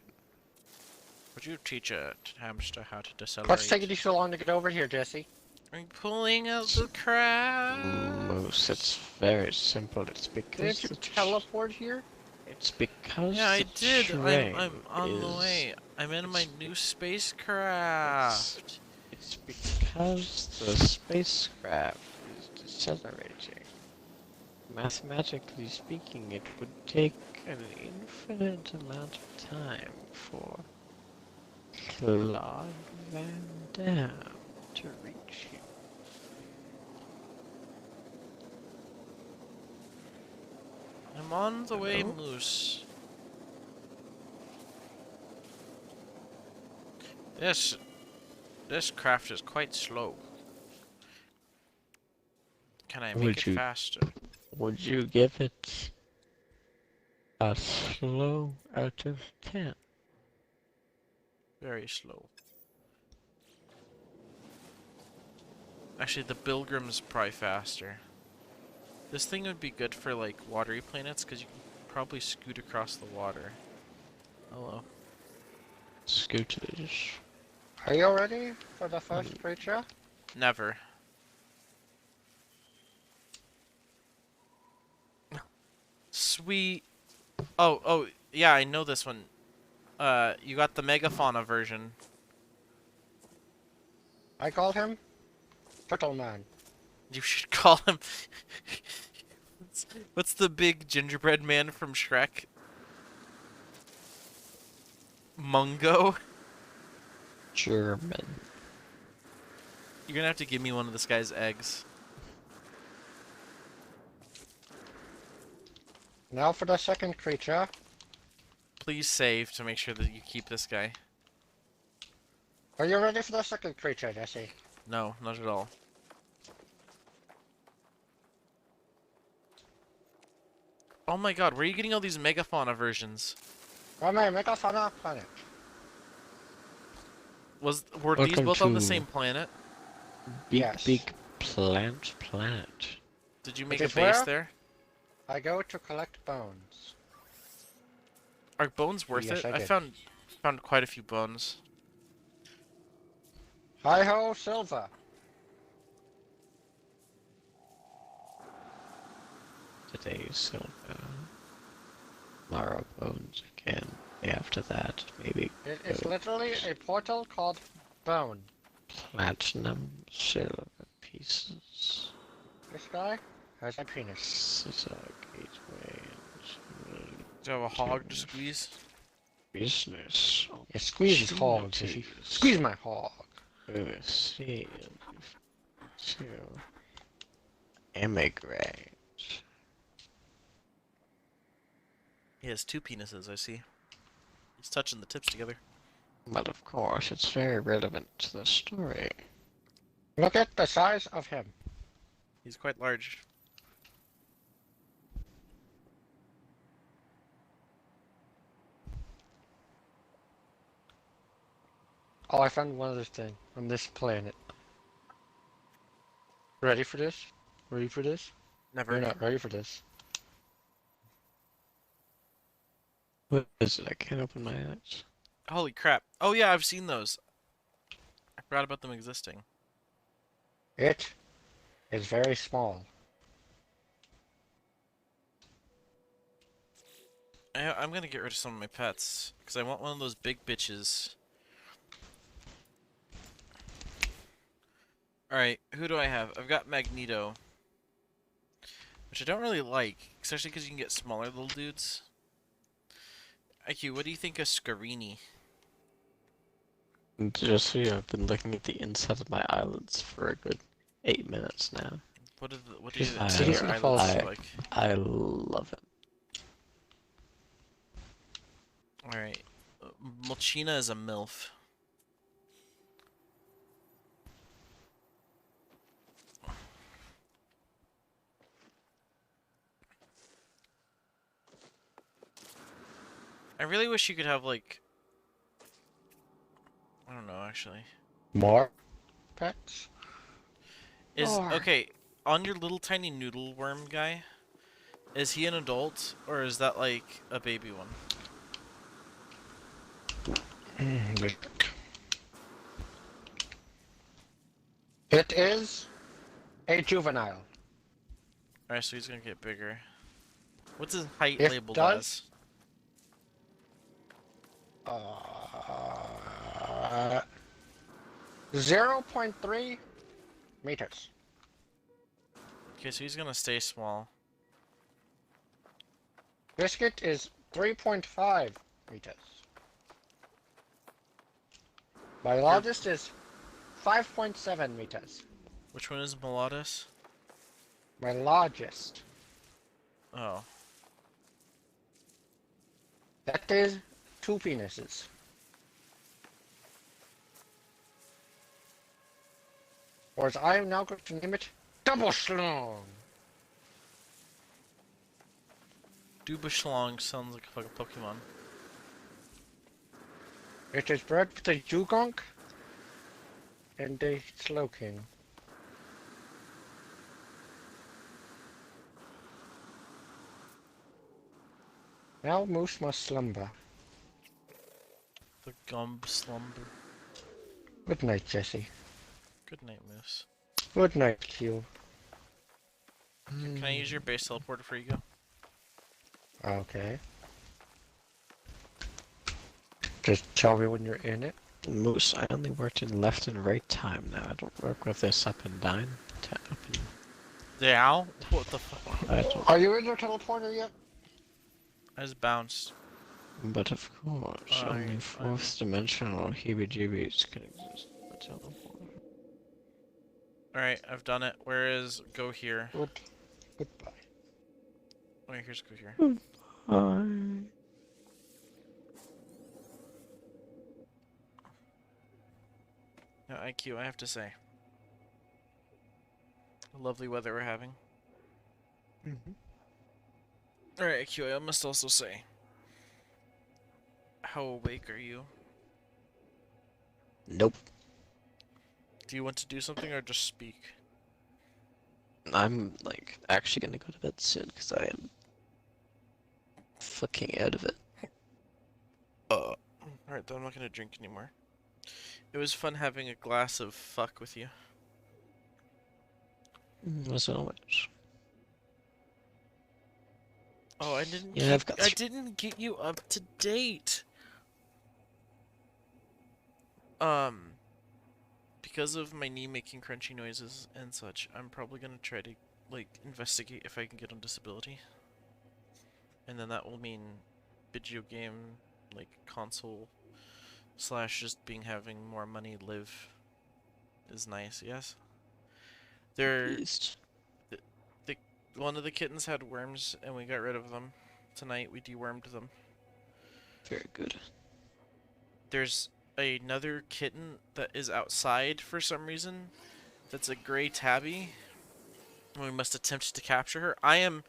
Would you teach a hamster how to decelerate? What's taking you so long to get over here, Jesse? I'm pulling out the crap. Moose, it's very simple. It's because Didn't you the teleport here? It's because Yeah, I the did. train I'm on the is- way. I'm in my new spacecraft. It's because the spacecraft is decelerating. Mathematically speaking, it would take an infinite amount of time for Claude Van Damme to reach you. I'm on the way, Hello? Moose. This craft is quite slow. Can I make Would it you- faster? Would you give it a slow out of 10? Very slow. Actually, the Pilgrim's probably faster. This thing would be good for like watery planets because you can probably scoot across the water. Hello. Scooters. Are you ready for the first creature? Never. Sweet. Oh, yeah, I know this one. You got the Megafauna version. I call him Turtle Man. You should call him What's the big gingerbread man from Shrek? Mungo? German. You're gonna have to give me one of this guy's eggs. Now for the second creature. Please save to make sure that you keep this guy. Are you ready for the second creature, Jesse? No, not at all. Oh my god, where are you getting all these megafauna versions? From a megafauna planet. Were these Welcome both on the to- same planet? Big, Yes. big planet. Did you make Which a is base where? there? I go to collect bones. Are bones worth Yes, it? I I did. found quite a few bones. Hi-ho, Silva. Today's silver. Tomorrow bones again. Day after that, maybe It's literally a portal called Bone. platinum silver pieces. This guy has a penis. This is a gateway Do you have a hog to squeeze? business. Yeah, squeeze his hog, Jesse. opportunities. Squeeze my hog. Overseas to emigrate. He has two penises, I see. He's touching the tips together. Well, of course, it's very relevant to the story. Look at the size of him. He's quite large. Oh, I found one other thing on this planet. Ready for this? Ready for this? Never. You're not ready for this. What is it? I can't open my eyes. Holy crap. Oh yeah, I've seen those. I forgot about them existing. It is very small. I'm gonna get rid of some of my pets, because I want one of those big bitches. Alright, who do I have? I've got Magneto. Which I don't really like, especially because you can get smaller little dudes. IQ, what do you think of Scarini? Just so you know, I've been looking at the inside of my eyelids for a good 8 minutes now. What do the I- inside of your I- eyelids look like? I love it. Alright. Mulchina is a MILF. I really wish you could have, like... I don't know, actually. More pets? Okay, on your little tiny noodle worm guy, is he an adult, or is that, like, a baby one? It is a juvenile. Alright, so he's gonna get bigger. What's his height It labeled does. as? 0.3 meters. Okay, so he's gonna stay small. Biscuit is 3.5 meters. My largest is 5.7 meters. Which one is Melodus? My largest. Oh. That is 2 penises. Or as I am now going to name it, Double Schlong. Dubashlong sounds like a fucking Pokemon. It is bred with a Dugong and a Slowking. Now Moose must slumber. The Gumb Slumber. Good night, Jesse. Good night, Moose. Good night, Q. Can I use your base teleporter before you go? Okay. Just tell me when you're in it. Moose, I only worked in left and right time now. I don't work with this up and down. Up and Now? What the fuck? I don't. Are you in your teleporter yet? I just bounced. But of course, only I'm fourth dimensional heebie-jeebies can exist in a teleporter. alright, I've done it. Where is go here? Good. Goodbye. Wait, here's go here. Hi. No, IQ, I have to say. Lovely weather we're having. Alright, IQ, I must also say. How awake are you? Nope. Do you want to do something or just speak? I'm like actually gonna go to bed soon because I am fucking out of it. Alright, then I'm not gonna drink anymore. It was fun having a glass of fuck with you. As always. Oh, I didn't Yeah, I've got I didn't get you up to date. Because of my knee making crunchy noises and such, I'm probably gonna try to like investigate if I can get on disability. And then that will mean video game like console slash just being having more money live is nice, yes? There Beast. the one of the kittens had worms and we got rid of them. Tonight we dewormed them. Very good. There's another kitten that is outside for some reason. That's a gray tabby. We must attempt to capture her. I am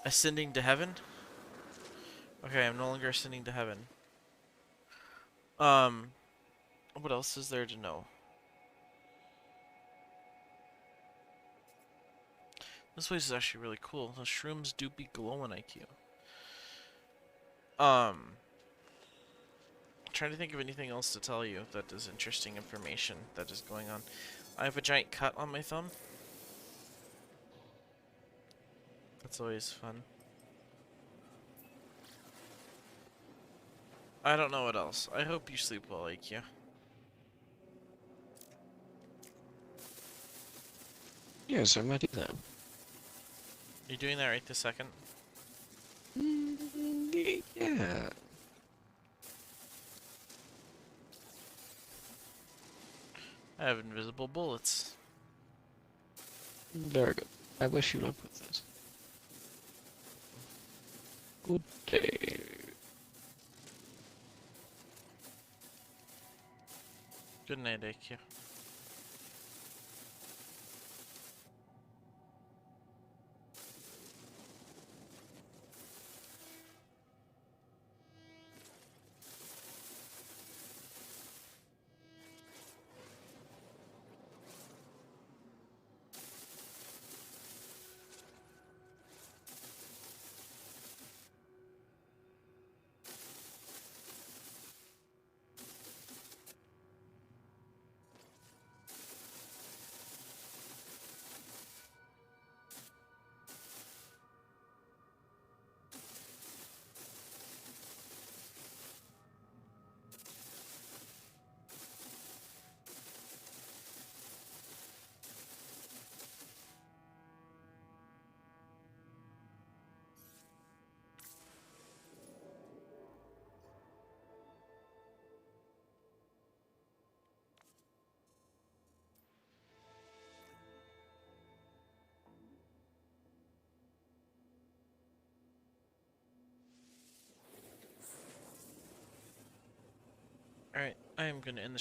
ascending to heaven. Okay, I'm no longer ascending to heaven. What else is there to know? This place is actually really cool. The shrooms do be glowing, IQ. Trying to think of anything else to tell you that is interesting information that is going on. I have a giant cut on my thumb. That's always fun. I don't know what else. I hope you sleep well, IQ. Yes, I might do that. You doing that right this second? Yeah. I have invisible bullets. Very good. I wish you luck with this. Good day. Good night, IQ. Alright, I am gonna end the